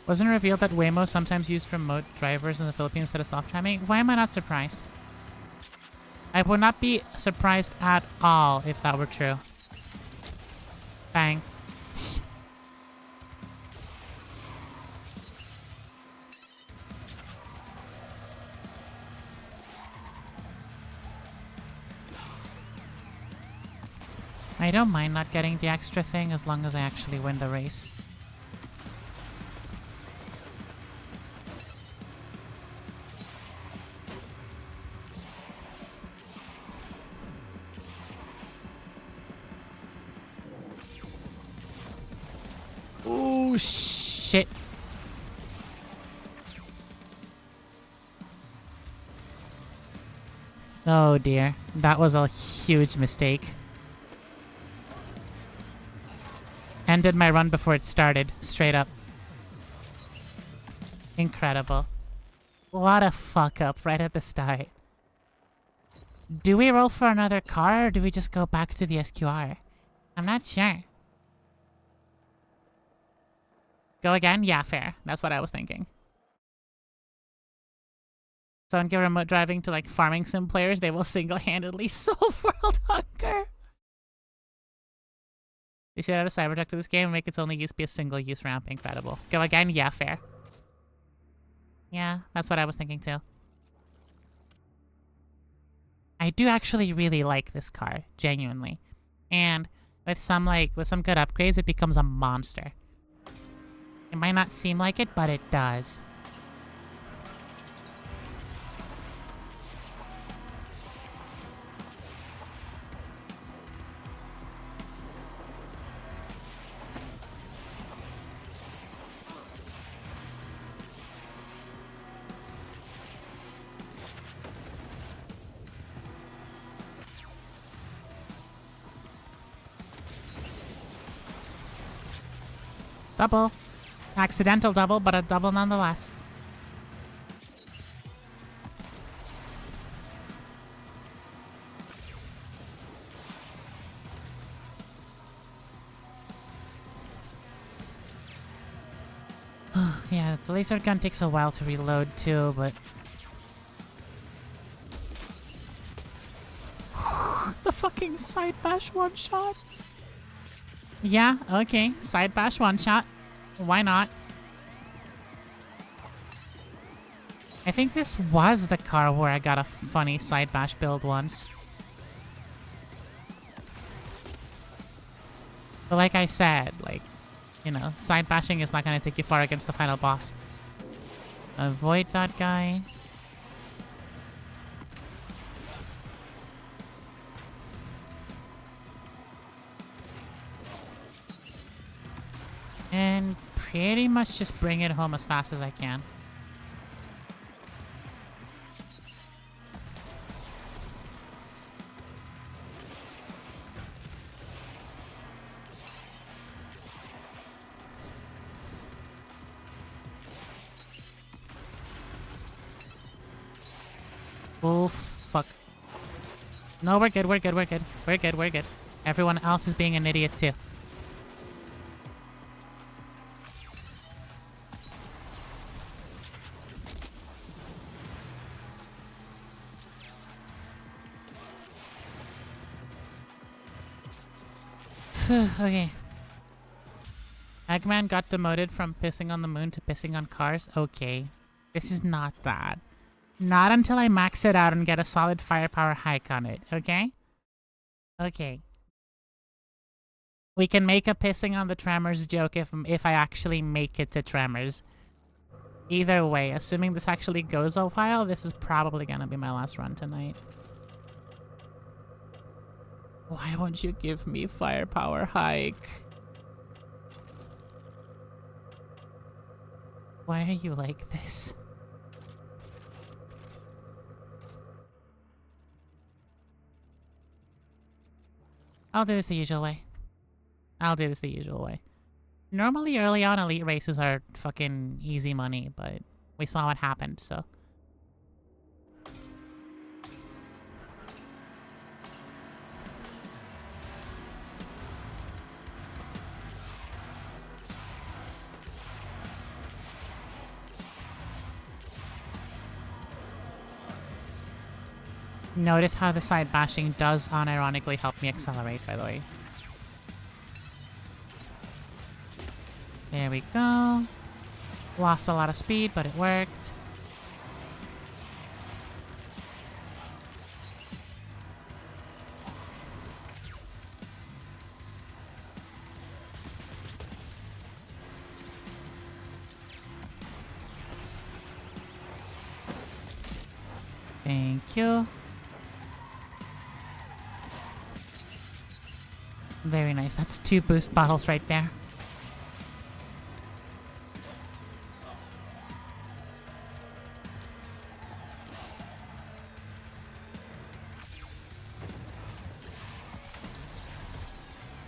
Wasn't it revealed that Waymo sometimes used remote drivers in the Philippines instead of self-driving? Why am I not surprised? I would not be surprised at all if that were true. Bang. I don't mind not getting the extra thing as long as I actually win the race. Oh, shit. Oh dear. That was a huge mistake. Ended my run before it started. Straight up. Incredible. What a fuck up right at the start. Do we roll for another car or do we just go back to the SQR? I'm not sure. Go again? Yeah, fair. That's what I was thinking. So and give remote driving to like farming sim players, they will single-handedly solve world hunger. They should add a cybertruck to this game and make its only use be a single-use ramp. Incredible. Go again? Yeah, fair. Yeah, that's what I was thinking too. I do actually really like this car, genuinely. And with some good upgrades, it becomes a monster. It might not seem like it, but it does. Double. Accidental double, but a double nonetheless. Yeah, the laser gun takes a while to reload too, but... The fucking side bash one shot. Yeah, okay. Side bash one shot. Why not? I think this was the car where I got a funny side bash build once. But like I said, like, you know, side bashing is not going to take you far against the final boss. Avoid that guy. And pretty much just bring it home as fast as I can. Oh, fuck. No, we're good, we're good, we're good. We're good, we're good. Everyone else is being an idiot too. Okay. Eggman got demoted from pissing on the moon to pissing on cars? Okay. This is not that. Not until I max it out and get a solid firepower hike on it, okay? Okay. We can make a pissing on the Tremors joke if I actually make it to Tremors. Either way, assuming this actually goes a while, this is probably gonna be my last run tonight. Why won't you give me firepower hike? Why are you like this? I'll do this the usual way. Normally early on elite races are fucking easy money, but we saw what happened, so. Notice how the side bashing does unironically help me accelerate, by the way. There we go. Lost a lot of speed, but it worked. Thank you. Very nice. That's 2 boost bottles right there.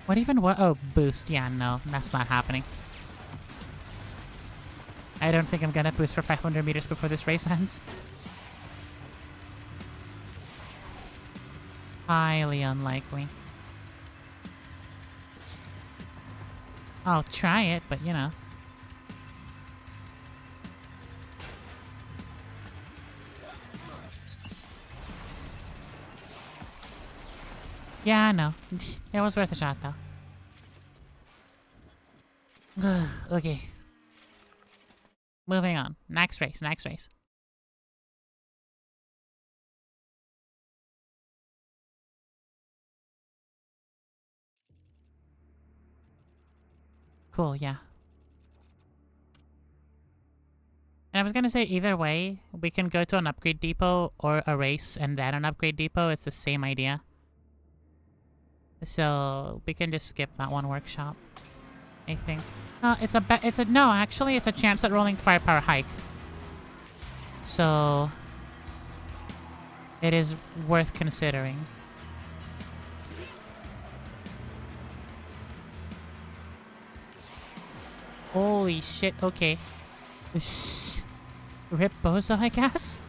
What? Oh, boost. Yeah, no, that's not happening. I don't think I'm gonna boost for 500 meters before this race ends. Highly unlikely. I'll try it, but you know. Yeah, no. It was worth a shot, though. Okay. Moving on. Next race, next race. Cool, yeah. And I was gonna say, either way, we can go to an upgrade depot or a race and then an upgrade depot. It's the same idea. So we can just skip that one workshop, I think. No, actually it's a chance at rolling firepower hike. So it is worth considering. Holy shit, okay. Rip Bozo, I guess?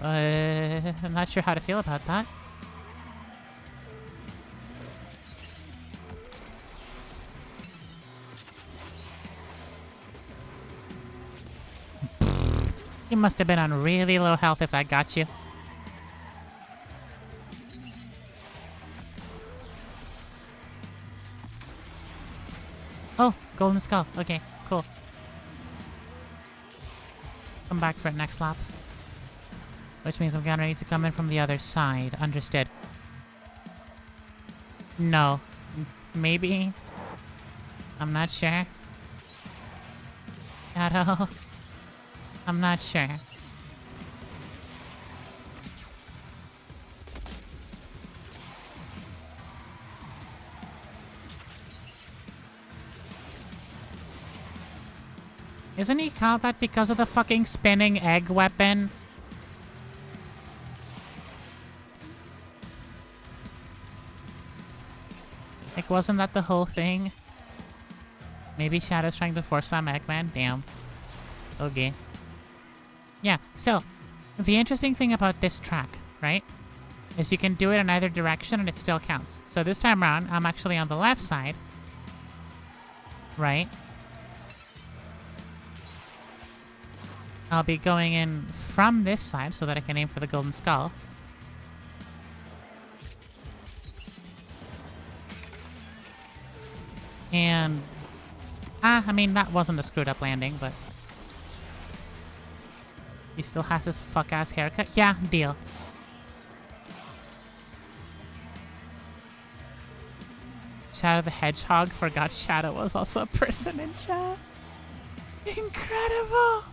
I'm not sure how to feel about that. You must have been on really low health if that got you. Oh, golden skull. Okay, cool. Come back for it next lap. Which means I'm gonna need to come in from the other side. Understood. No. Maybe. I'm not sure. Shadow. I'm not sure. Isn't he called that because of the fucking spinning egg weapon? Like, wasn't that the whole thing? Maybe Shadow's trying to force that Eggman? Damn. Okay. Yeah, so, the interesting thing about this track, right, is you can do it in either direction and it still counts. So this time around, I'm actually on the left side, right? I'll be going in from this side so that I can aim for the golden skull. And, I mean, that wasn't a screwed up landing, but he still has his fuck-ass haircut. Yeah, deal. Shadow the Hedgehog forgot Shadow was also a person in chat. Incredible!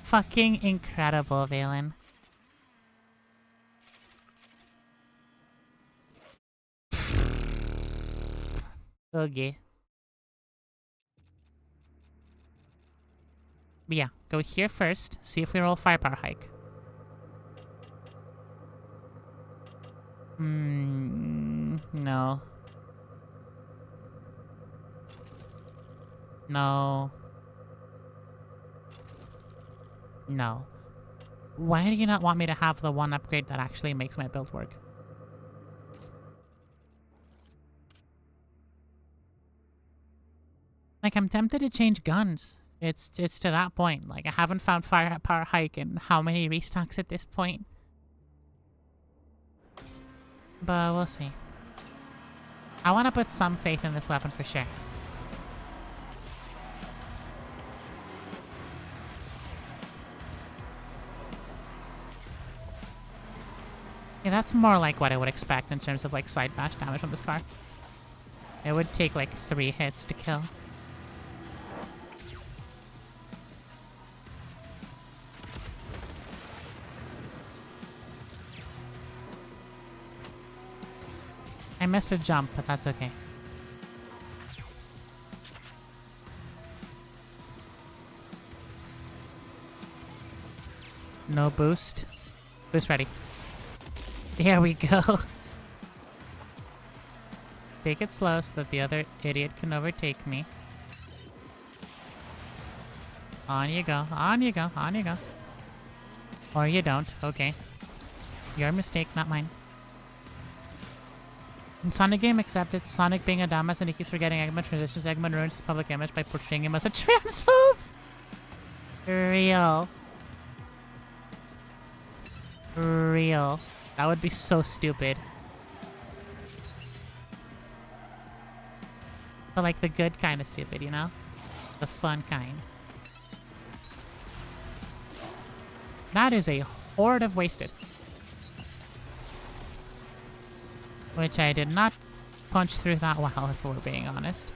Fucking incredible, Valen. Okay. But yeah, go here first. See if we roll firepower hike. No. No. No. Why do you not want me to have the one upgrade that actually makes my build work? Like, I'm tempted to change guns. It's to that point. Like, I haven't found firepower hike in how many restocks at this point. But we'll see. I want to put some faith in this weapon for sure. Yeah, that's more like what I would expect in terms of like side bash damage from this car. It would take like 3 hits to kill. I missed a jump, but that's okay. No boost. Boost ready. Here we go. Take it slow so that the other idiot can overtake me. On you go, on you go, on you go. Or you don't, okay. Your mistake, not mine. In Sonic game accepted, Sonic being a dumbass and he keeps forgetting Eggman transitions. Eggman ruins his public image by portraying him as a transphobe. Real. Real. That would be so stupid. But like the good kind of stupid, you know? The fun kind. That is a horde of wasted. Which I did not punch through that well, if we're being honest.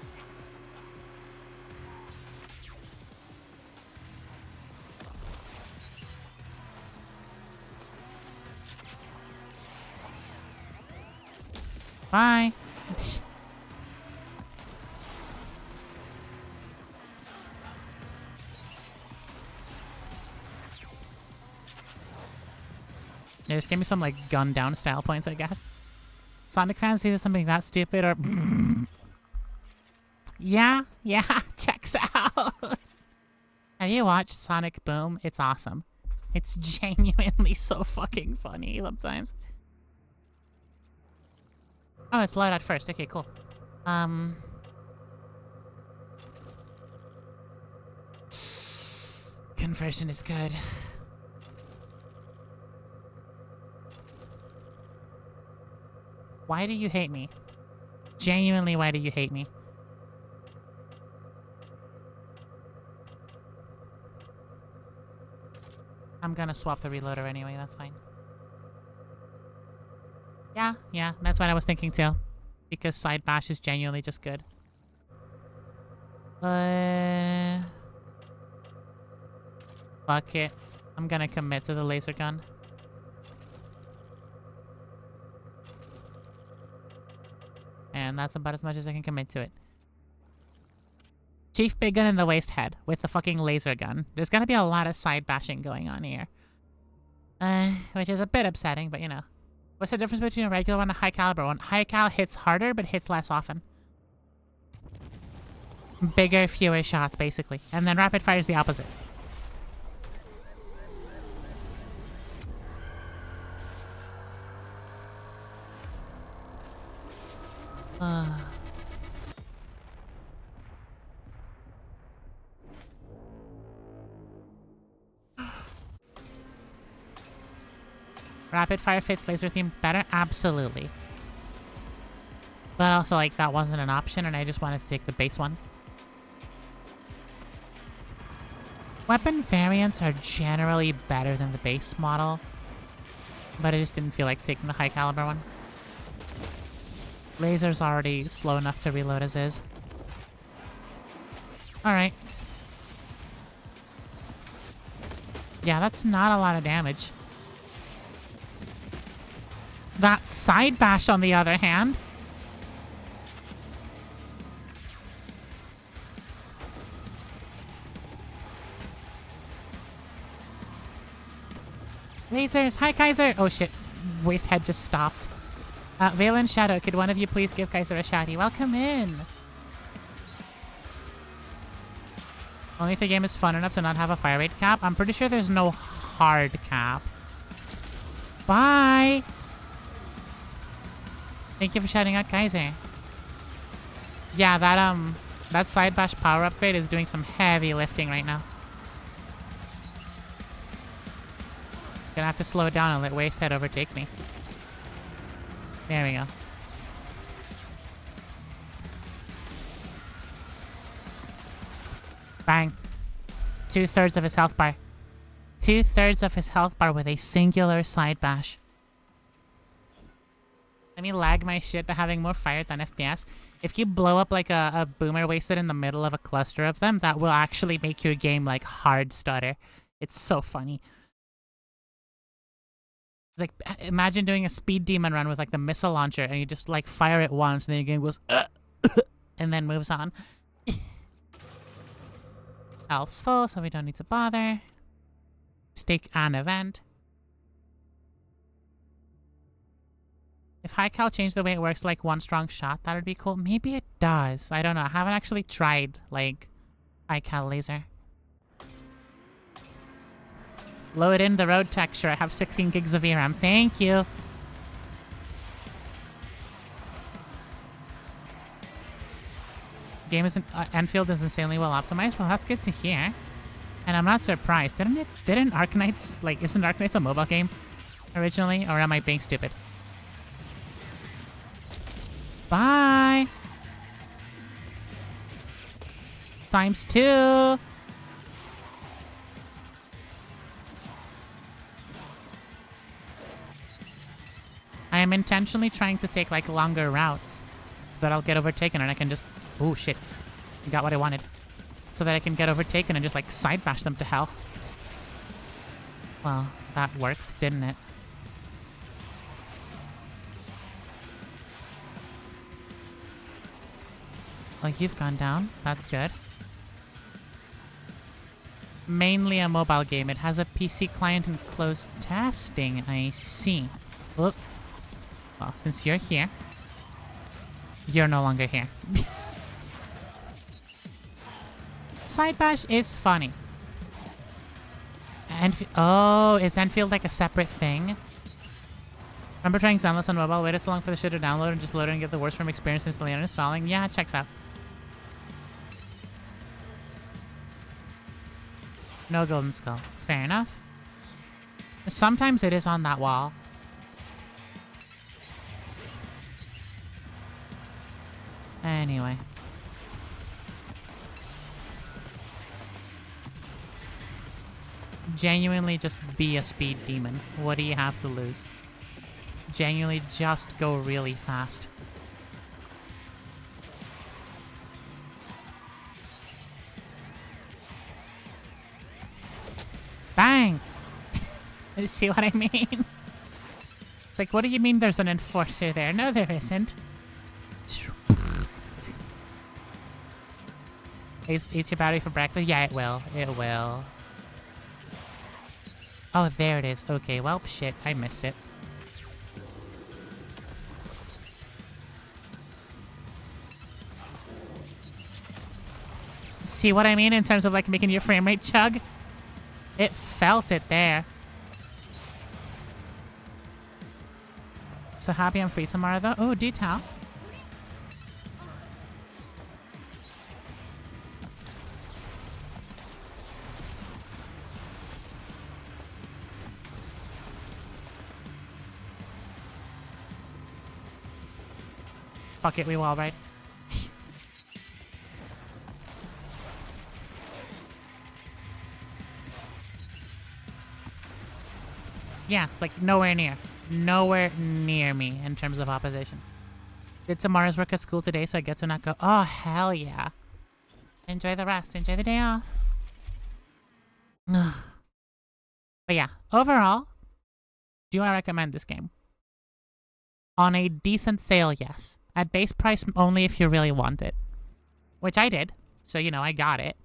Bye. Yeah, just give me some like gun down style points, I guess. Sonic fans say there's something that stupid or yeah, checks out. Have you watched Sonic Boom? It's awesome. It's genuinely so fucking funny sometimes. Oh, it's loud at first. Okay, cool. Conversion is good. Why do you hate me? Genuinely, why do you hate me? I'm gonna swap the reloader anyway, that's fine. Yeah, that's what I was thinking too. Because side bash is genuinely just good. Fuck it. I'm gonna commit to the laser gun. And that's about as much as I can commit to it. Chief Big Gun in the waist head with the fucking laser gun. There's gonna be a lot of side bashing going on here. Which is a bit upsetting, but you know. What's the difference between a regular one and a high caliber one? High cal hits harder, but hits less often. Bigger, fewer shots, basically. And then rapid fire is the opposite. Rapid fire fits laser theme better? Absolutely. But also, like, that wasn't an option, and I just wanted to take the base one. Weapon variants are generally better than the base model, but I just didn't feel like taking the high caliber one. Laser's already slow enough to reload as is. Alright. Yeah, that's not a lot of damage. That side bash, on the other hand. Lasers! Hi, Kaiser! Oh shit. Waste head just stopped. Valen Shadow, could one of you please give Kaiser a shouty? Welcome in! Only if the game is fun enough to not have a fire rate cap. I'm pretty sure there's no hard cap. Bye! Thank you for shouting out Kaiser. Yeah, That side bash power upgrade is doing some heavy lifting right now. Gonna have to slow it down and let Wastehead overtake me. There we go. Bang. 2/3 of his health bar. 2/3 of his health bar with a singular side bash. Let me lag my shit to having more fire than FPS. If you blow up like a boomer wasted in the middle of a cluster of them, that will actually make your game like hard stutter. It's so funny. It's like, imagine doing a speed demon run with like the missile launcher and you just like fire it once and then your game goes and then moves on. Health's full, so we don't need to bother. Stake an event. If High Cal changed the way it works like one strong shot, that would be cool. Maybe it does. I don't know. I haven't actually tried, like, High Cal laser. Load in the road texture. I have 16 gigs of VRAM. Thank you. Game isn't... Enfield is insanely well optimized. Well, that's good to hear. And I'm not surprised. Didn't Arknights... Like, isn't Arknights a mobile game originally? Or am I being stupid? Bye! ×2! I am intentionally trying to take, like, longer routes. So that I'll get overtaken and I can just... Oh, shit. Got what I wanted. So that I can get overtaken and just, like, side bash them to hell. Well, that worked, didn't it? Well, you've gone down. That's good. Mainly a mobile game. It has a PC client in closed testing. I see. Well, since you're here, you're no longer here. Side bash is funny. Oh, is Enfield like a separate thing? Remember trying Zenless on mobile? Waited so long for the shit to download and just load it and get the worst from experience instantly and installing? Yeah, it checks out. No golden skull. Fair enough. Sometimes it is on that wall. Anyway. Genuinely just be a speed demon. What do you have to lose? Genuinely just go really fast. Bang! See what I mean? It's like, what do you mean there's an enforcer there? No, there isn't. Eats your battery for breakfast? Yeah, it will. It will. Oh, there it is. Okay, well, shit. I missed it. See what I mean in terms of, like, making your frame rate chug? It felt it there. So happy I'm free tomorrow, though. Oh, do tell. Fuck it, we will, right? Yeah, it's like nowhere near. Nowhere near me in terms of opposition. Did tomorrow's work at school today, so I get to not go. Oh, hell yeah. Enjoy the rest. Enjoy the day off. But yeah, overall, do I recommend this game? On a decent sale, yes. At base price, only if you really want it. Which I did. So, you know, I got it.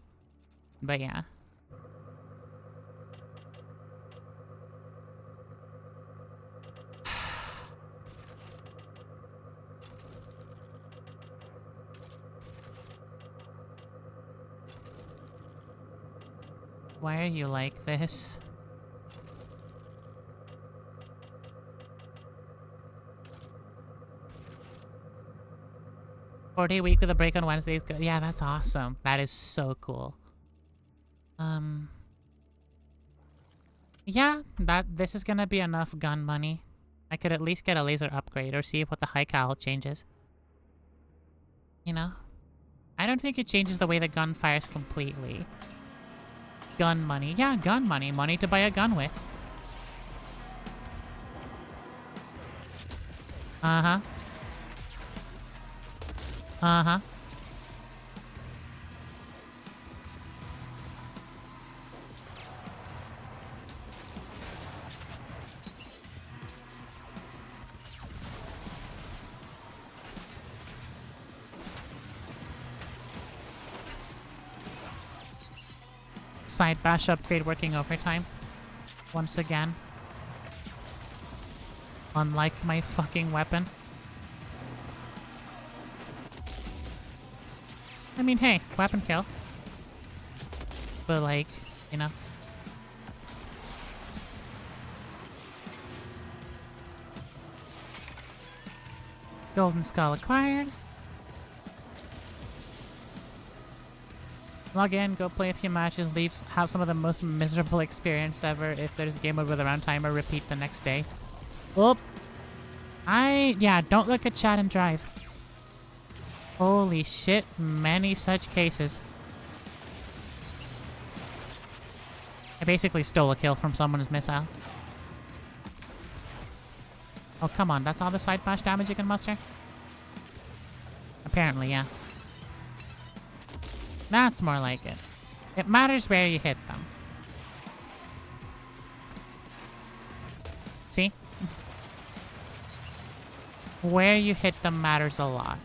But yeah. Why are you like this? 4-day week with a break on Wednesdays. Yeah, that's awesome. That is so cool. Yeah, this is gonna be enough gun money. I could at least get a laser upgrade or see what the high cal changes. You know? I don't think it changes the way the gun fires completely. Gun money. Yeah, gun money. Money to buy a gun with. Uh-huh. Uh-huh. Side bash upgrade working overtime. Once again. Unlike my fucking weapon. I mean, hey, weapon kill. But like, you know. Golden Skull acquired. Log in, go play a few matches, have some of the most miserable experience ever. If there's a game mode with a round timer, repeat the next day. Oop. Yeah, don't look at chat and drive. Holy shit, many such cases. I basically stole a kill from someone's missile. Oh, come on, that's all the side bash damage you can muster? Apparently, yes. That's more like it. It matters where you hit them. See? Where you hit them matters a lot.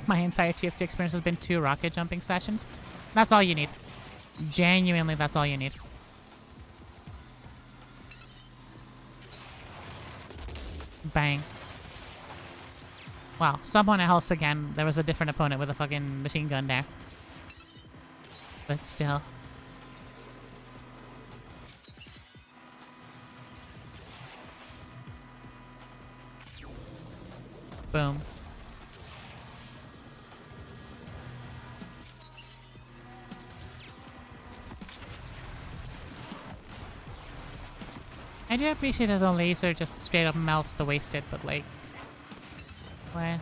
My entire TF2 experience has been 2 rocket jumping sessions. That's all you need. Genuinely, that's all you need. Bang. Wow, someone else again. There was a different opponent with a fucking machine gun there. But still. Boom. I do appreciate that the laser just straight up melts the wasted, but like... What?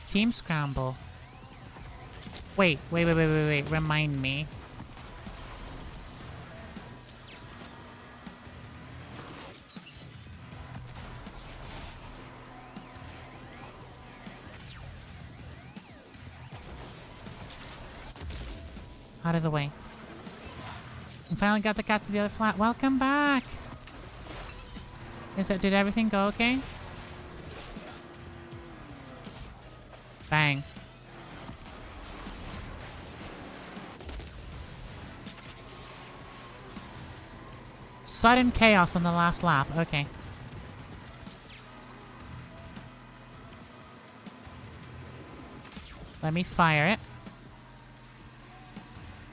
Team Scramble. Wait. Remind me. Out of the way. We finally got the cat to the other flat. Welcome back! Did everything go okay? Bang. Sudden chaos on the last lap. Okay. Let me fire it.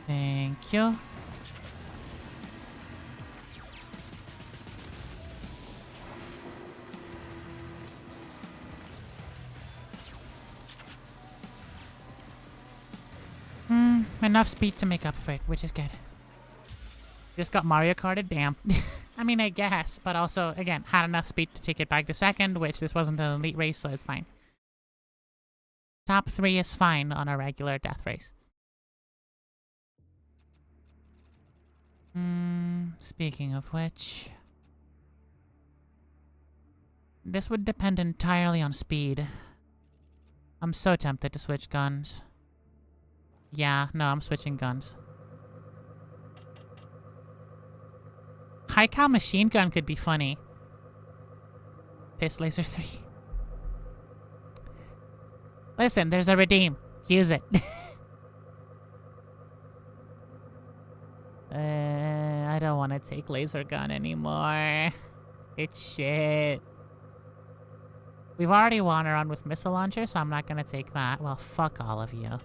Thank you. Enough speed to make up for it, which is good. Just got Mario Karted, damn. I mean, I guess, but also, again, had enough speed to take it back to second, which this wasn't an elite race, so it's fine. Top 3 is fine on a regular death race. Speaking of which... This would depend entirely on speed. I'm so tempted to switch guns. Yeah, no, I'm switching guns. High cal machine gun could be funny. Piss laser 3. Listen, there's a redeem. Use it. I don't want to take laser gun anymore. It's shit. We've already won around with missile launcher, so I'm not gonna take that. Well, fuck all of you.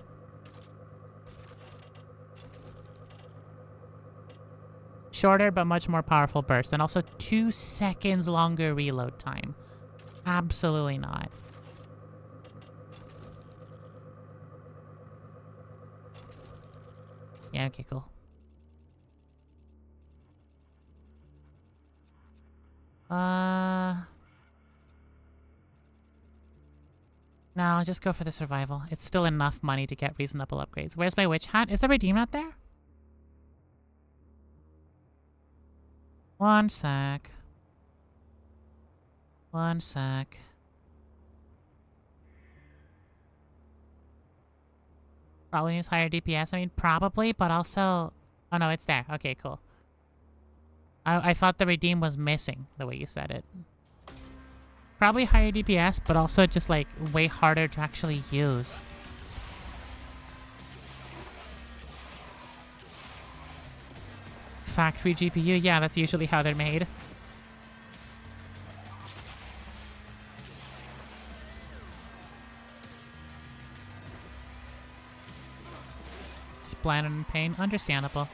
Shorter but much more powerful burst, and also 2 seconds longer reload time. Absolutely not. Yeah, okay, cool. No, I'll just go for the survival. It's still enough money to get reasonable upgrades. Where's my witch hat? Is the redeem not there? One sec. One sec. Probably use higher DPS. I mean, probably, but also... Oh, no, it's there. Okay, cool. I thought the redeem was missing, the way you said it. Probably higher DPS, but also just, like, way harder to actually use. Factory GPU, yeah, that's usually how they're made. Just blinded in pain, understandable.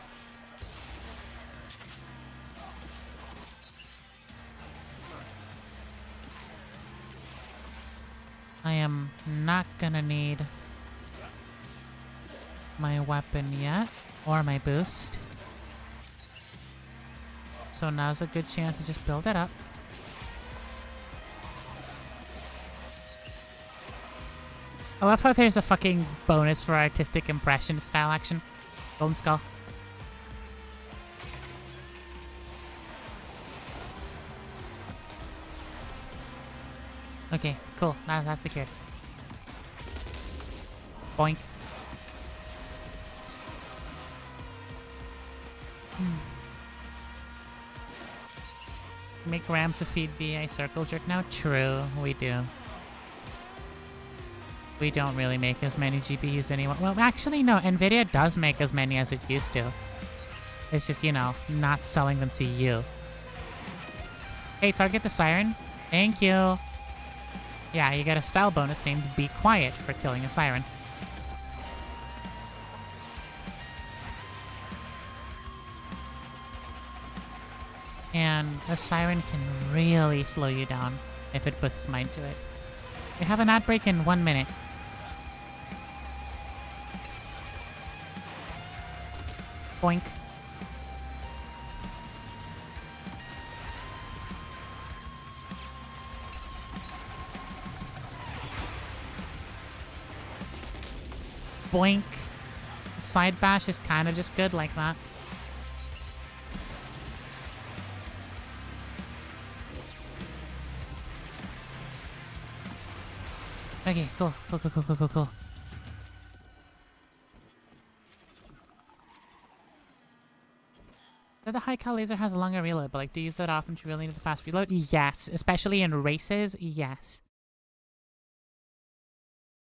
I am not gonna need my weapon yet, or my boost. So now's a good chance to just build it up. I love how there's a fucking bonus for artistic impression style action. Golden Skull. Okay, cool. That's secured. Boink. Make RAM to feed VA circle jerk now? True, we do. We don't really make as many GPUs anymore. Well, actually, no. NVIDIA does make as many as it used to. It's just, you know, not selling them to you. Hey, target the siren. Thank you. Yeah, you get a style bonus named Be Quiet for killing a siren. And a siren can really slow you down if it puts its mind to it. We have an ad break in 1 minute. Boink. Boink. Side bash is kind of just good like that. Okay, cool. Cool. The high cal laser has a longer reload, but like, do you use that often to really need the fast reload? Yes, especially in races, yes.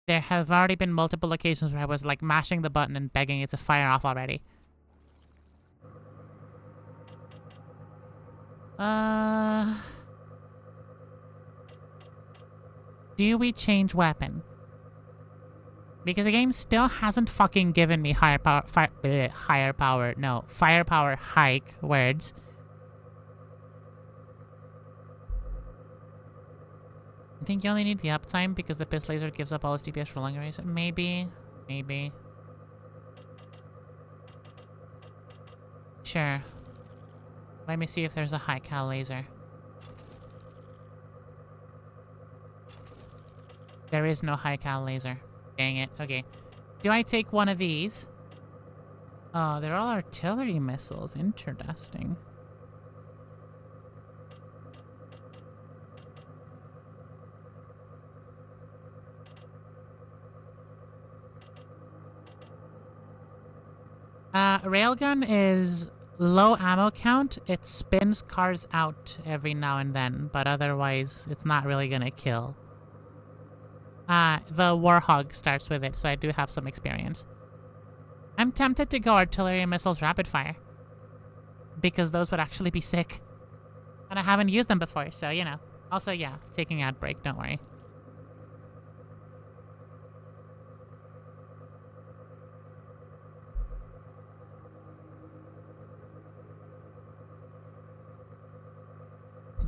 There have already been multiple occasions where I was like mashing the button and begging it to fire off already. Do we change weapon? Because the game still hasn't fucking given me firepower hike words. I think you only need the uptime because the pistol laser gives up all its DPS for longer race. Maybe. Sure. Let me see if there's a high cal laser. There is no high cal laser. Dang it. Okay. Do I take one of these? Oh, they're all artillery missiles. Interesting. Railgun is low ammo count. It spins cars out every now and then, but otherwise it's not really gonna kill. The Warhog starts with it, so I do have some experience. I'm tempted to go artillery missiles rapid fire. Because those would actually be sick. And I haven't used them before, so you know. Also, yeah, taking ad break, don't worry.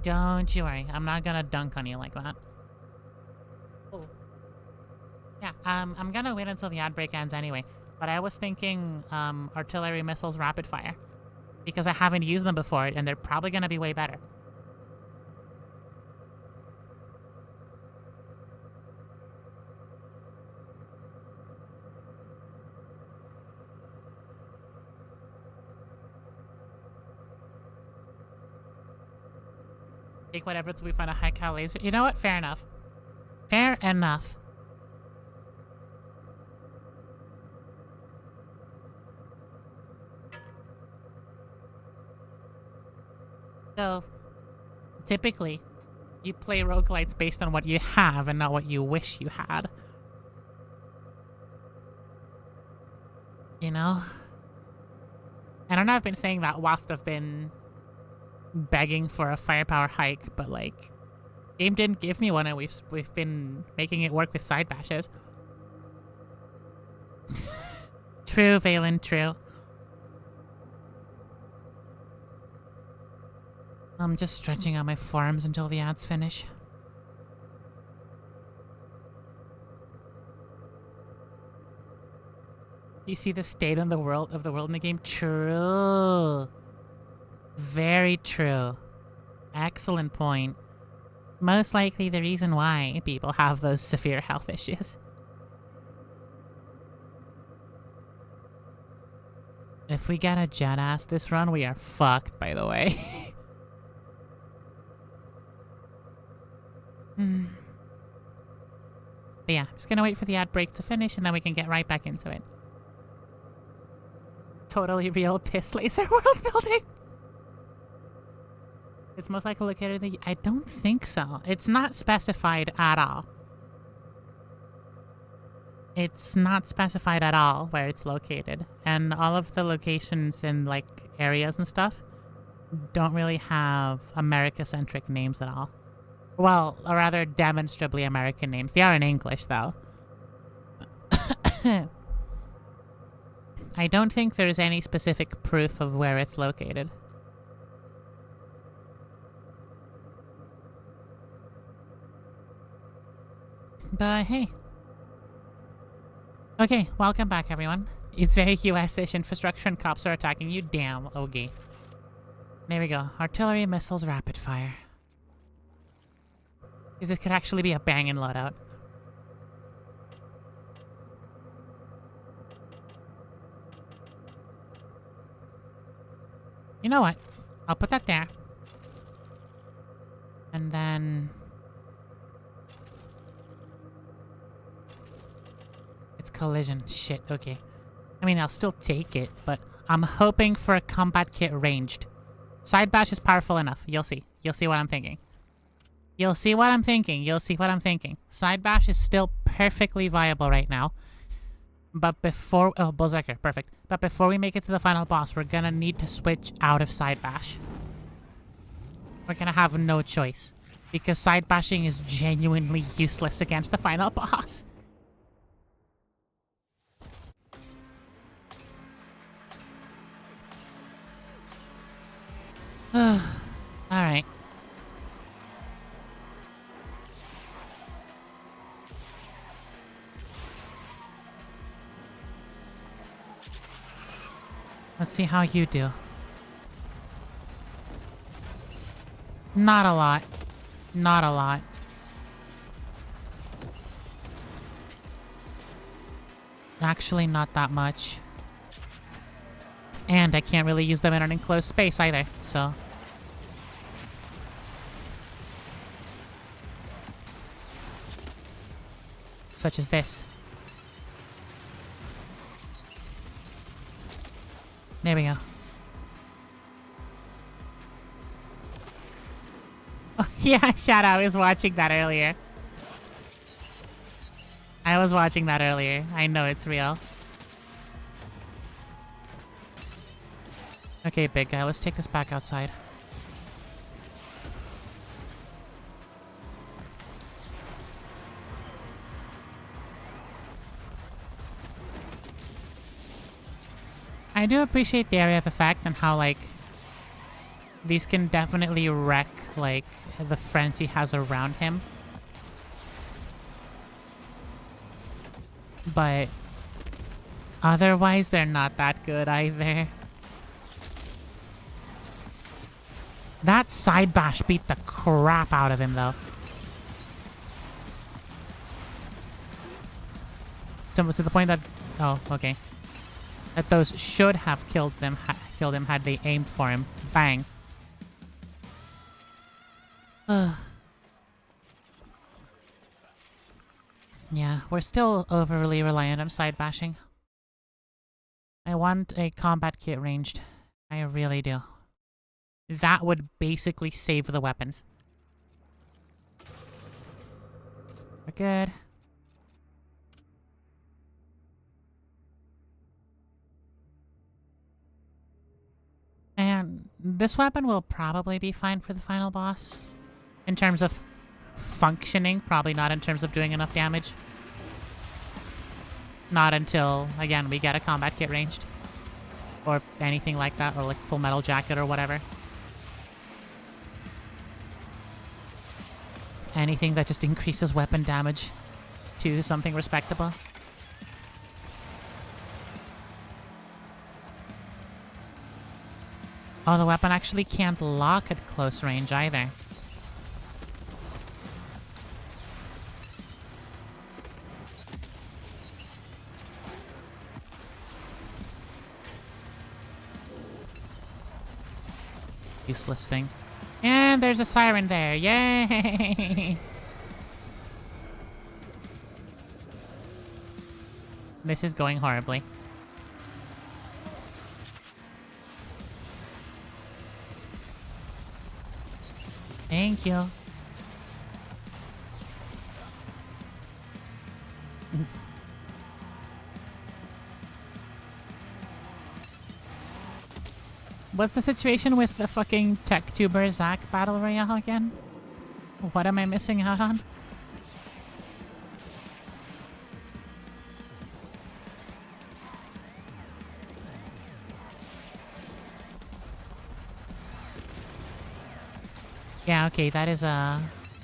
Don't you worry. I'm not gonna dunk on you like that. Oh. Yeah, I'm gonna wait until the ad break ends anyway. But I was thinking artillery missiles rapid fire. Because I haven't used them before, and they're probably gonna be way better. Take whatever until we find a high cal laser. You know what? Fair enough. Fair enough. So, typically, you play roguelites based on what you have and not what you wish you had. You know? And I know I've been saying that whilst I've been begging for a firepower hike, but like, game didn't give me one and we've been making it work with side bashes. True, Valen, true. I'm just stretching out my forearms until the ads finish. You see the state of the world in the game? True. Very true. Excellent point. Most likely the reason why people have those severe health issues. If we get a jet ass this run, we are fucked, by the way. But yeah, I'm just gonna wait for the ad break to finish and then we can get right back into it. Totally real piss laser world building. It's most likely located in the... I don't think so. It's not specified at all. It's not specified at all where it's located. And all of the locations in, like, areas and stuff don't really have America-centric names at all. Well, or rather demonstrably American names. They are in English, though. I don't think there's any specific proof of where it's located. But hey. Okay, welcome back, everyone. It's very US-ish. Infrastructure and cops are attacking you. Damn, okay. There we go. Artillery, missiles, rapid fire. Because this could actually be a banging loadout. You know what? I'll put that there. And then... it's collision. Shit, okay. I mean, I'll still take it, but I'm hoping for a combat kit ranged. Side bash is powerful enough. You'll see. You'll see what I'm thinking. You'll see what I'm thinking. You'll see what I'm thinking. Side bash is still perfectly viable right now. But before... oh, Berserker. Perfect. But before we make it to the final boss, we're gonna need to switch out of side bash. We're gonna have no choice. Because side bashing is genuinely useless against the final boss. Alright. Let's see how you do. Not a lot. Not a lot. Actually, not that much. And I can't really use them in an enclosed space either, so... such as this. There we go. Oh, yeah, shout out. I was watching that earlier. I was watching that earlier. I know it's real. Okay, big guy. Let's take this back outside. I do appreciate the area of effect and how, like, These can definitely wreck, like, the friends he has around him. But otherwise, they're not that good either. That side bash beat the crap out of him, though. To the point that... Oh, okay. That those should have killed him had they aimed for him. Bang. Yeah, we're still overly reliant on side bashing. I want a combat kit ranged. I really do. That would basically save the weapons. We're good. And this weapon will probably be fine for the final boss. In terms of functioning, probably not in terms of doing enough damage. Not until, again, we get a combat kit ranged. Or anything like that, or like full metal jacket or whatever. Anything that just increases weapon damage to something respectable. Oh, the weapon actually can't lock at close range either. Useless thing. And there's a siren there. Yay! This is going horribly. Thank you. What's the situation with the fucking Tech-Tuber Zack Battle Royale again? What am I missing out on? Yeah, okay, that is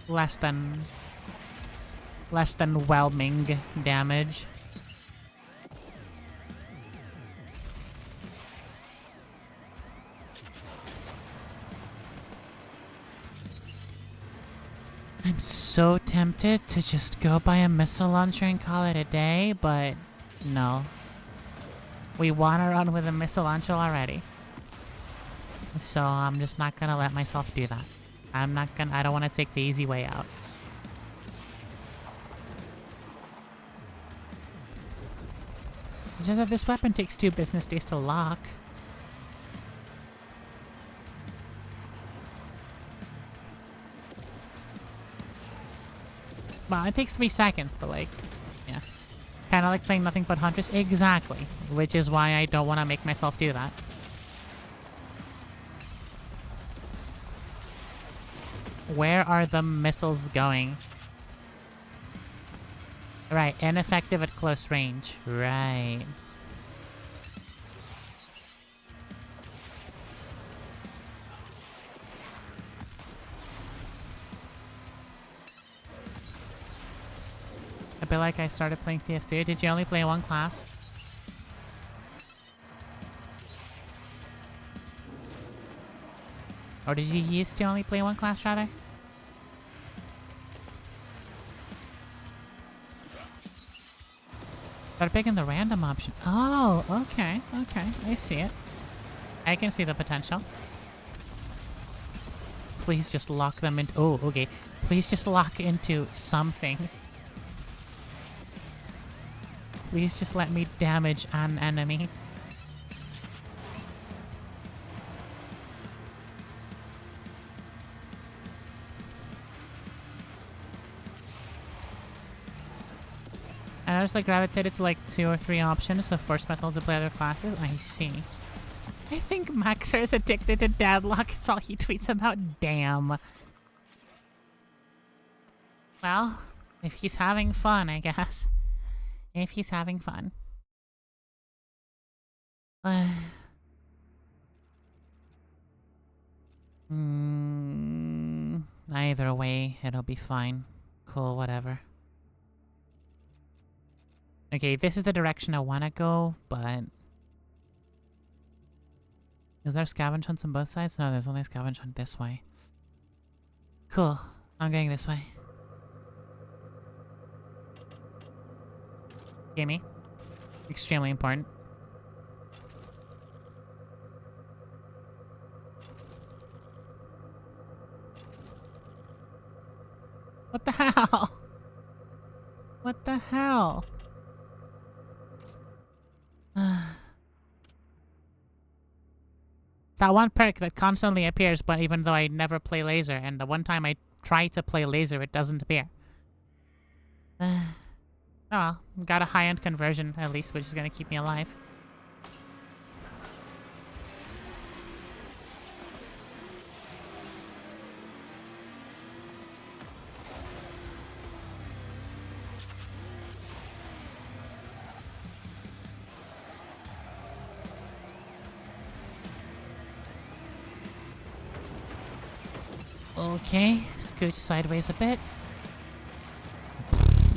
less than whelming damage. I'm so tempted to just go buy a missile launcher and call it a day, but no. We want to run with a missile launcher already. So I'm just not gonna let myself do that. I don't want to take the easy way out. It's just that this weapon takes 2 business days to lock. Well, it takes 3 seconds, but like, yeah. Kind of like playing Nothing But Hunters. Exactly. Which is why I don't want to make myself do that. Where are the missiles going? Right, ineffective at close range. Right. I feel like I started playing TF2. Did you only play 1 class? Or did you used to only play 1 class, rather? Started picking the random option. Oh, okay, okay. I see it. I can see the potential. Please just lock them into... Oh, okay. Please just lock into something. Please just let me damage an enemy. And I just like gravitated to like 2 or 3 options of force vessel to play other classes. I see. I think Maxer is addicted to Deadlock. It's all he tweets about. Damn. Well, if he's having fun, I guess. If he's having fun. Either way, it'll be fine. Cool, whatever. Okay, this is the direction I want to go, but... Is there scavenge hunts on both sides? No, there's only a scavenge hunt this way. Cool. I'm going this way. Gimme. Extremely important. What the hell? What the hell? That one perk that constantly appears, but even though I never play laser, and the one time I try to play laser, it doesn't appear. Oh well, got a high-end conversion at least, which is gonna keep me alive. Okay, scooch sideways a bit.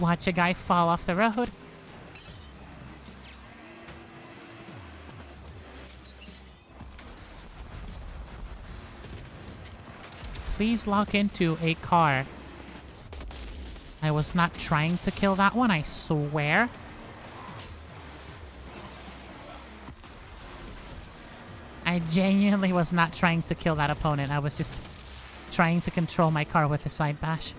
Watch a guy fall off the road. Please lock into a car. I was not trying to kill that one, I swear. I genuinely was not trying to kill that opponent. I was just trying to control my car with a side bash.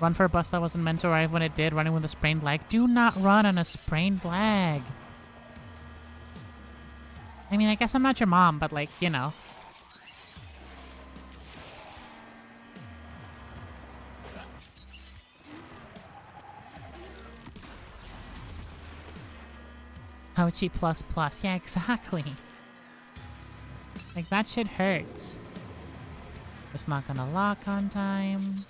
Run for a bus that wasn't meant to arrive when it did, running with a sprained leg. Do not run on a sprained leg. I mean, I guess I'm not your mom, but like, you know. Ouchie plus plus. Yeah, exactly. Like, that shit hurts. It's not gonna lock on time.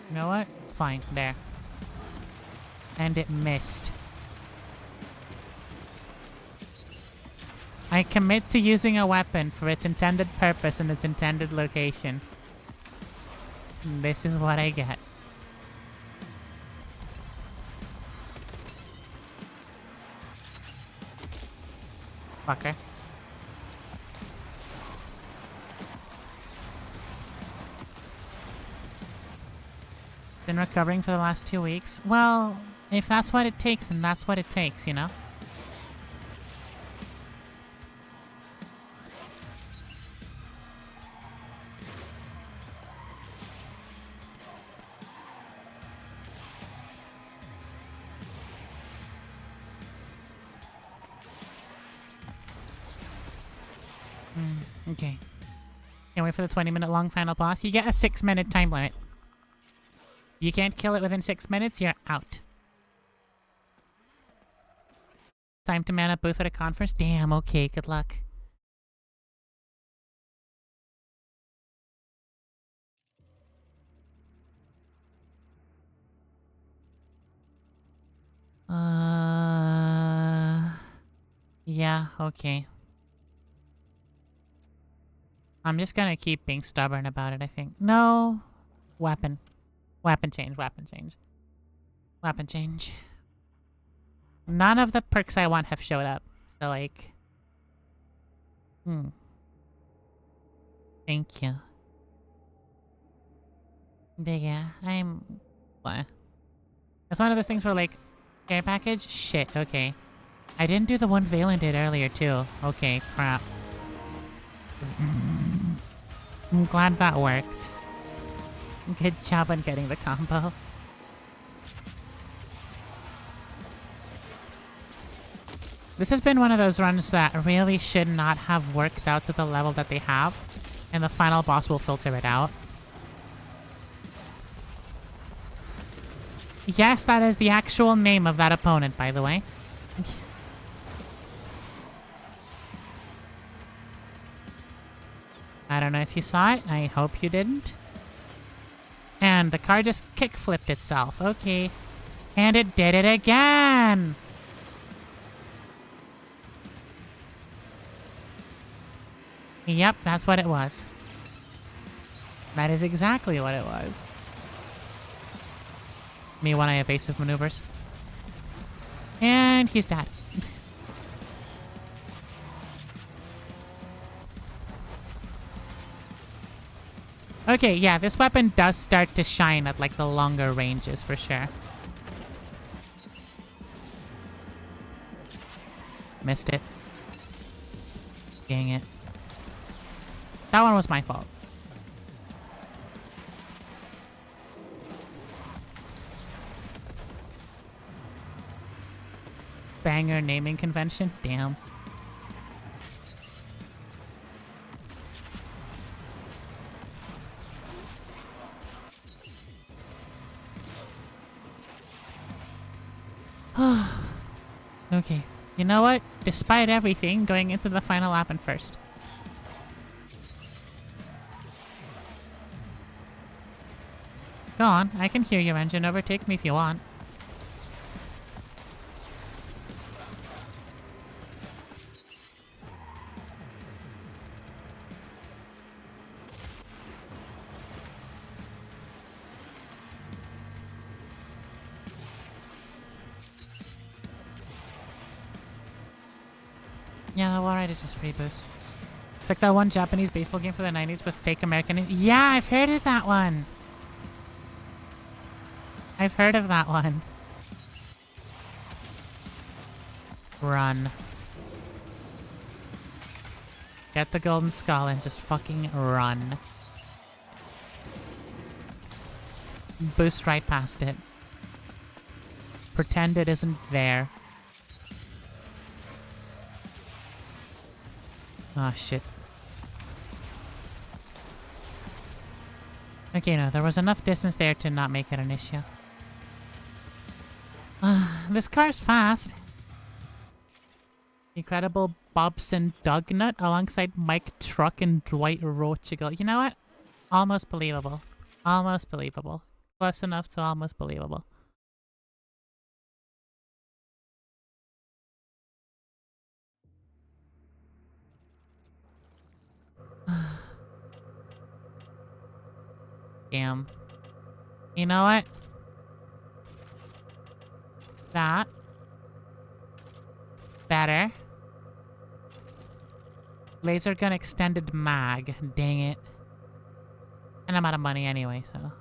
You know what? Fine, there. And it missed. I commit to using a weapon for its intended purpose and its intended location. And this is what I get. Fucker. Been recovering for the last 2 weeks. Well, if that's what it takes, then that's what it takes, you know? Okay. Can't wait for the 20-minute long final boss. You get a 6-minute time limit. You can't kill it within 6 minutes, you're out. Time to man a booth at a conference? Damn, okay, good luck. Yeah, okay. I'm just gonna keep being stubborn about it, I think. No. Weapon. Weapon change, weapon change. Weapon change. None of the perks I want have showed up. So, like... Thank you. But yeah, I'm... What? It's one of those things where, like... Care package? Shit, okay. I didn't do the one Valen did earlier, too. Okay, crap. I'm glad that worked. Good job on getting the combo. This has been one of those runs that really should not have worked out to the level that they have, and the final boss will filter it out. Yes, that is the actual name of that opponent, by the way. I don't know if you saw it. I hope you didn't. And the car just kick-flipped itself. Okay. And it did it again! again! Yep, that's what it was. That is exactly what it was. Me one evasive maneuvers. And he's dead. Okay, yeah, this weapon does start to shine at like the longer ranges for sure. Missed it. Dang it. That one was my fault. Banger naming convention? Damn. Okay. You know what? Despite everything, going into the final lap and first. Go on. I can hear your engine. Overtake me if you want. Yeah, the wall ride is just free boost. It's like that one Japanese baseball game for the 90s with fake American... Yeah, I've heard of that one! I've heard of that one. Run. Get the golden skull and just fucking run. Boost right past it. Pretend it isn't there. Oh, shit. Okay, no, there was enough distance there to not make it an issue. This car's fast. Incredible Bobson Dugnut alongside Mike Truck and Dwight Rochigal. You know what? Almost believable. Almost believable. Close enough to almost believable. Damn. You know what? That. Better. Laser gun extended mag. Dang it. And I'm out of money anyway, so.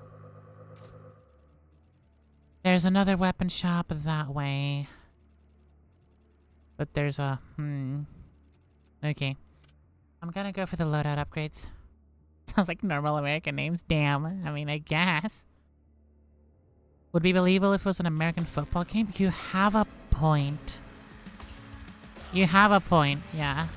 There's another weapon shop that way. But there's a... Okay. I'm gonna go for the loadout upgrades. Sounds like normal American names. Damn. I mean, I guess. Would be believable if it was an American football game? You have a point. You have a point, yeah.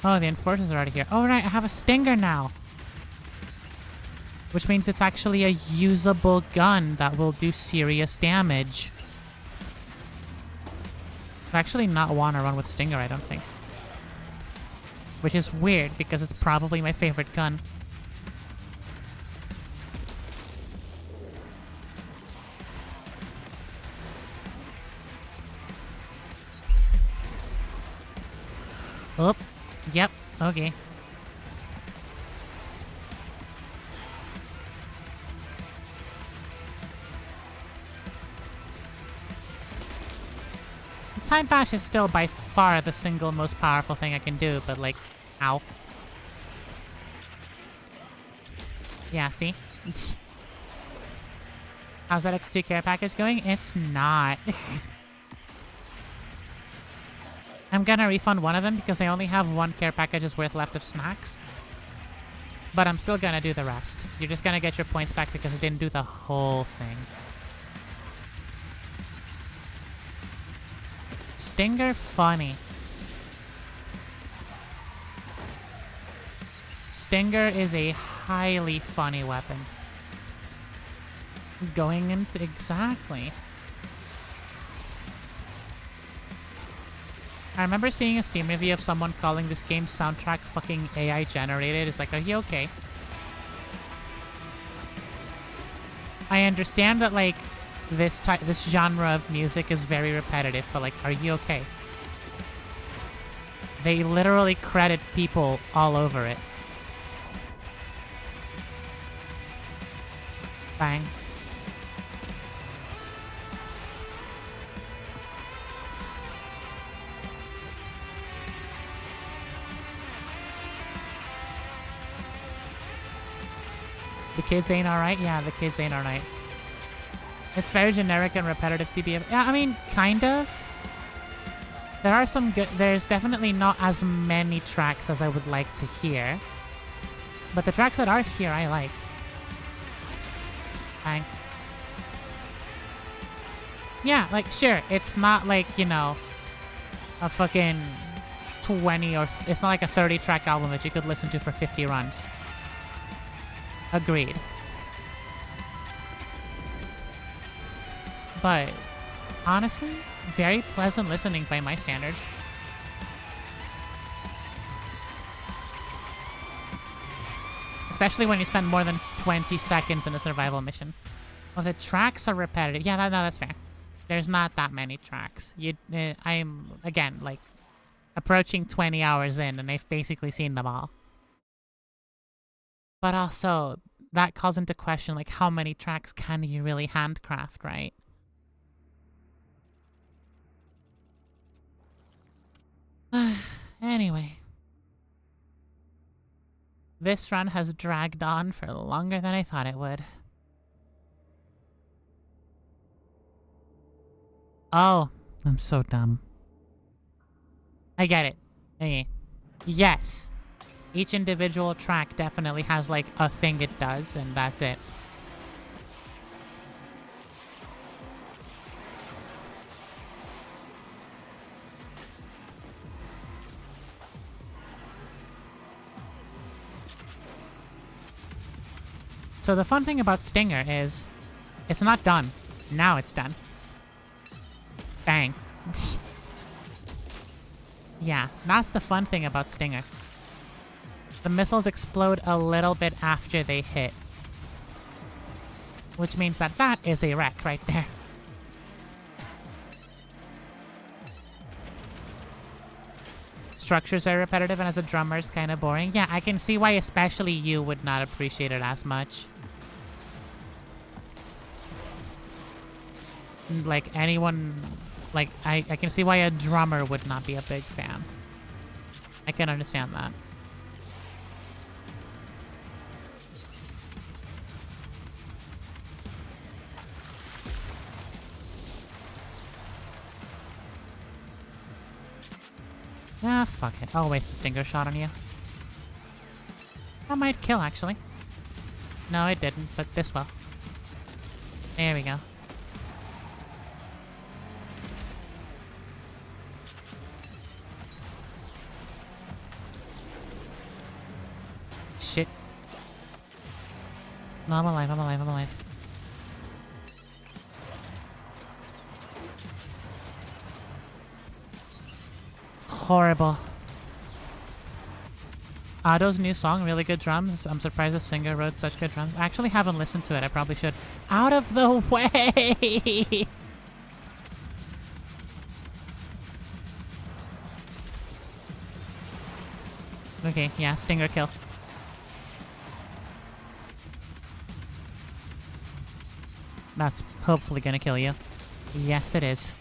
Oh, the enforcers are already here. Oh, right, I have a stinger now. Which means it's actually a usable gun that will do serious damage. I actually not want to run with Stinger, I don't think. Which is weird, because it's probably my favorite gun. Oh, yep, okay. Side bash is still by far the single most powerful thing I can do, but like, ow. Yeah, see? How's that X2 care package going? It's not. I'm gonna refund one of them because I only have one care package's worth left of snacks. But I'm still gonna do the rest. You're just gonna get your points back because I didn't do the whole thing. Stinger, funny. Stinger is a highly funny weapon. Going into... Exactly. I remember seeing a Steam review of someone calling this game's soundtrack fucking AI generated. It's like, are you okay? I understand that, like, this genre of music is very repetitive, but, like, are you okay? They literally credit people all over it. Bang. The kids ain't alright? Yeah, the kids ain't alright. It's very generic and repetitive TBF. Yeah, I mean, kind of. There are some good... There's definitely not as many tracks as I would like to hear. But the tracks that are here, I like. Bang. Yeah, like, sure. It's not like, you know, a fucking 20 or... It's not like a 30-track album that you could listen to for 50 runs. Agreed. But, honestly, very pleasant listening by my standards. Especially when you spend more than 20 seconds in a survival mission. Well, the tracks are repetitive. Yeah, no, that's fair. There's not that many tracks. I'm, again, like, approaching 20 hours in, and I've basically seen them all. But also, that calls into question, like, how many tracks can you really handcraft, right? Anyway. This run has dragged on for longer than I thought it would. Oh, I'm so dumb. I get it. Okay. Yes. Each individual track definitely has, like, a thing it does, and that's it. So the fun thing about Stinger is, it's not done. Now it's done. Bang. Yeah, that's the fun thing about Stinger. The missiles explode a little bit after they hit. Which means that that is a wreck right there. Structures are repetitive, and as a drummer, it's kind of boring. Yeah, I can see why especially you would not appreciate it as much. Like, anyone... Like, I can see why a drummer would not be a big fan. I can understand that. Ah, fuck it. I'll waste a Stinger shot on you. That might kill, actually. No, it didn't, but this will. There we go. Shit. No, I'm alive, I'm alive, I'm alive. Horrible. Otto's new song, really good drums. I'm surprised the singer wrote such good drums. I actually haven't listened to it. I probably should. Out of the way! Okay, yeah, Stinger kill. That's hopefully gonna kill you. Yes, it is.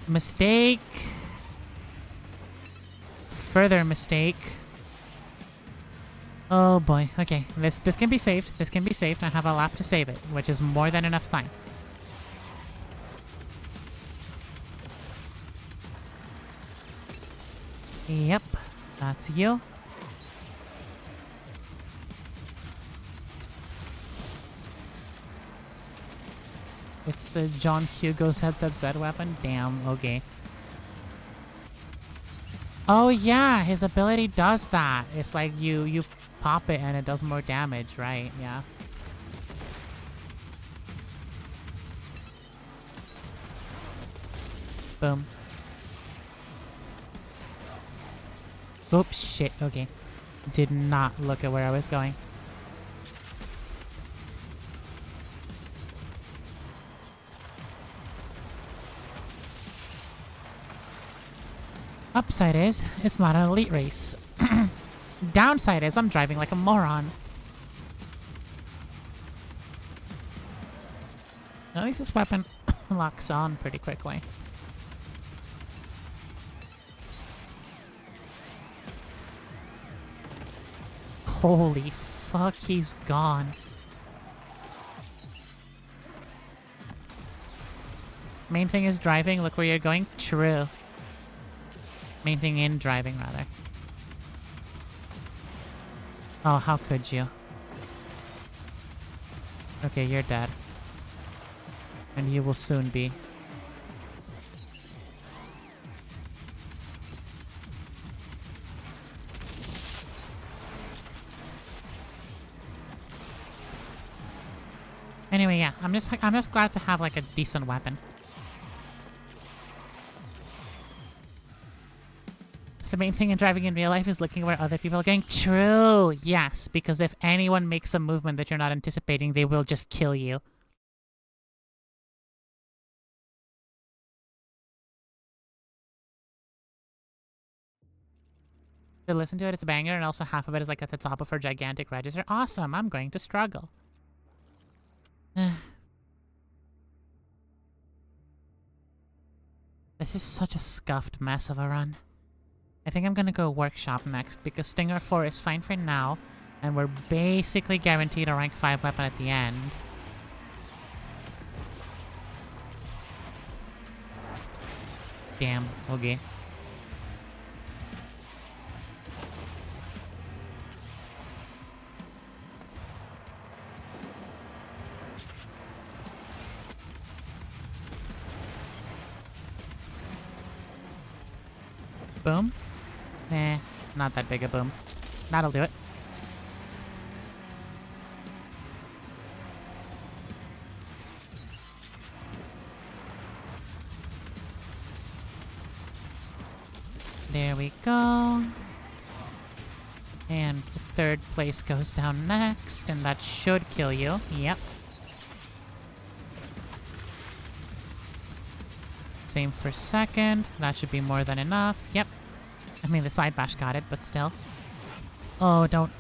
Mistake. Further mistake. Oh boy. Okay, this can be saved. This can be saved. I have a lap to save it, which is more than enough time. Yep, that's you. It's the John Hugo ZZZ weapon? Damn, okay. Oh yeah, his ability does that. It's like you pop it and it does more damage, right? Yeah. Boom. Oops, shit. Okay. Did not look at where I was going. Upside is, it's not an elite race. Downside is, I'm driving like a moron. At least this weapon locks on pretty quickly. Holy fuck, he's gone. Main thing is driving. Look where you're going. True. Main thing in driving, rather. Oh, how could you? Okay, you're dead. And you will soon be. Anyway, yeah, I'm just glad to have like a decent weapon. The main thing in driving in real life is looking where other people are going. True, yes, because if anyone makes a movement that you're not anticipating, they will just kill you. To listen to it, it's a banger, and also half of it is like at the top of her gigantic register. Awesome, I'm going to struggle. This is such a scuffed mess of a run. I think I'm gonna go workshop next, because Stinger 4 is fine for now, and we're basically guaranteed a rank 5 weapon at the end. Damn, okay. Boom. Eh, not that big a boom. That'll do it. There we go. And the third place goes down next, and that should kill you. Yep. Same for second. That should be more than enough. Yep. I mean, the side bash got it, but still. Oh, don't.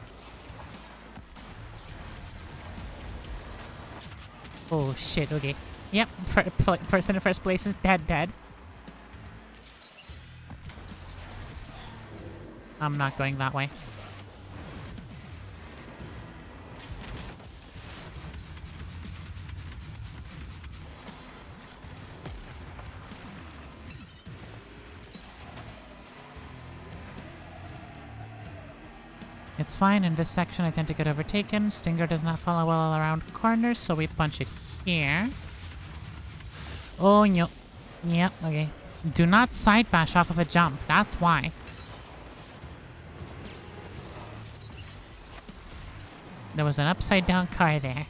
Oh, shit. Okay. Yep. Person in first place is dead. I'm not going that way. It's fine. In this section, I tend to get overtaken. Stinger does not follow well around corners, so we punch it here. Oh, no. Yep, okay. Do not side bash off of a jump. That's why. There was an upside down car there.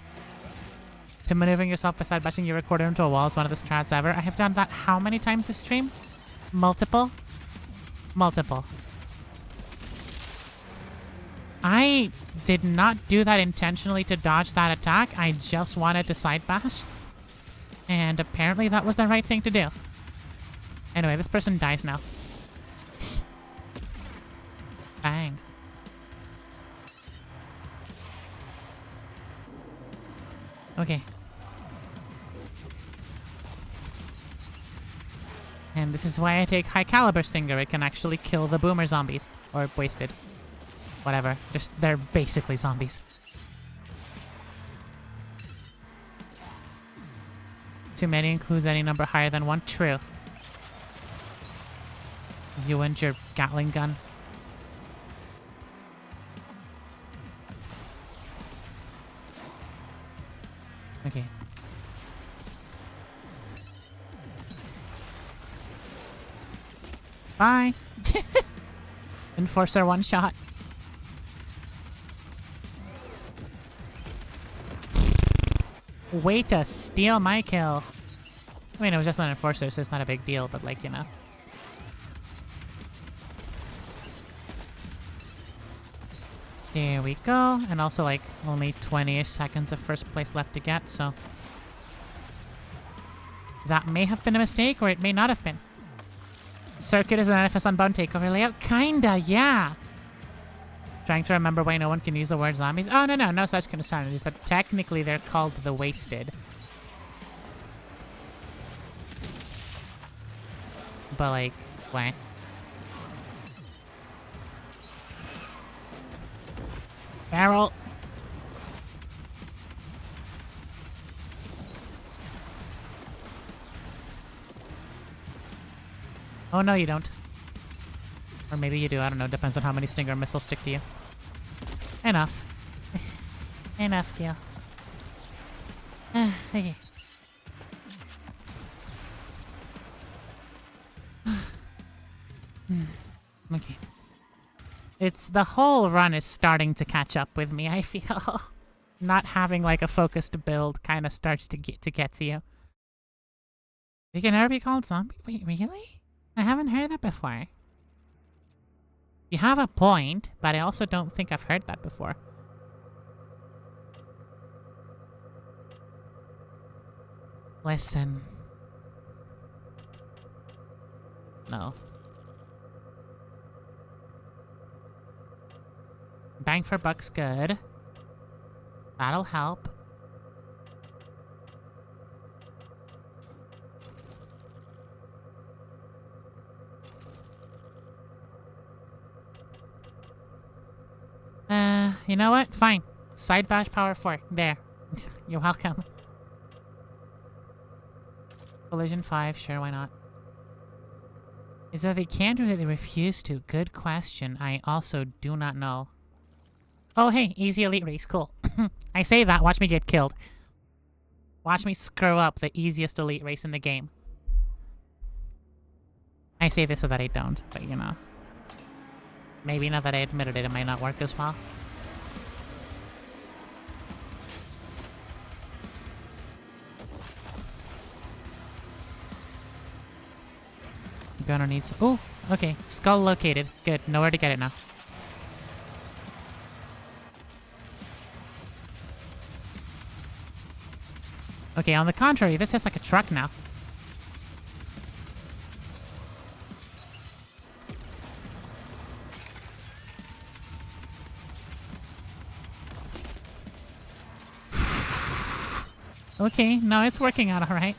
Pin maneuvering yourself by side bashing your recorder into a wall is one of the strats ever. I have done that how many times this stream? Multiple? Multiple. I did not do that intentionally to dodge that attack. I just wanted to side bash. And apparently that was the right thing to do. Anyway, this person dies now. Bang. Okay. And this is why I take high caliber Stinger. It can actually kill the boomer zombies. Or wasted. Whatever. They're basically zombies. Too many includes any number higher than 1. True. You and your Gatling gun. Okay. Bye. Enforcer one shot. Way to steal my kill. I mean, it was just an enforcer, so it's not a big deal, but like, you know. There we go. And also, like, only 20-ish seconds of first place left to get, so... That may have been a mistake, or it may not have been. Circuit is an NFS Unbound takeover layout? Kinda, yeah! Trying to remember why no one can use the word zombies. Oh, no such concern. It's just that technically they're called the Wasted. But, like, why? Barrel! Oh, no, you don't. Or maybe you do, I don't know. Depends on how many Stinger missiles stick to you. Enough. Enough, deal. Okay. Okay. It's the whole run is starting to catch up with me, I feel. Not having like a focused build kind of starts to get to you. You can never be called zombie? Wait, really? I haven't heard that before. You have a point, but I also don't think I've heard that before. Listen. No. Bang for buck's good. That'll help. You know what? Fine. Side bash power 4. There. You're welcome. Collision 5. Sure, why not? Is that they can't or that they refuse to? Good question. I also do not know. Oh, hey. Easy elite race. Cool. I say that. Watch me get killed. Watch me screw up the easiest elite race in the game. I say this so that I don't, but you know. Maybe now that I admitted it, it might not work as well. Gunner needs... Oh, okay. Skull located. Good. Nowhere to get it now. Okay, on the contrary, this is like a truck now. Okay, no, it's working out alright.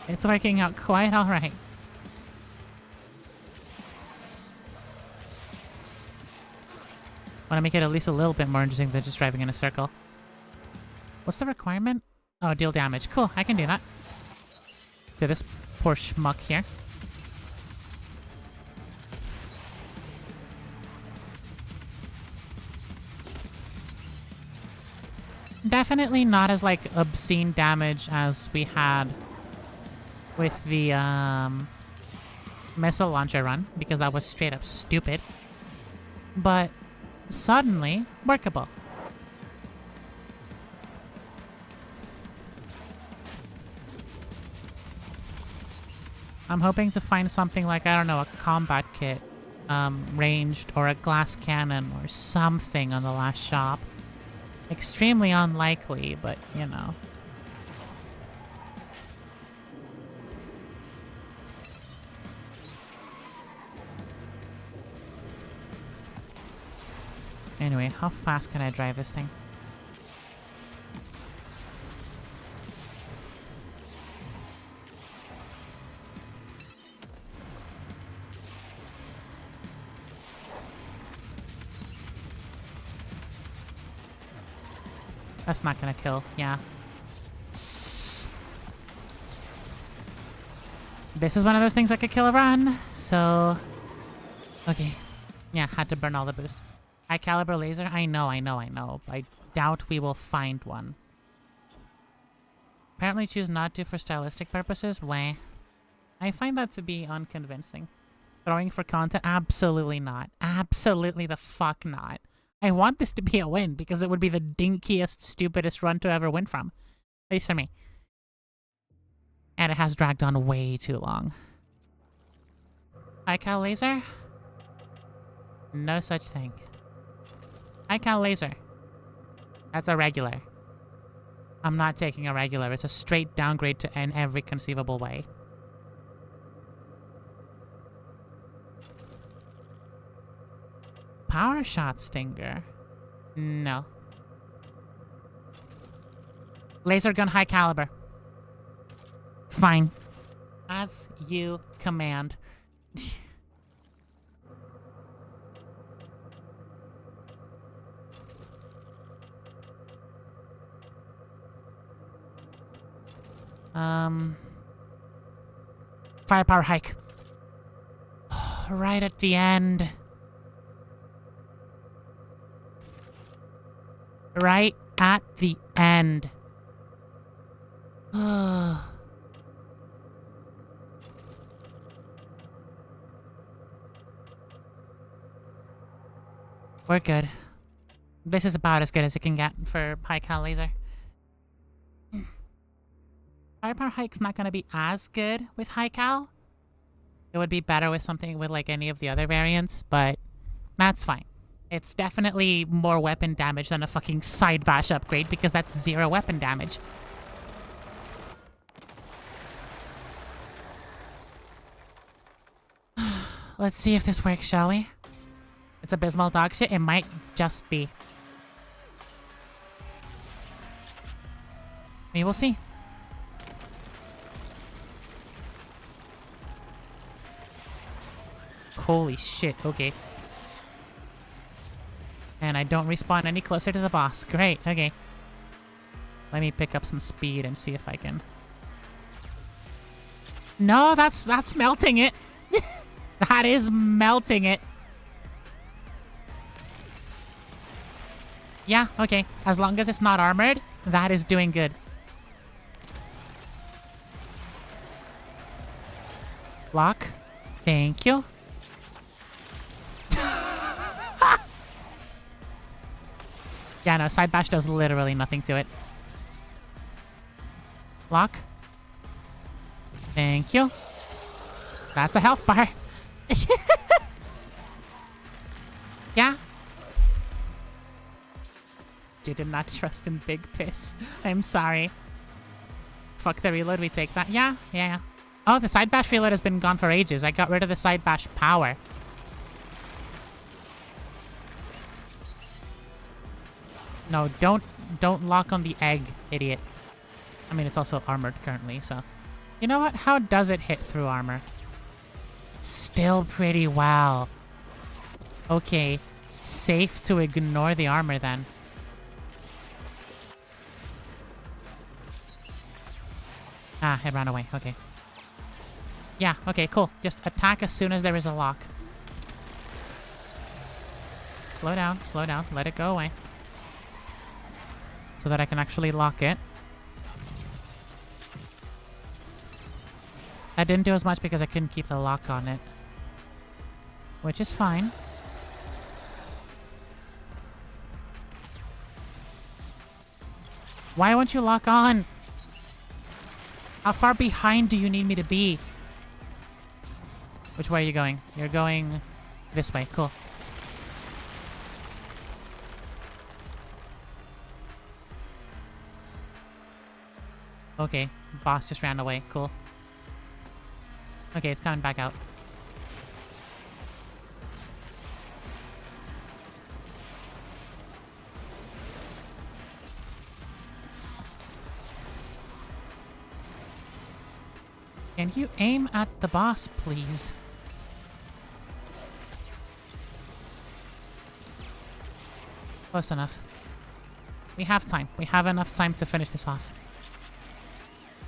It's working out quite alright. Want to make it at least a little bit more interesting than just driving in a circle. What's the requirement? Oh, deal damage. Cool, I can do that. To this poor schmuck here. Definitely not as, like, obscene damage as we had with the, missile launcher run, because that was straight up stupid. But suddenly workable. I'm hoping to find something like, I don't know, a combat kit, ranged, or a glass cannon, or something on the last shop. Extremely unlikely, but, you know. Anyway, how fast can I drive this thing? That's not gonna kill, yeah. This is one of those things that could kill a run, so... Okay. Yeah, had to burn all the boost. High caliber laser? I know. I doubt we will find one. Apparently choose not to for stylistic purposes? Wah. I find that to be unconvincing. Throwing for content? Absolutely not. Absolutely the fuck not. I want this to be a win because it would be the dinkiest, stupidest run to ever win from. At least for me. And it has dragged on way too long. High cal laser? No such thing. High cal laser. That's a regular. I'm not taking a regular. It's a straight downgrade to in every conceivable way. Power shot stinger? No. Laser gun high caliber. Fine. As you command. Firepower hike. Right at the end. Right at the end. We're good. This is about as good as it can get for high cal laser. Firepower hike's not gonna be as good with high cal. It would be better with something with like any of the other variants, but that's fine. It's definitely more weapon damage than a fucking side bash upgrade because that's 0 weapon damage. Let's see if this works, shall we? It's abysmal dog shit. It might just be. We will see. Holy shit, okay. And I don't respawn any closer to the boss. Great, okay. Let me pick up some speed and see if I can... No, that's melting it. That is melting it. Yeah, okay. As long as it's not armored, that is doing good. Block. Thank you. Yeah, no, side bash does literally nothing to it. Block. Thank you. That's a health bar. Yeah. You did not trust in Big Piss. I'm sorry. Fuck the reload, we take that. Yeah. Oh, the side bash reload has been gone for ages. I got rid of the side bash power. No, don't lock on the egg, idiot. I mean, it's also armored currently, so... You know what? How does it hit through armor? Still pretty well. Okay. Safe to ignore the armor, then. Ah, it ran away. Okay. Yeah, okay, cool. Just attack as soon as there is a lock. Slow down, let it go away. So that I can actually lock it. That didn't do as much because I couldn't keep the lock on it. Which is fine. Why won't you lock on? How far behind do you need me to be? Which way are you going? You're going this way. Cool. Okay, boss just ran away. Cool. Okay, it's coming back out. Can you aim at the boss, please? Close enough. We have time. We have enough time to finish this off.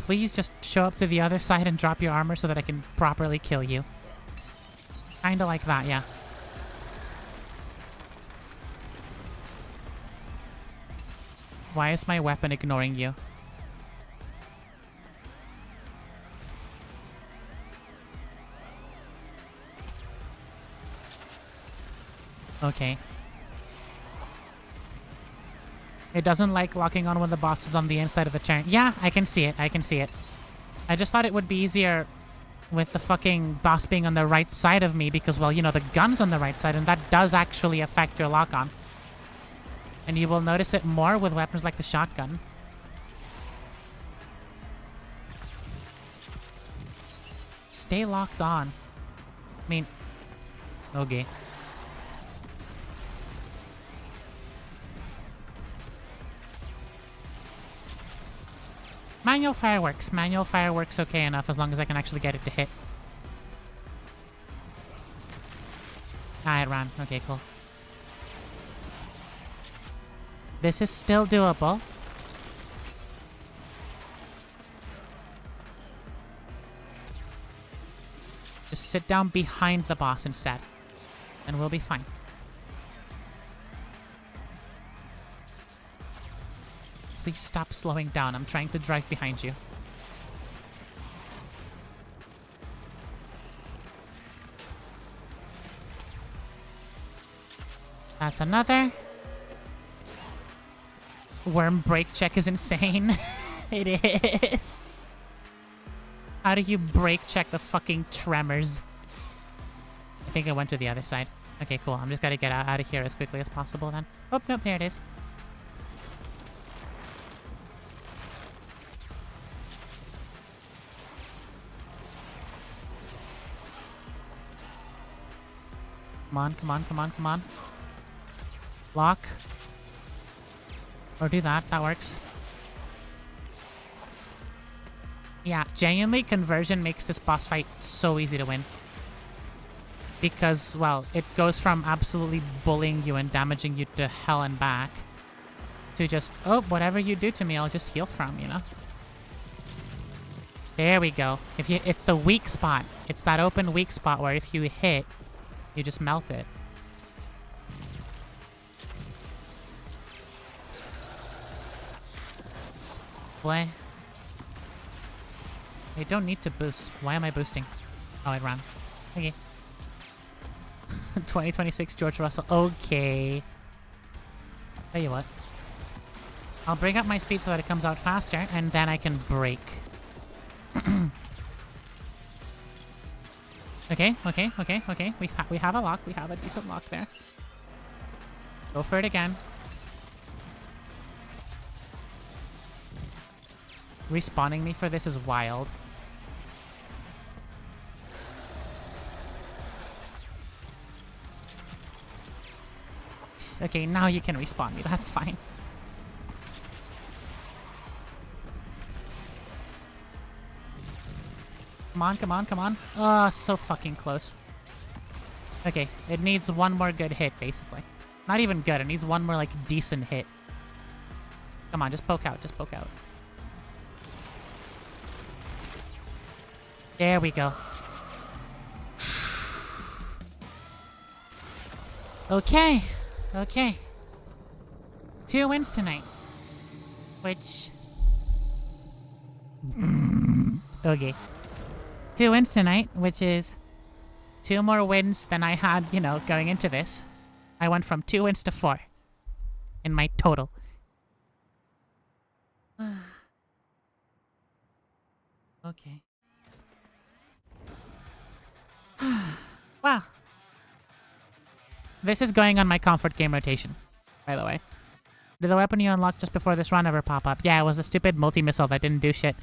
Please just show up to the other side and drop your armor so that I can properly kill you. Kinda like that, yeah. Why is my weapon ignoring you? Okay. It doesn't like locking on when the boss is on the inside of the chain. Yeah, I can see it. I can see it. I just thought it would be easier with the fucking boss being on the right side of me because, well, you know, the gun's on the right side and that does actually affect your lock-on. And you will notice it more with weapons like the shotgun. Stay locked on. I mean, okay. Manual fireworks. Manual fireworks okay enough as long as I can actually get it to hit. Ah, it ran. Okay, cool. This is still doable. Just sit down behind the boss instead, and we'll be fine. Please stop slowing down. I'm trying to drive behind you. That's another. Worm brake check is insane. It is. How do you brake check the fucking tremors? I think I went to the other side. Okay, cool. I'm just gotta get out of here as quickly as possible then. Oh, nope, there it is. Come on, come on, come on, come on. Lock. Or do that. That works. Yeah, genuinely, conversion makes this boss fight so easy to win. Because, well, it goes from absolutely bullying you and damaging you to hell and back to just, oh, whatever you do to me, I'll just heal from, you know? There we go. It's the weak spot. It's that open weak spot where if you hit, you just melt it. Boy. I don't need to boost. Why am I boosting? Oh, it ran. Okay. 2026 George Russell. Okay. Tell you what. I'll bring up my speed so that it comes out faster, and then I can brake. Okay, okay, okay, okay. We have a lock. We have a decent lock there. Go for it again. Respawning me for this is wild. Okay, now you can respawn me. That's fine. Come on, come on, come on. Oh, so fucking close. Okay, it needs one more good hit, basically. Not even good, it needs one more, like, decent hit. Come on, just poke out, just poke out. There we go. Okay. Okay. 2 wins tonight. Which... okay. 2 wins tonight, which is 2 more wins than I had, you know, going into this. I went from 2 wins to 4 in my total. Okay. Wow. This is going on my comfort game rotation, by the way. Did the weapon you unlocked just before this run ever pop up? Yeah, it was a stupid multi-missile that didn't do shit.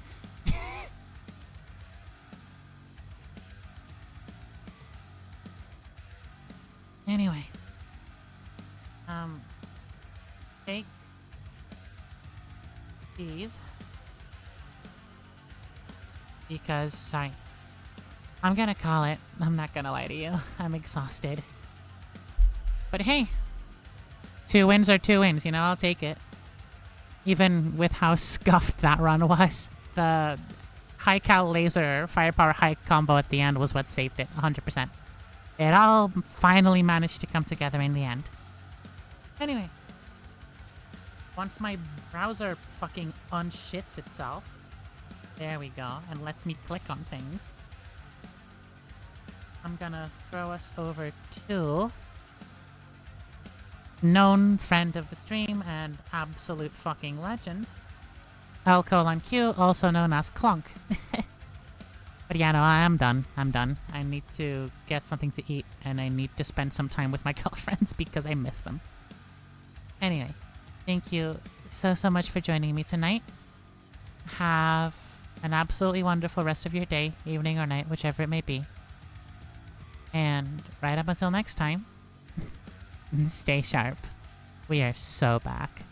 Anyway. Take these. Because, sorry. I'm gonna call it. I'm not gonna lie to you. I'm exhausted. But hey, 2 wins are 2 wins, you know, I'll take it. Even with how scuffed that run was. The high cal laser firepower high combo at the end was what saved it, 100%. It all finally managed to come together in the end. Anyway. Once my browser fucking unshits itself. There we go, and lets me click on things. I'm gonna throw us over to known friend of the stream and absolute fucking legend, L:Q, also known as Clunk. But yeah, no, I am done. I'm done. I need to get something to eat, and I need to spend some time with my girlfriends because I miss them. Anyway, thank you so much for joining me tonight. Have an absolutely wonderful rest of your day, evening, or night, whichever it may be. And right up until next time, stay sharp. We are so back.